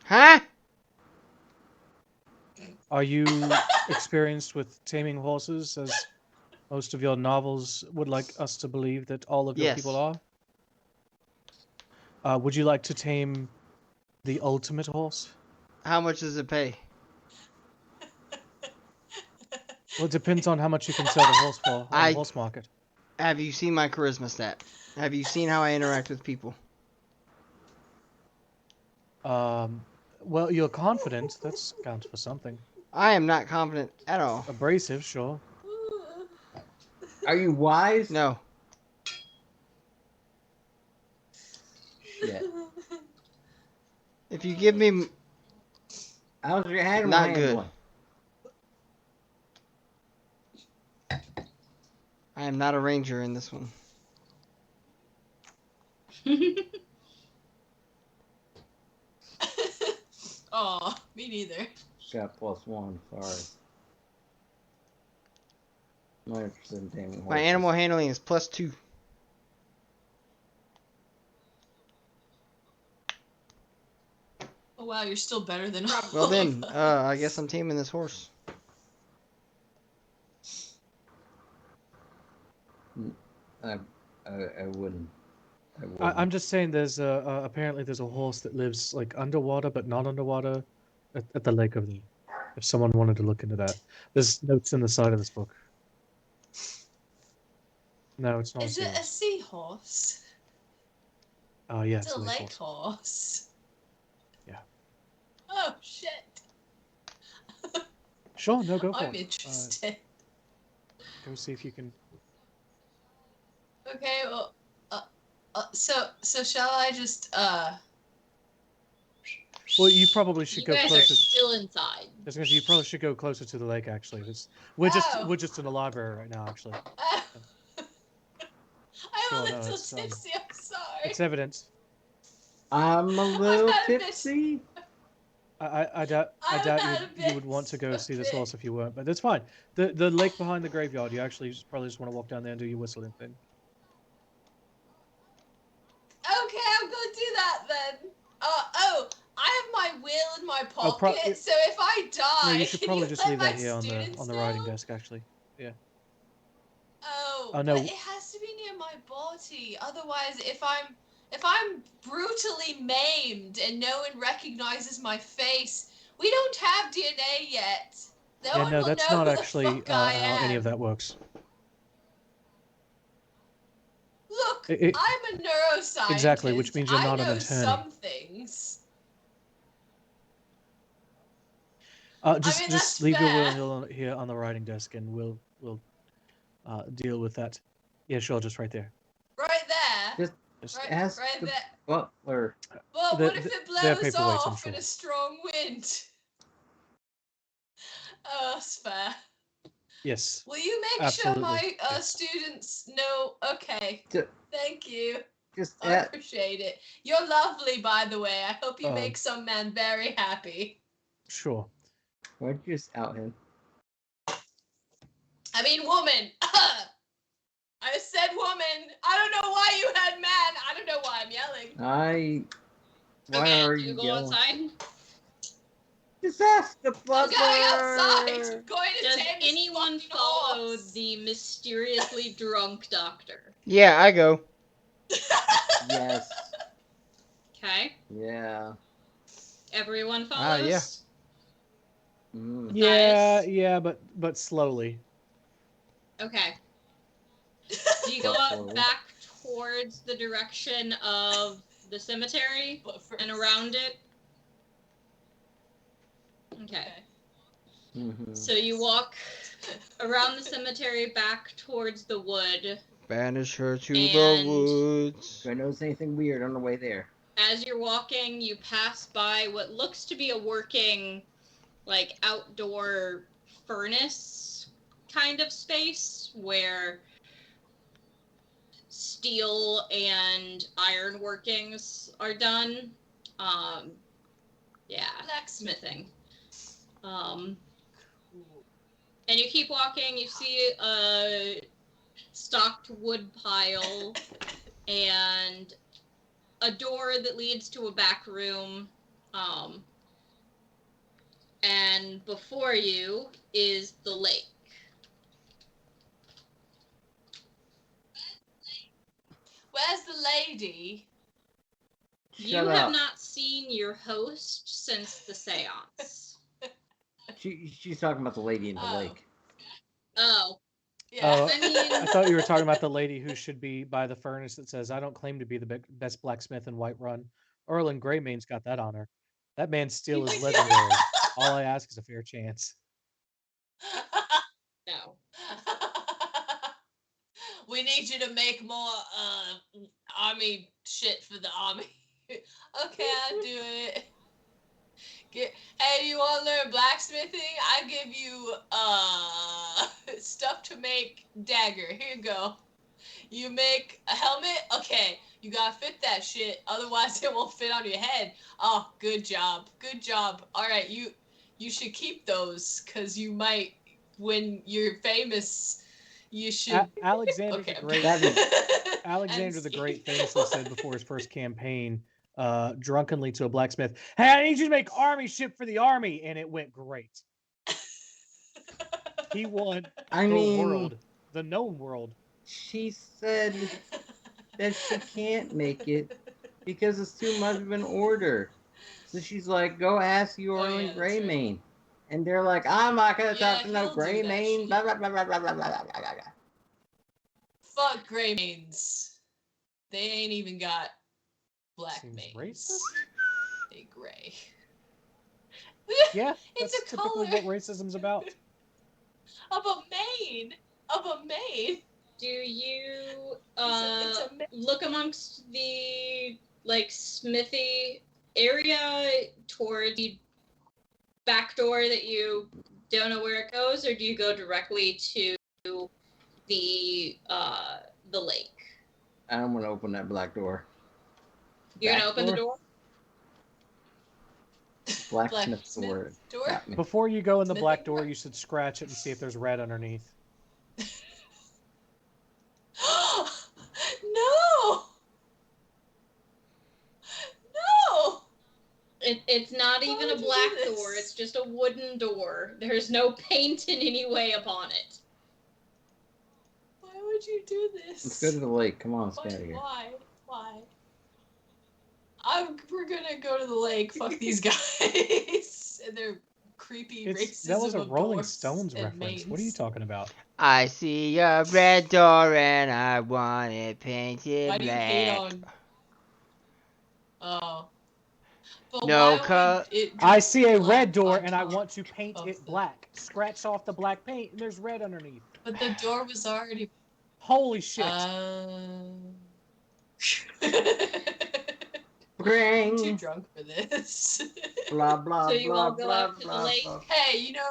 Huh? Are you experienced with taming horses, as most of your novels would like us to believe that all of your Yes. people are? Would you like to tame the ultimate horse? How much does it pay? Well, it depends on how much you can sell the horse for on the horse market. Have you seen my charisma stat? Have you seen how I interact with people? Well, you're confident. That's counts for something. I am not confident at all. Abrasive, sure. Are you wise? No. Shit. If you give me... How's your animal Not good. handling? I am not a ranger in this one. Oh, me neither. Got +1, sorry. Not interested in taming horses. My animal handling is +2. Oh wow, you're still better than Well then, I guess I'm taming this horse. I wouldn't. I'm just saying there's apparently there's a horse that lives like underwater but not underwater at the lake of the. If someone wanted to look into that, there's notes in the side of this book. No, it's not. Is it a seahorse? Oh yeah, It's a lake horse. Yeah. Oh shit. Sure, no, go for I'm it. interested. Go see if you can. Okay, well, so shall I just Well, you probably should You go guys are closer. still inside. You probably should go closer to the lake. Actually, we're just in the library right now. Actually, I'm a Sure, no, little it's, tipsy. I'm sorry. it's evident. I'm a little had a bit- tipsy. I doubt you would want to go see this horse if you weren't, but that's fine. The lake behind the graveyard. You actually probably just want to walk down there and do your whistling thing. Okay, I'm gonna do that then. Oh, I have my will in my pocket, so if I die, No, you should can probably you just let leave my that here on students the writing know? desk. Actually, yeah. Oh, Oh, no. but it has to be near my body. Otherwise, if I'm brutally maimed and no one recognizes my face, we don't have DNA yet. No one will that's know not who the actually fuck I how any of am. that works. Look, It- I'm a neuroscientist. Exactly, which means you're not I an know attorney. some things. Just that's just leave your fair. will here on the writing desk, and we'll deal with that. Yeah, sure, just right there. Right there. Just Right, ask right the there. butler. Well, The- what if the- it they're blows paperweights, I'm off in sure. a strong wind? Oh, that's fair. Yes. Will you make Absolutely, sure my yes. students know? Okay. Ju- Thank you. Just I appreciate it. You're lovely, by the way. I hope you Um, make some man very happy. Sure. why'd you just out him? I mean, woman. I said woman. I don't know why you had man. I don't know why I'm yelling. Why Okay, are do you you go yelling? outside? Just ask the I'm butler. going outside. I'm going to Does tame this anyone fucking follow horse. the mysteriously drunk doctor? Yeah, I go. Yes. Okay. Yeah. Everyone follows? Yeah. Yeah, Nice. yeah, but slowly. Okay. Do you go up back towards the direction of the cemetery and around it? Okay. So you walk around the cemetery back towards the wood. Banish her to And the woods. Do I notice anything weird on the way there? as you're walking, you pass by what looks to be a working, like, outdoor furnace kind of space where steel and iron workings are done. Yeah, blacksmithing. And you keep walking, you see a stocked wood pile and a door that leads to a back room. And before you is the lake. Where's the lady? You have not seen your host since the seance. She's talking about the lady in the lake. Oh. Yeah. Oh, I mean, I thought you were talking about the lady who should be by the furnace that says, "I don't claim to be the best blacksmith in Whiterun." Erlen Greymane's got that on her. That man's steel is legendary. All I ask is a fair chance. No. We need you to make more army shit for the army. Okay, I'll do it. Hey, you want to learn blacksmithing? I give you stuff to make dagger. Here you go. You make a helmet? Okay, you gotta fit that shit, otherwise it won't fit on your head. Oh, good job. Good job. Alright, you should keep those, because you might, when you're famous, you should... Alexander Okay, the Great. Alexander the Great famously said before his first campaign, drunkenly to a blacksmith, "Hey, I need you to make army shit for the army," and it went great. He won world, the known world. She said that she can't make it because it's too much of an order. So she's like, "Go ask Erlen Greymane." Right. And they're like, "I'm not gonna talk to no Greymane." Blah blah blah blah blah blah blah blah. Fuck Greymanes. They ain't even got black manes. Racist? They gray. Yeah, it's that's a typically color. what racism's about. Of a mane. Of a mane. Do you it's a look amongst the, like, smithy area towards the back door that you don't know where it goes, or do you go directly to the lake? I'm gonna open that black door. You're gonna open the door? Blacksmith sword. Door? Before you go in the black door, you should scratch it and see if there's red underneath. No! No! It's not even a black door, it's just a wooden door. There's no paint in any way upon it. Why would you do this? Let's go to the lake. Come on, let's get out of here. Why? We're gonna go to the lake. Fuck these guys. And their creepy racism. That was a Rolling Stones reference. Mains. What are you talking about? I see a red door and I want it painted black. Why do you hate on... Oh. But no, I see a red door and I want to paint it black. Scratch off the black paint and there's red underneath. But the door was already... Holy shit. I'm too drunk for this. Blah, blah, so you blah, all go blah, out to blah, the lake? blah. Hey, you know...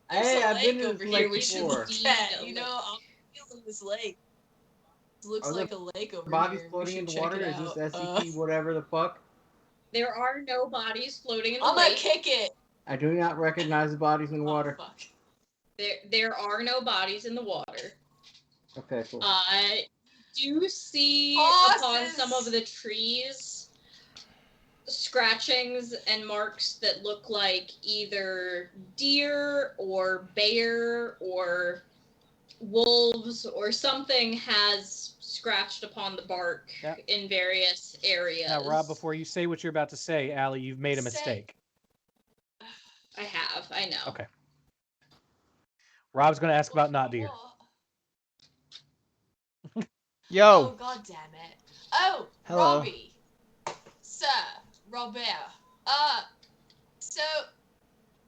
Hey, I've been over to this here lake we should before. look at. You know, I'm feeling this lake. It looks like a lake over bodies here. floating in the water? Is this SCP whatever the fuck? There are no bodies floating in the I'm lake. gonna kick it! I do not recognize the bodies in the water. Oh, fuck. There are no bodies in the water. Okay, cool. Do see upon some of the trees scratchings and marks that look like either deer or bear or wolves or something has scratched upon the bark in various areas. Now, Rob, before you say what you're about to say, Allie, you've made a mistake. I have. I know. Okay. Rob's going to ask about not deer. Yo. Oh, god damn it. Oh, Hello. Robbie. Sir, Robert. So,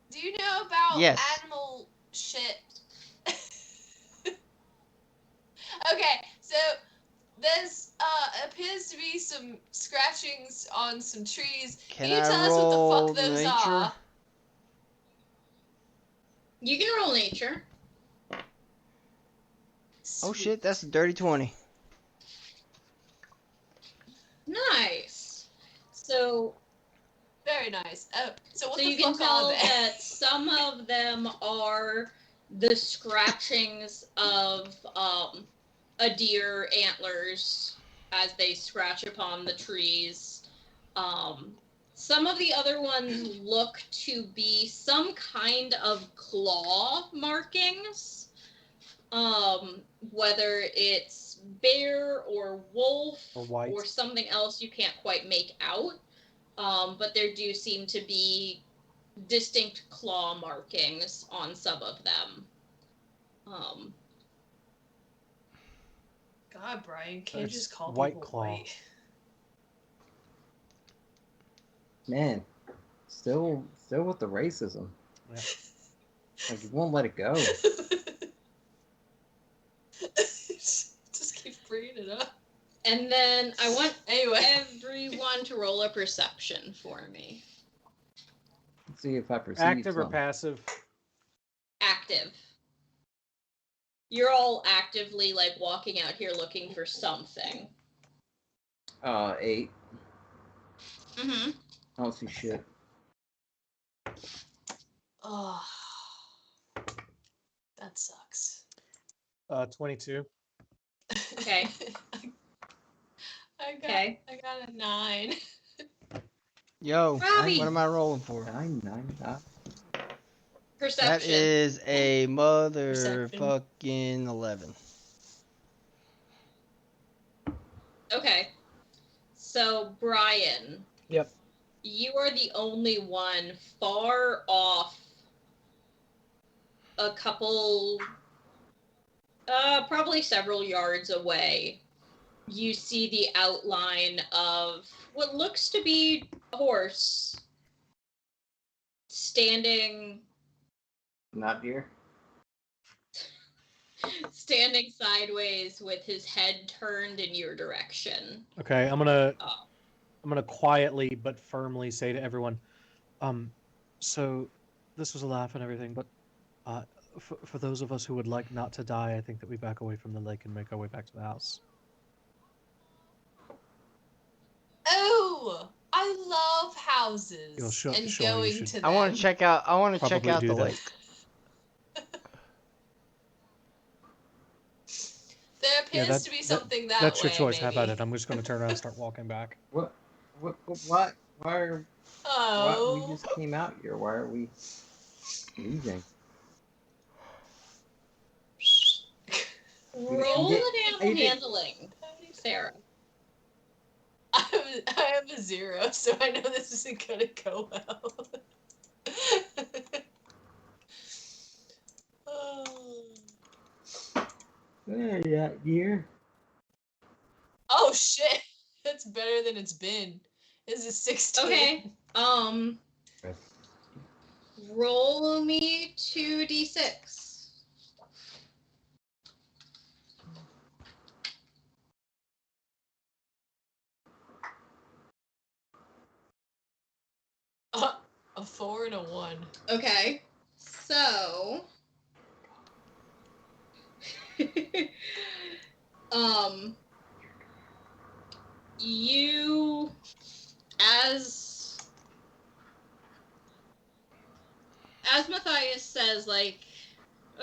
do you know about Yes. animal shit? Okay, so there's appears to be some scratchings on some trees. Can you I tell us roll what the fuck those nature? are? You can roll nature. Oh Sweet. shit, that's a dirty 20. Nice. So Very nice. Oh, so what So the you can fuck are tell they? that some of them are the scratchings of a deer antlers as they scratch upon the trees. Some of the other ones look to be some kind of claw markings. Whether it's bear or wolf Or white. or something else you can't quite make out. But there do seem to be distinct claw markings on some of them. God, Brian, can't you That's just call White people Claw. white? Man, still with the racism. Yeah. Like, you won't let it go. Just keep bringing it up. And then I want Anyway. everyone to roll a perception for me. Let's see if I perceive Active or something. passive? Active. You're all actively like walking out here looking for something. 8. Mm-hmm. I don't see shit. Oh, that sucks. 22. Okay. I got a 9. Yo, Robbie! what am I rolling for? 9. Perception. That is a motherfucking 11. Okay. So, Brian. Yep. You are the only one far off a couple, probably several yards away. You see the outline of what looks to be a horse standing Not sideways with his head turned in your direction. Okay, I'm gonna quietly but firmly say to everyone, so this was a laugh and everything, but for those of us who would like not to die, I think that we back away from the lake and make our way back to the house. Oh, I love houses You'll sure and you going should to them. I want to check out probably do the that. lake. There appears to be something that way. That's your choice. Maybe. How about it? I'm just going to turn around and start walking back. What? Why we just came out here? Why are we leaving? Roll an animal handling, Sarah. I have a 0, so I know this isn't gonna go well. Year. Oh shit! That's better than it's been. This is 16. Okay. Roll me 2d6. A 4 and a 1. Okay. So you as Matthias says, like,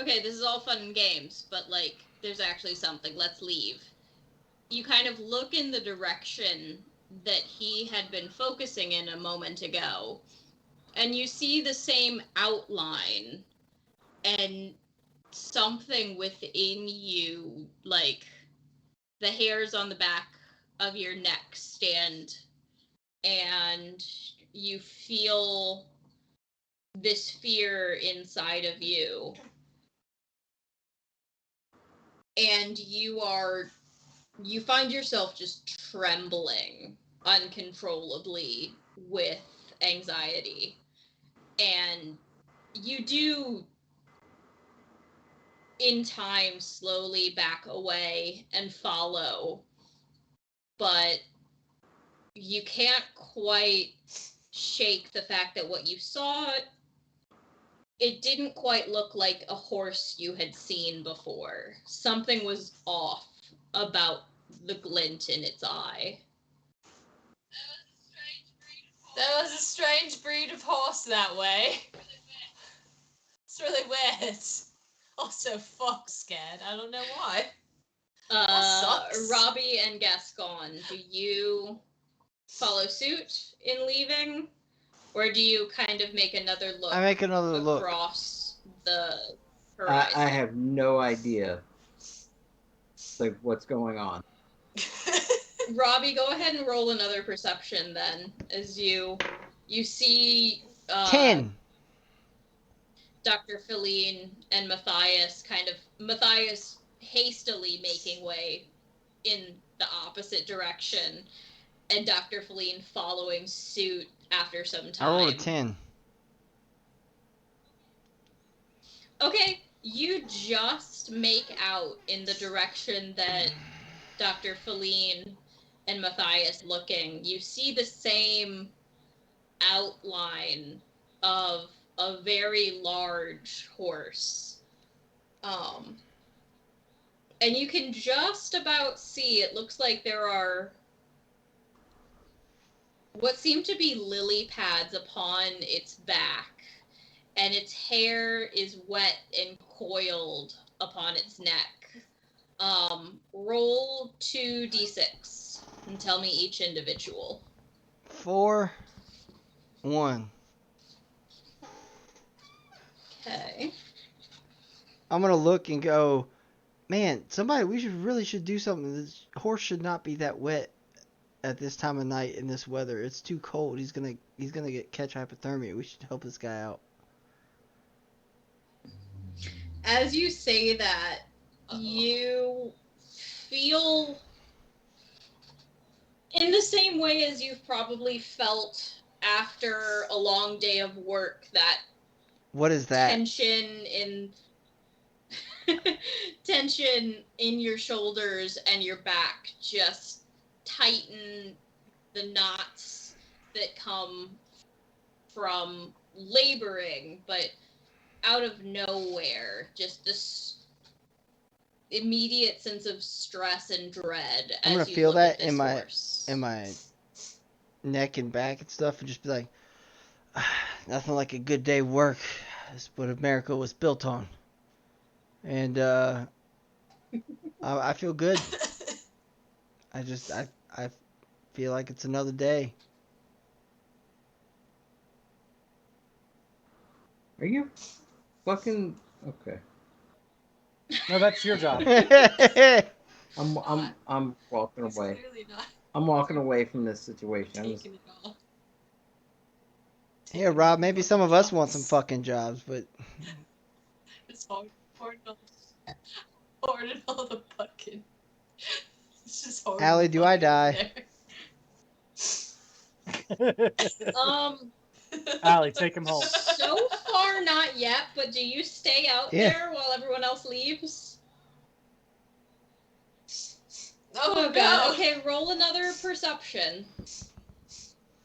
okay, this is all fun and games, but like there's actually something, let's leave. You kind of look in the direction that he had been focusing in a moment ago, and you see the same outline, and something within you, like the hairs on the back of your neck stand, and you feel this fear inside of you. And you find yourself just trembling uncontrollably with anxiety. And you do, in time, slowly back away and follow, but you can't quite shake the fact that what you saw, it didn't quite look like a horse you had seen before. Something was off about the glint in its eye. There was a strange breed of horse that way. It's really weird. Also, fuck scared. I don't know why. That sucks. Robbie and Gascon, do you follow suit in leaving? Or do you kind of make another look I make another look across the horizon? I have no idea, like, what's going on. Robbie, go ahead and roll another perception then, as you see 10. Dr. Feline and Matthias Matthias hastily making way in the opposite direction, and Dr. Feline following suit after some time. I rolled a 10. Okay, you just make out in the direction that Dr. Feline and Matthias looking. You see the same outline of a very large horse. And you can just about see, it looks like there are what seem to be lily pads upon its back, and its hair is wet and coiled upon its neck. Roll 2d6 and tell me each individual. 4, 1. Okay. I'm gonna look and go, man, we really should do something. This horse should not be that wet at this time of night in this weather. It's too cold. He's gonna catch hypothermia. We should help this guy out. As you say that, you feel in the same way as you've probably felt after a long day of work, that What is that? tension in your shoulders and your back just tighten the knots that come from laboring, but out of nowhere, just this immediate sense of stress and dread. I'm gonna as you feel look that at this in my neck and back and stuff, and just be like, nothing like a good day work. That's what America was built on. And I feel good. I feel like it's another day. Are you fucking okay? No, that's your job. I'm walking away. Clearly not I'm walking away from this situation. taking it all. Yeah, Rob, maybe some of us want some fucking jobs, but It's hard all the fucking. It's just hard. Allie, do I die? Allie, take him home. So far, not yet, but do you stay out there while everyone else leaves? Oh, God. no. Okay, roll another perception.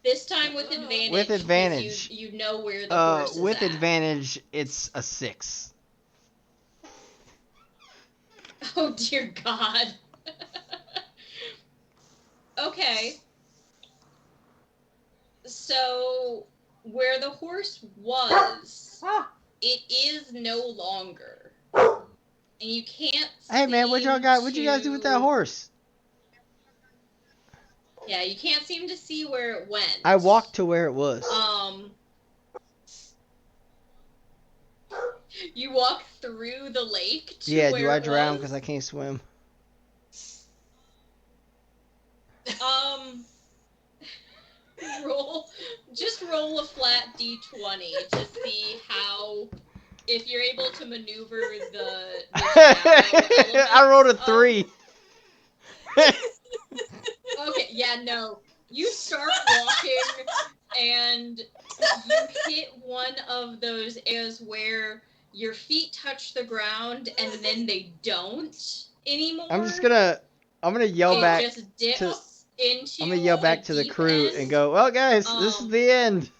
This time with advantage. With advantage. You know where the horse is with at. advantage, it's a 6. Oh, dear God. Okay. So, where the horse was, it is no longer. And you can't Hey, man, what'd you guys do with that horse? Yeah, you can't seem to see where it went. I walked to where it was. You walk through the lake to Yeah, where do I it drown was? because I can't swim? roll a flat d20 to see how, if you're able to maneuver the shadow I rolled a elements 3. Okay, yeah, no. You start walking and you hit one of those areas where your feet touch the ground and then they don't anymore. I'm gonna yell back just dips to into I'm gonna yell back a to the deep crew end. and go, well guys, this is the end.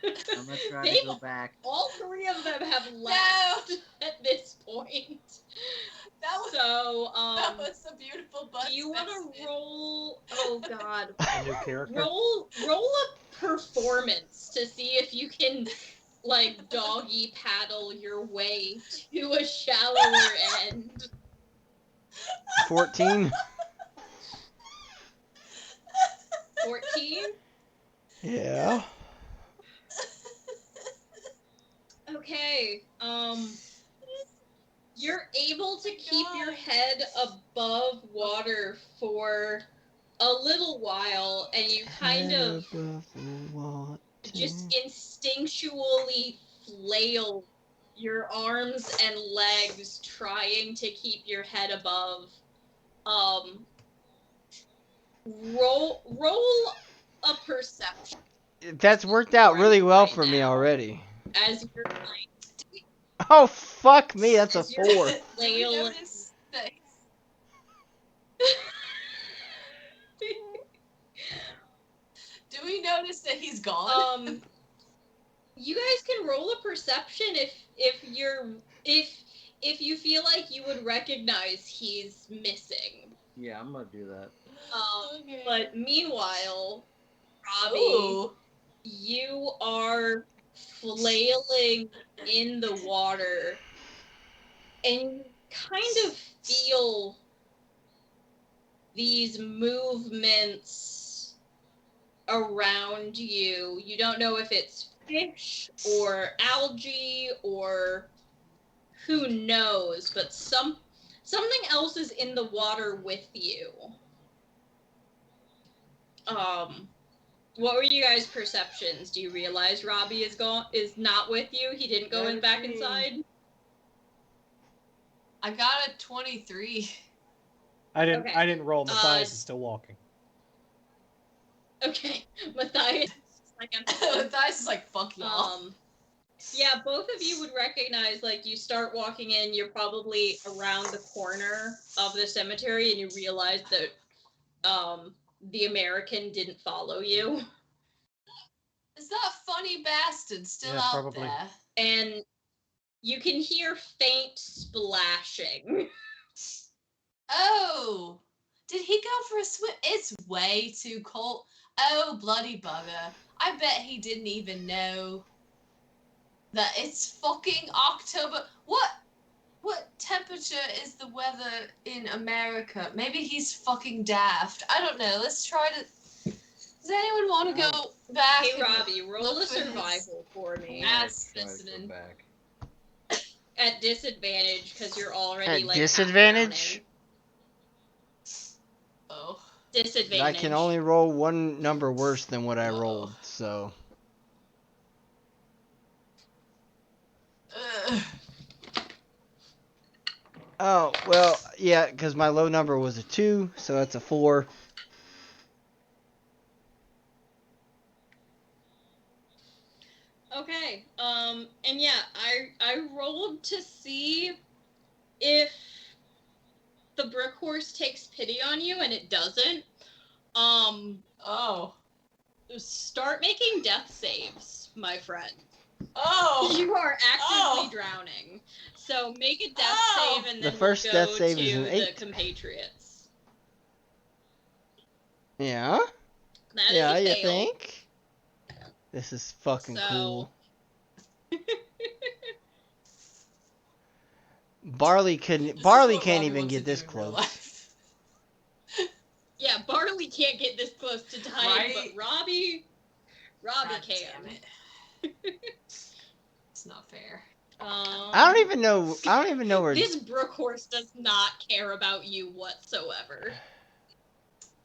I'm gonna try to go back. All 3 of them have left at this point. That was a beautiful butt. Do you want to roll? Oh God! A new character. Roll a performance to see if you can, like, doggy paddle your way to a shallower end. 14. 14. Yeah. Okay. You're able to keep your head above water for a little while, and you kind of just instinctually flail your arms and legs trying to keep your head above. Roll a perception. That's worked out really well for me already. As you're like, Oh fuck me, that's a 4. Do we notice that Do we notice that he's gone? You guys can roll a perception if you feel like you would recognize he's missing. Yeah, I'm gonna do that. Okay. But meanwhile, Robbie, you are flailing in the water, and you kind of feel these movements around you. You don't know if it's fish or algae or who knows, but something else is in the water with you. What were you guys' perceptions? Do you realize Robbie is not with you? He didn't go back inside? I got a 23. I didn't roll. Matthias is still walking. Okay. Matthias is like, fuck y'all. Yeah, both of you would recognize, like, you start walking in, you're probably around the corner of the cemetery, and you realize that the American didn't follow you. Is that funny bastard still out probably there? And you can hear faint splashing. Oh! Did he go for a swim? It's way too cold. Oh, bloody bugger. I bet he didn't even know that it's fucking October. What temperature is the weather in America? Maybe he's fucking daft. I don't know. Let's try to... Does anyone want to go back? Hey, Robbie, roll a survival for me. Listening. Back. At disadvantage, because you're already, At like, disadvantage? Oh. Disadvantage. I can only roll one number worse than what I rolled, so... Oh, well, yeah, because my low number was a 2, so that's a 4. Okay, and yeah, I rolled to see if the brick horse takes pity on you, and it doesn't. Start making death saves, my friend. Oh! You are actively drowning. So make a death save, and then The first we'll death go save to is an 8. the compatriots. Yeah? That is Yeah, a you fail. think? This is fucking cool. Barley can't even get this close. Yeah, Barley can't get this close to dying, Right? but Robbie can. Damn it. It's not fair. I don't even know where This brook horse does not care about you whatsoever.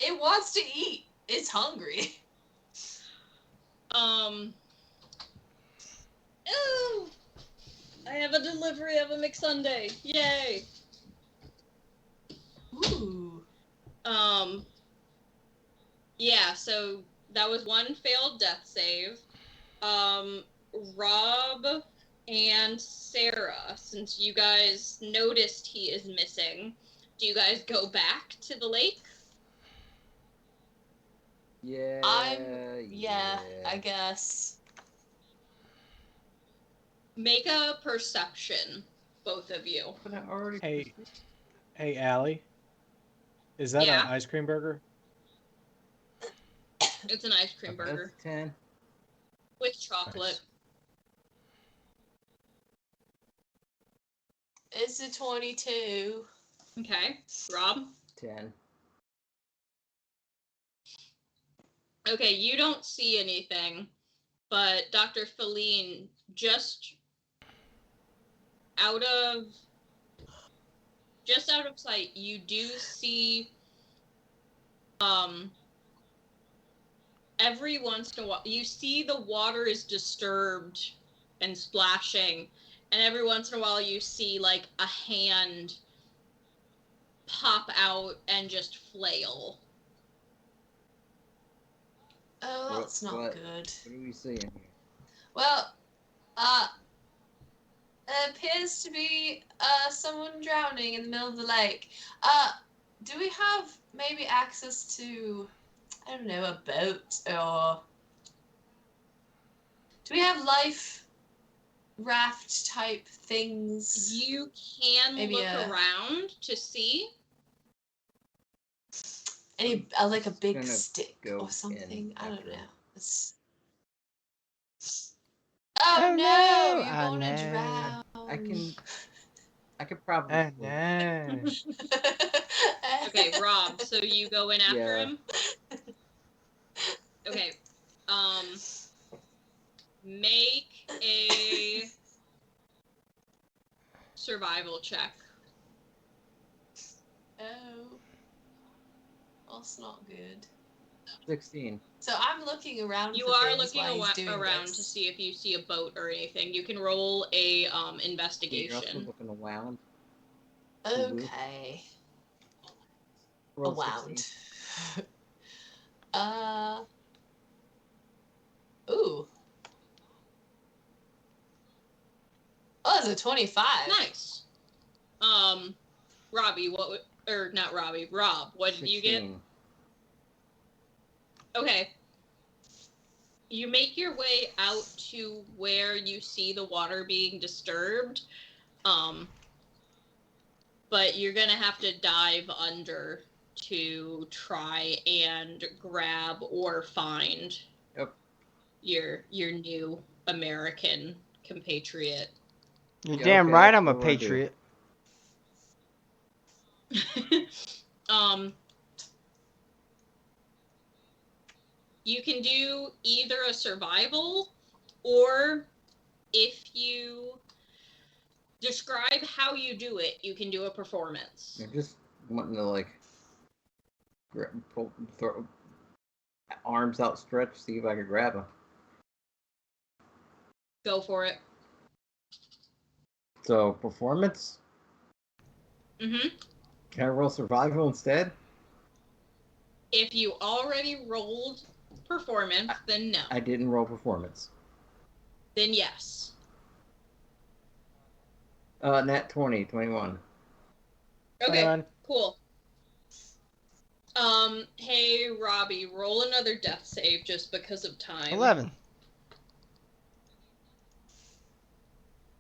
It wants to eat. It's hungry. Oh, I have a delivery of a McSundae. Yay! Ooh. Yeah, so that was one failed death save. Rob and Sarah, since you guys noticed he is missing, do you guys go back to the lake? Yeah. I guess. Make a perception, both of you. But I already. Hey, Allie. Is that Yeah? an ice cream burger? It's an ice cream burger. That's 10. With chocolate. It's a 22. Okay. Rob? 10. Okay, you don't see anything, but Dr. Feline, just out of sight, you do see every once in a while you see the water is disturbed and splashing, and every once in a while you see like a hand pop out and just flail. Oh, that's not what, good. What do we see in here? Well, it appears to be someone drowning in the middle of the lake. Do we have maybe access to, I don't know, a boat, or do we have life raft type things? You can Maybe look around to see. Any like a big stick go or something? I don't after know. him. It's... Oh, no! no! You're Oh, gonna no. drown. I could probably. Oh, no. Okay, Rob, so you go in after Yeah. him? Okay. Make a survival check. Oh. That's not good. 16. So I'm looking around. You for are things looking while he's doing around this. to see if you see a boat or anything. You can roll a You're also investigation. looking around. Okay. Roll Around. 16. Ooh. Oh, it's a 25. Nice. Robbie, not Robbie, Rob, what did you get? 16. Okay. You make your way out to where you see the water being disturbed. But you're gonna have to dive under to try and grab or find your new American compatriot. You're damn right I'm a patriot. You can do either a survival, or if you describe how you do it, you can do a performance. I'm just wanting to like throw arms outstretched, see if I could grab him. Go for it. So performance. Mm-hmm. Can I roll survival instead? If you already rolled performance, then no. I didn't roll performance. Then yes. Nat 20, 21. Okay, cool. Hey, Robbie, roll another death save just because of time. 11.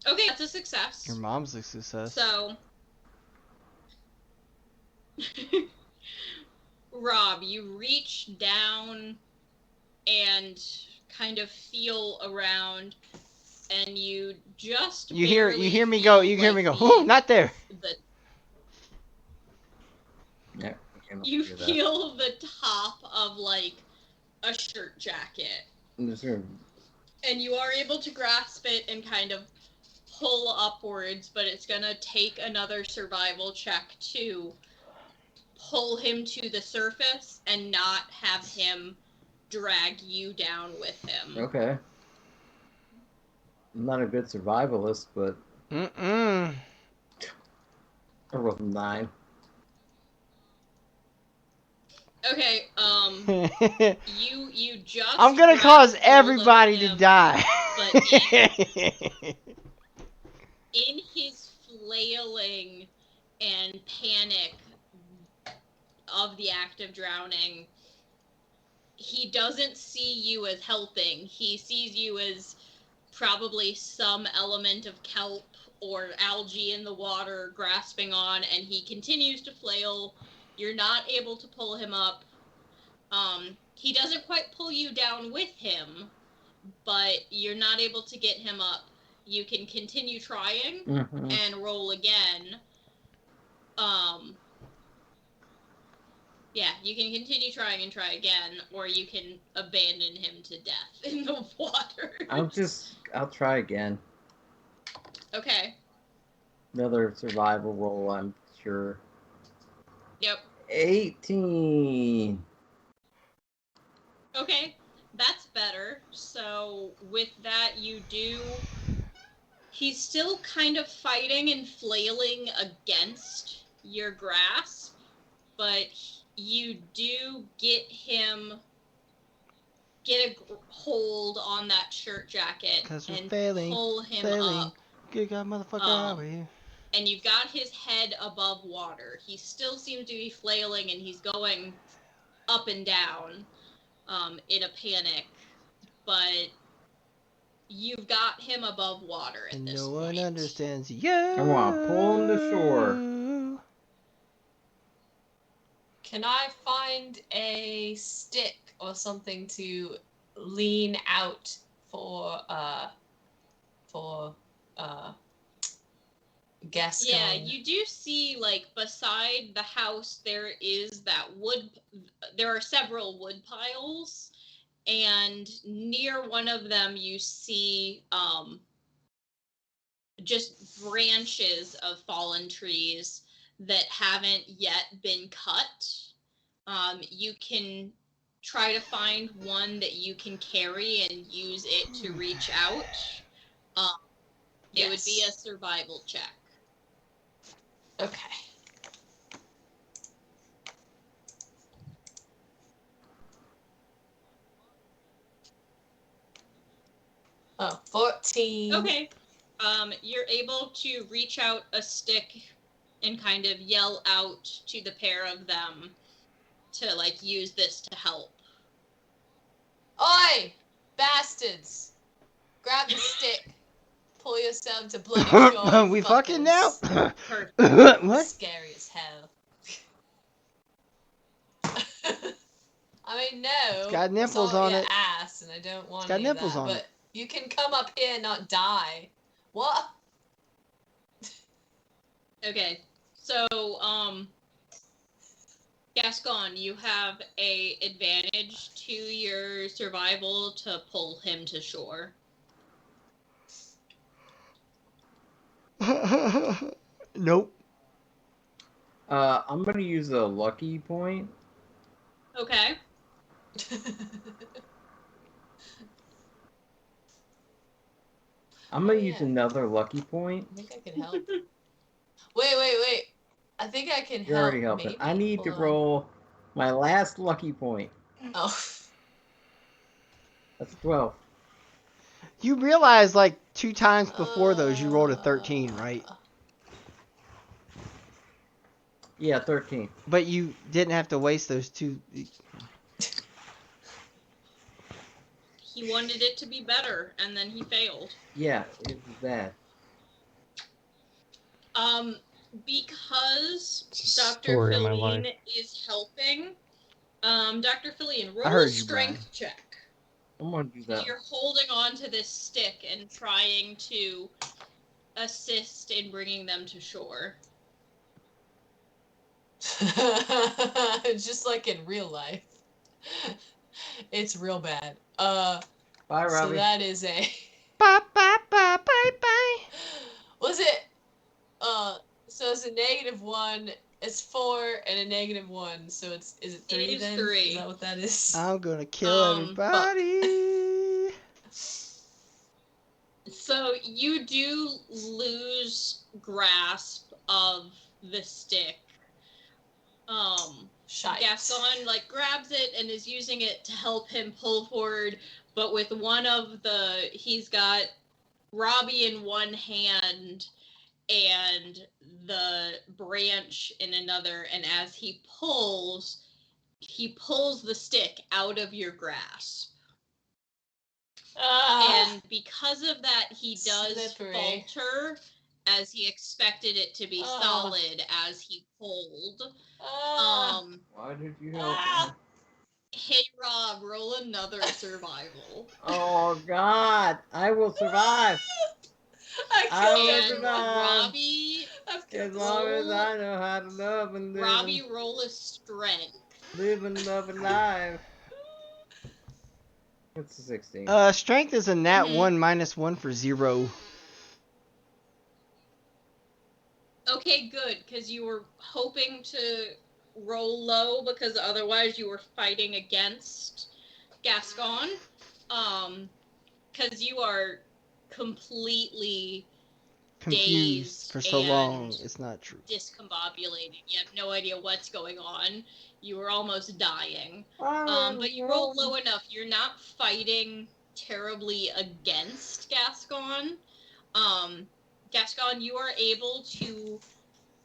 Okay, that's a success. Your mom's a success. So, Rob, you reach down and kind of feel around, and you just you hear me go. You hear me go. Oh, not there. Yeah. You feel the top of like a shirt jacket, and you are able to grasp it and kind of pull upwards, but it's gonna take another survival check to pull him to the surface and not have him drag you down with him. Okay. I'm not a good survivalist, but I rolled a 9. Okay, you just I'm gonna grab cause hold of everybody to him, die. but in his flailing and panic of the act of drowning, he doesn't see you as helping. He sees you as probably some element of kelp or algae in the water grasping on, and he continues to flail. You're not able to pull him up. He doesn't quite pull you down with him, but you're not able to get him up. You can continue trying and roll again. Yeah, you can continue trying and try again, or you can abandon him to death in the water. I'll try again. Okay. Another survival roll, I'm sure. Yep. 18. Okay, that's better. So with that, he's still kind of fighting and flailing against your grasp, but you do get a hold on that shirt jacket and pull him up. Good God, motherfucker, over here. And you've got his head above water. He still seems to be flailing, and he's going up and down in a panic, but you've got him above water at this No point. one understands you. I want to pull him to shore. Can I find a stick or something to lean out for Gascon? Yeah, you do see, like, beside the house there are several wood piles, and near one of them you see just branches of fallen trees that haven't yet been cut. You can try to find one that you can carry and use it to reach out. It would be a survival check. Okay. Oh, 14. Okay. You're able to reach out a stick and kind of yell out to the pair of them to, like, use this to help. Oi! Bastards! Grab the stick. Pull yourself to bloody shore. We fucking now? What? Scary as hell. I mean, no. It's got nipples on it. Ass, and I don't want it's got any nipples of that, on but it. you can come up here and not die. What? Okay. So, Gascon, you have a advantage to your survival to pull him to shore. Nope. I'm gonna use a lucky point. Okay. I'm gonna use another lucky point. I think I can help. Wait. I think I can help. You're already helping. Maybe? I need to roll my last lucky point. Oh. That's 12. You realize, like, 2 times before those, you rolled a 13, right? Yeah, 13. But you didn't have to waste those 2. He wanted it to be better, and then he failed. Yeah, it was bad. Because Dr. Fillion is helping, Dr. Fillion, roll a strength check. I'm gonna do that. You're holding on to this stick and trying to assist in bringing them to shore. Just like in real life. It's real bad. Bye, Robbie. So that is a... Bye, bye, bye, bye, bye. Was it... So it's a -1, It's 4 and a -1, so is it 3 It is then? 3. Is that what that is? I'm gonna kill everybody. So you do lose grasp of the stick. Shite. Gaston grabs it and is using it to help him pull forward, but with he's got Robbie in one hand and the branch in another, and as he pulls the stick out of your grasp. And because of that, he does falter, as he expected it to be solid as he pulled. Why did you help me? Hey Rob, roll another survival. Oh God, I will survive. I will survive. Robbie, as long as I know how to love and live. Robbie, roll a strength. Live and love alive. What's a 16? Strength is a nat 1 -1 for 0. Okay, good, because you were hoping to roll low because otherwise you were fighting against Gaston. Because you are completely confused for so long. It's not true. Discombobulated. You have no idea what's going on. You were almost dying. But you rolled low enough. You're not fighting terribly against Gaston. Gaston, you are able to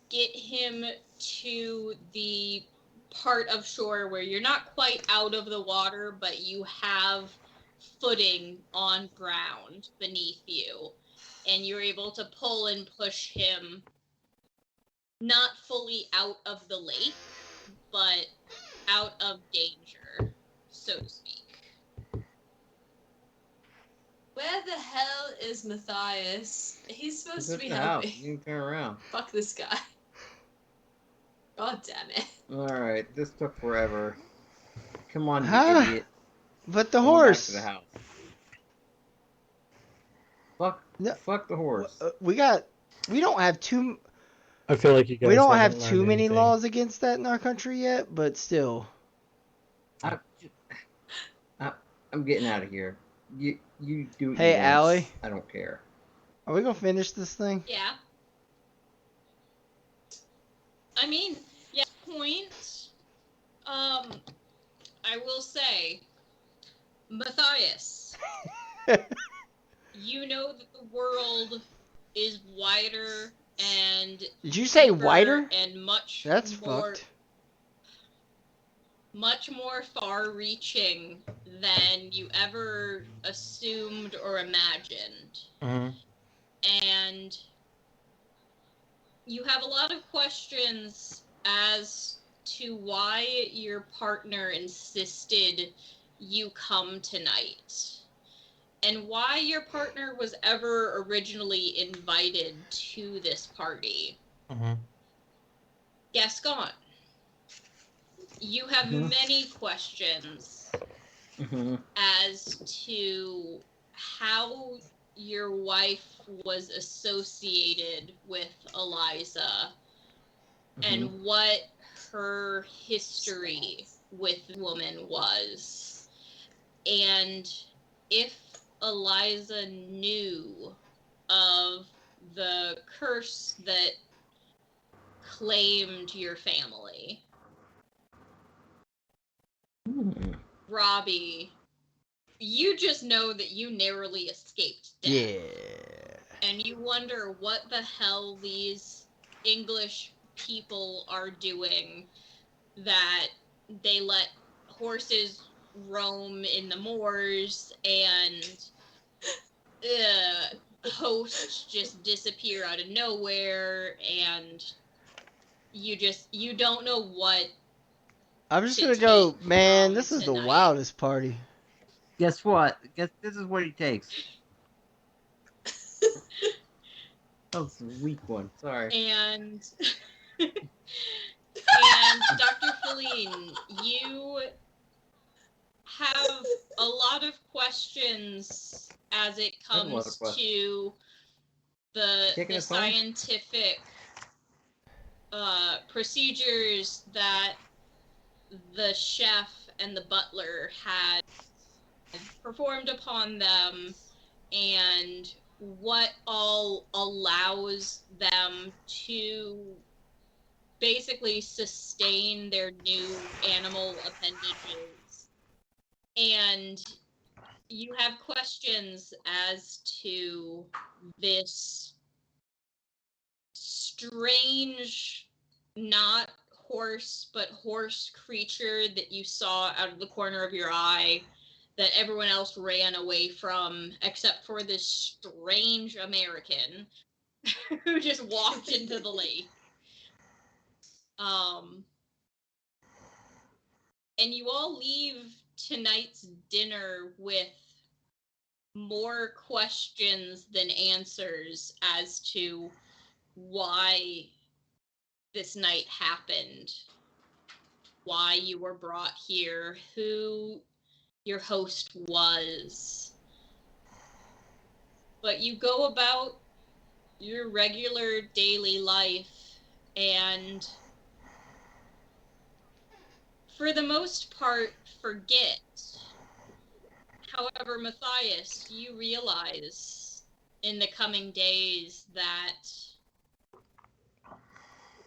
get him to the part of shore where you're not quite out of the water, but you have footing on ground beneath you. And you're able to pull and push him not fully out of the lake, but out of danger, so to speak. Where the hell is Matthias? He's supposed to be House. helping. You can turn around. Fuck this guy. God damn it. Alright, this took forever. Come on, you idiot. But the horse. Back to the house. Fuck the horse. We don't have too. I feel like you guys. We don't have haven't too learned many anything. laws against that in our country yet, but still. I'm getting out of here. You do it. Hey, Allie. I don't care. Are we gonna finish this thing? Yeah. I mean, yeah, point. I will say, Matthias, you know that the world is wider and Did you say deeper wider? And That's fucked. Much more far-reaching than you ever assumed or imagined. Mm-hmm. And you have a lot of questions as to why your partner insisted you come tonight. And why your partner was ever originally invited to this party. Mm-hmm. Gaston, you have many questions as to how your wife was associated with Eliza and what her history with the woman was. And if Eliza knew of the curse that claimed your family. Robbie, you just know that you narrowly escaped death. Yeah. And you wonder what the hell these English people are doing, that they let horses roam in the moors and hosts just disappear out of nowhere, and you don't know what. I'm just gonna go, man, this is the wildest party. Guess what? This is what he takes. That was a weak one. Sorry. And Dr. Feline, you have a lot of questions as it comes to the scientific procedures that the chef and the butler had performed upon them, and what all allows them to basically sustain their new animal appendages. And you have questions as to this strange, not horse, but horse creature that you saw out of the corner of your eye that everyone else ran away from, except for this strange American who just walked into the lake. And you all leave tonight's dinner with more questions than answers as to why this night happened, why you were brought here, who your host was. But you go about your regular daily life, and for the most part, forget. However, Matthias, you realize in the coming days that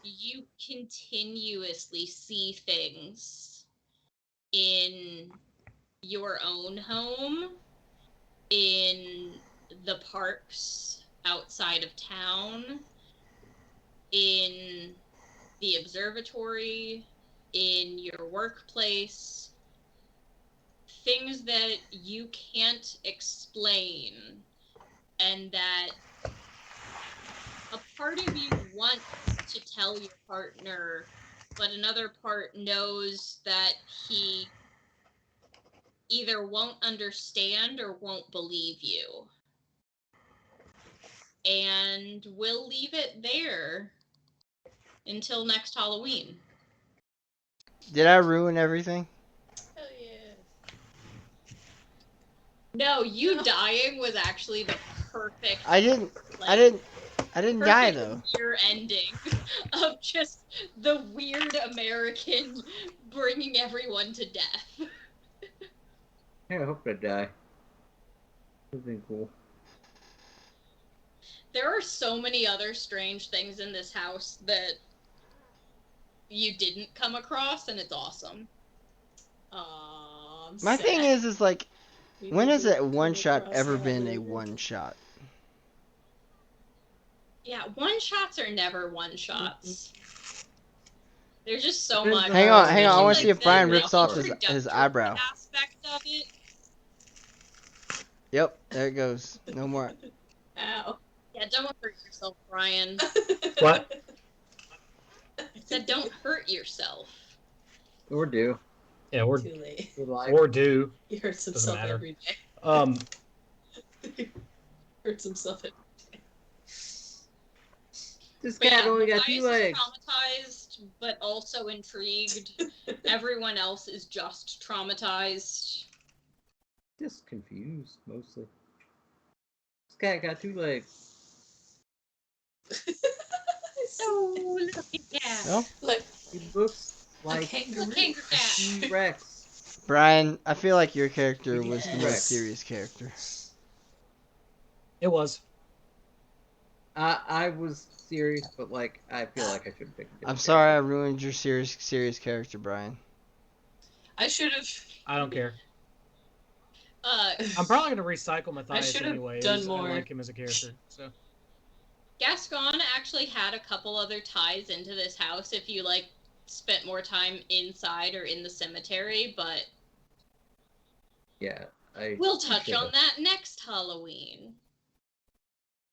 you continuously see things in your own home, in the parks outside of town, in the observatory, in your workplace, things that you can't explain, and that a part of you wants to tell your partner, but another part knows that he either won't understand or won't believe you. And we'll leave it there until next Halloween. Did I ruin everything? Hell yeah. No, you dying was actually the perfect. I didn't perfect die though. year ending of just the weird American bringing everyone to death. Yeah, I hope I die. That'd be cool. There are so many other strange things in this house that you didn't come across, and it's awesome. My thing is like, when has a one shot ever been a one shot? Yeah, one shots are never one shots. There's just so Depends much. Hang on. I Especially, want to see if Brian the rips off his introductory eyebrow. aspect of it. Yep, there it goes. No more. Ow. Yeah, don't hurt yourself, Brian. What? I said don't hurt yourself. Or do. Yeah, we're Too late. or do. He hurts Doesn't himself matter. every day. He hurts himself every day. This But cat yeah, only got Matthias 2 is legs. traumatized, but also intrigued. Everyone else is just traumatized. Just confused, mostly. This cat got 2 legs. Oh, look at that. No? Look, He looks a like kangaroo. Kangaroo a cat. T-Rex. Brian, I feel like your character was the Correct. most serious character. It was. I was serious, but like I feel like I should have picked a different I'm sorry I character. ruined your serious character, Brian. I should have. I don't care. Uh, I'm probably gonna recycle Matthias should've anyways. done more. I like him as a character. So Gascon actually had a couple other ties into this house if you like spent more time inside or in the cemetery, but Yeah, we'll touch on that next Halloween.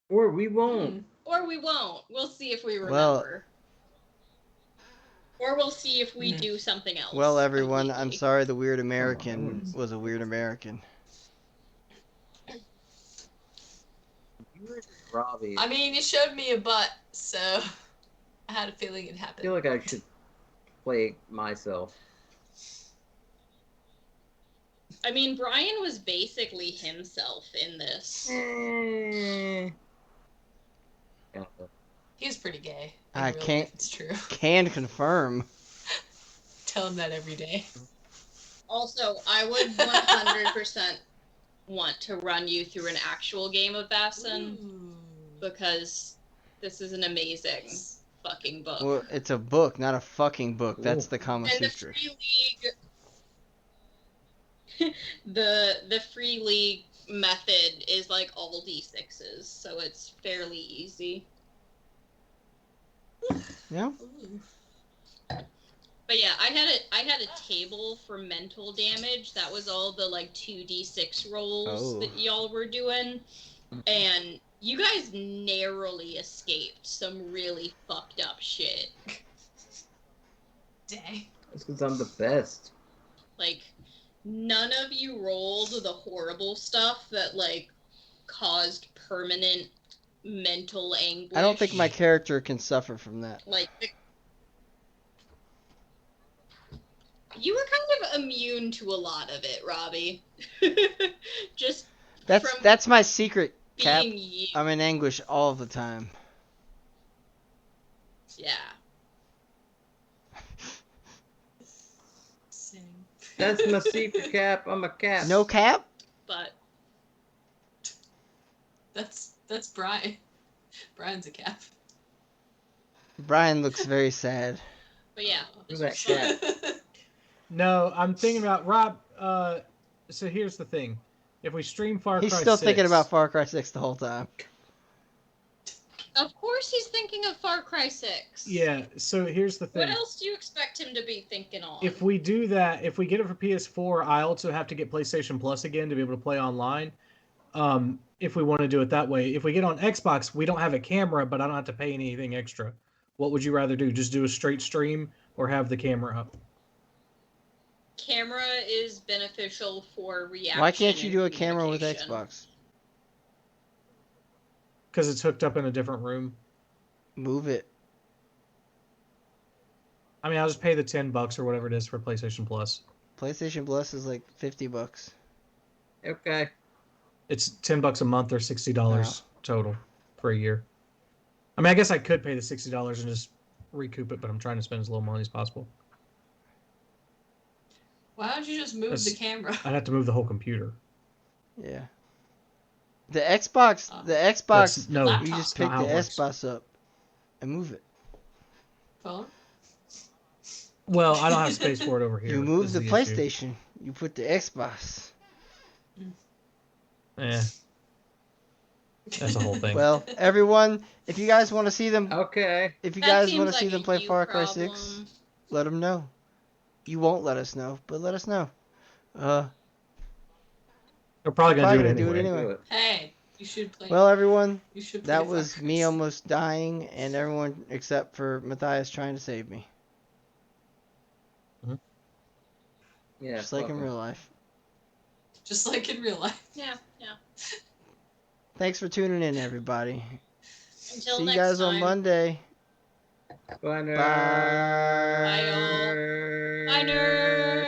Or we won't. Or we won't. We'll see if we remember. Well- or we'll see if we do something else. Well, everyone, I'm completely. sorry the weird American was a weird American. You were just Robbie. I mean, you showed me a butt, so I had a feeling it I happened. feel like I should play myself. I mean, Brian was basically himself in this. Yeah. He was pretty gay. I in real can't- life, it's true. Can confirm. Tell him that every day. Also, I would 100% want to run you through an actual game of Bassin Ooh. because this is an amazing fucking book. Well, it's a book, not a fucking book. That's Ooh. the Kama And the Sutra. free league, the free league method is like all d6s, so it's fairly easy. Yeah. Ooh. But yeah, I had a table for mental damage. That was all the like 2d6 rolls Oh. that y'all were doing, and you guys narrowly escaped some really fucked up shit. Dang. That's because I'm the best. Like, none of you rolled the horrible stuff that like caused permanent mental anguish. I don't think my character can suffer from that. Like, you were kind of immune to a lot of it, Robbie. Just from That's my secret, Cap. being you. I'm in anguish all of the time. Yeah. Sing. That's my secret, Cap. I'm a cat. No cap? But That's Brian. Brian's a cap. Brian looks very sad. yeah. Who's this that was fun. cat? No, I'm thinking about Rob. So here's the thing: if we stream Far Cry He's still 6, thinking about Far Cry 6 the whole time. Of course he's thinking of Far Cry 6. Yeah. So here's the What thing: else do you expect him to be thinking on? if we do that, if we get it for PS4, I also have to get PlayStation Plus again to be able to play online. If we want to do it that way, if we get on Xbox, we don't have a camera, but I don't have to pay anything extra. What would you rather do? Just do a straight stream or have the camera up? Camera is beneficial for reaction. Why can't you and do a camera with communication. Xbox? Because it's hooked up in a different room. Move it. I mean, I'll just pay the $10 or whatever it is for PlayStation Plus. PlayStation Plus is like $50. Okay. It's $10 a month or $60 total for a year. I mean, I guess I could pay the $60 and just recoup it, but I'm trying to spend as little money as possible. Why don't you just move That's- the camera? I'd have to move the whole computer. Yeah. The Xbox, That's, no, laptop. you just that's not pick the how it works. Xbox up and move it. Phone? Well, I don't have space for it over here. You move is the issue. PlayStation. You put the Xbox. That's the whole thing. Well, everyone, if you guys want to see them, Okay. if you That guys seems want to like see a them play you Far Cry problem. 6, let them know. You won't let us know, but let us know. They're probably Probably going to gonna do it anyway. Do it. Hey, you should play. Well, everyone, you should play that Far was Cry me 6. almost dying, and everyone except for Matthias trying to save me, Yeah. just like in fuck 'em. real life. Just like in real life. Yeah. Thanks for tuning in, everybody. Until See you next guys time. on Monday. Bye, Bye. Bye, all. Bye, nerds.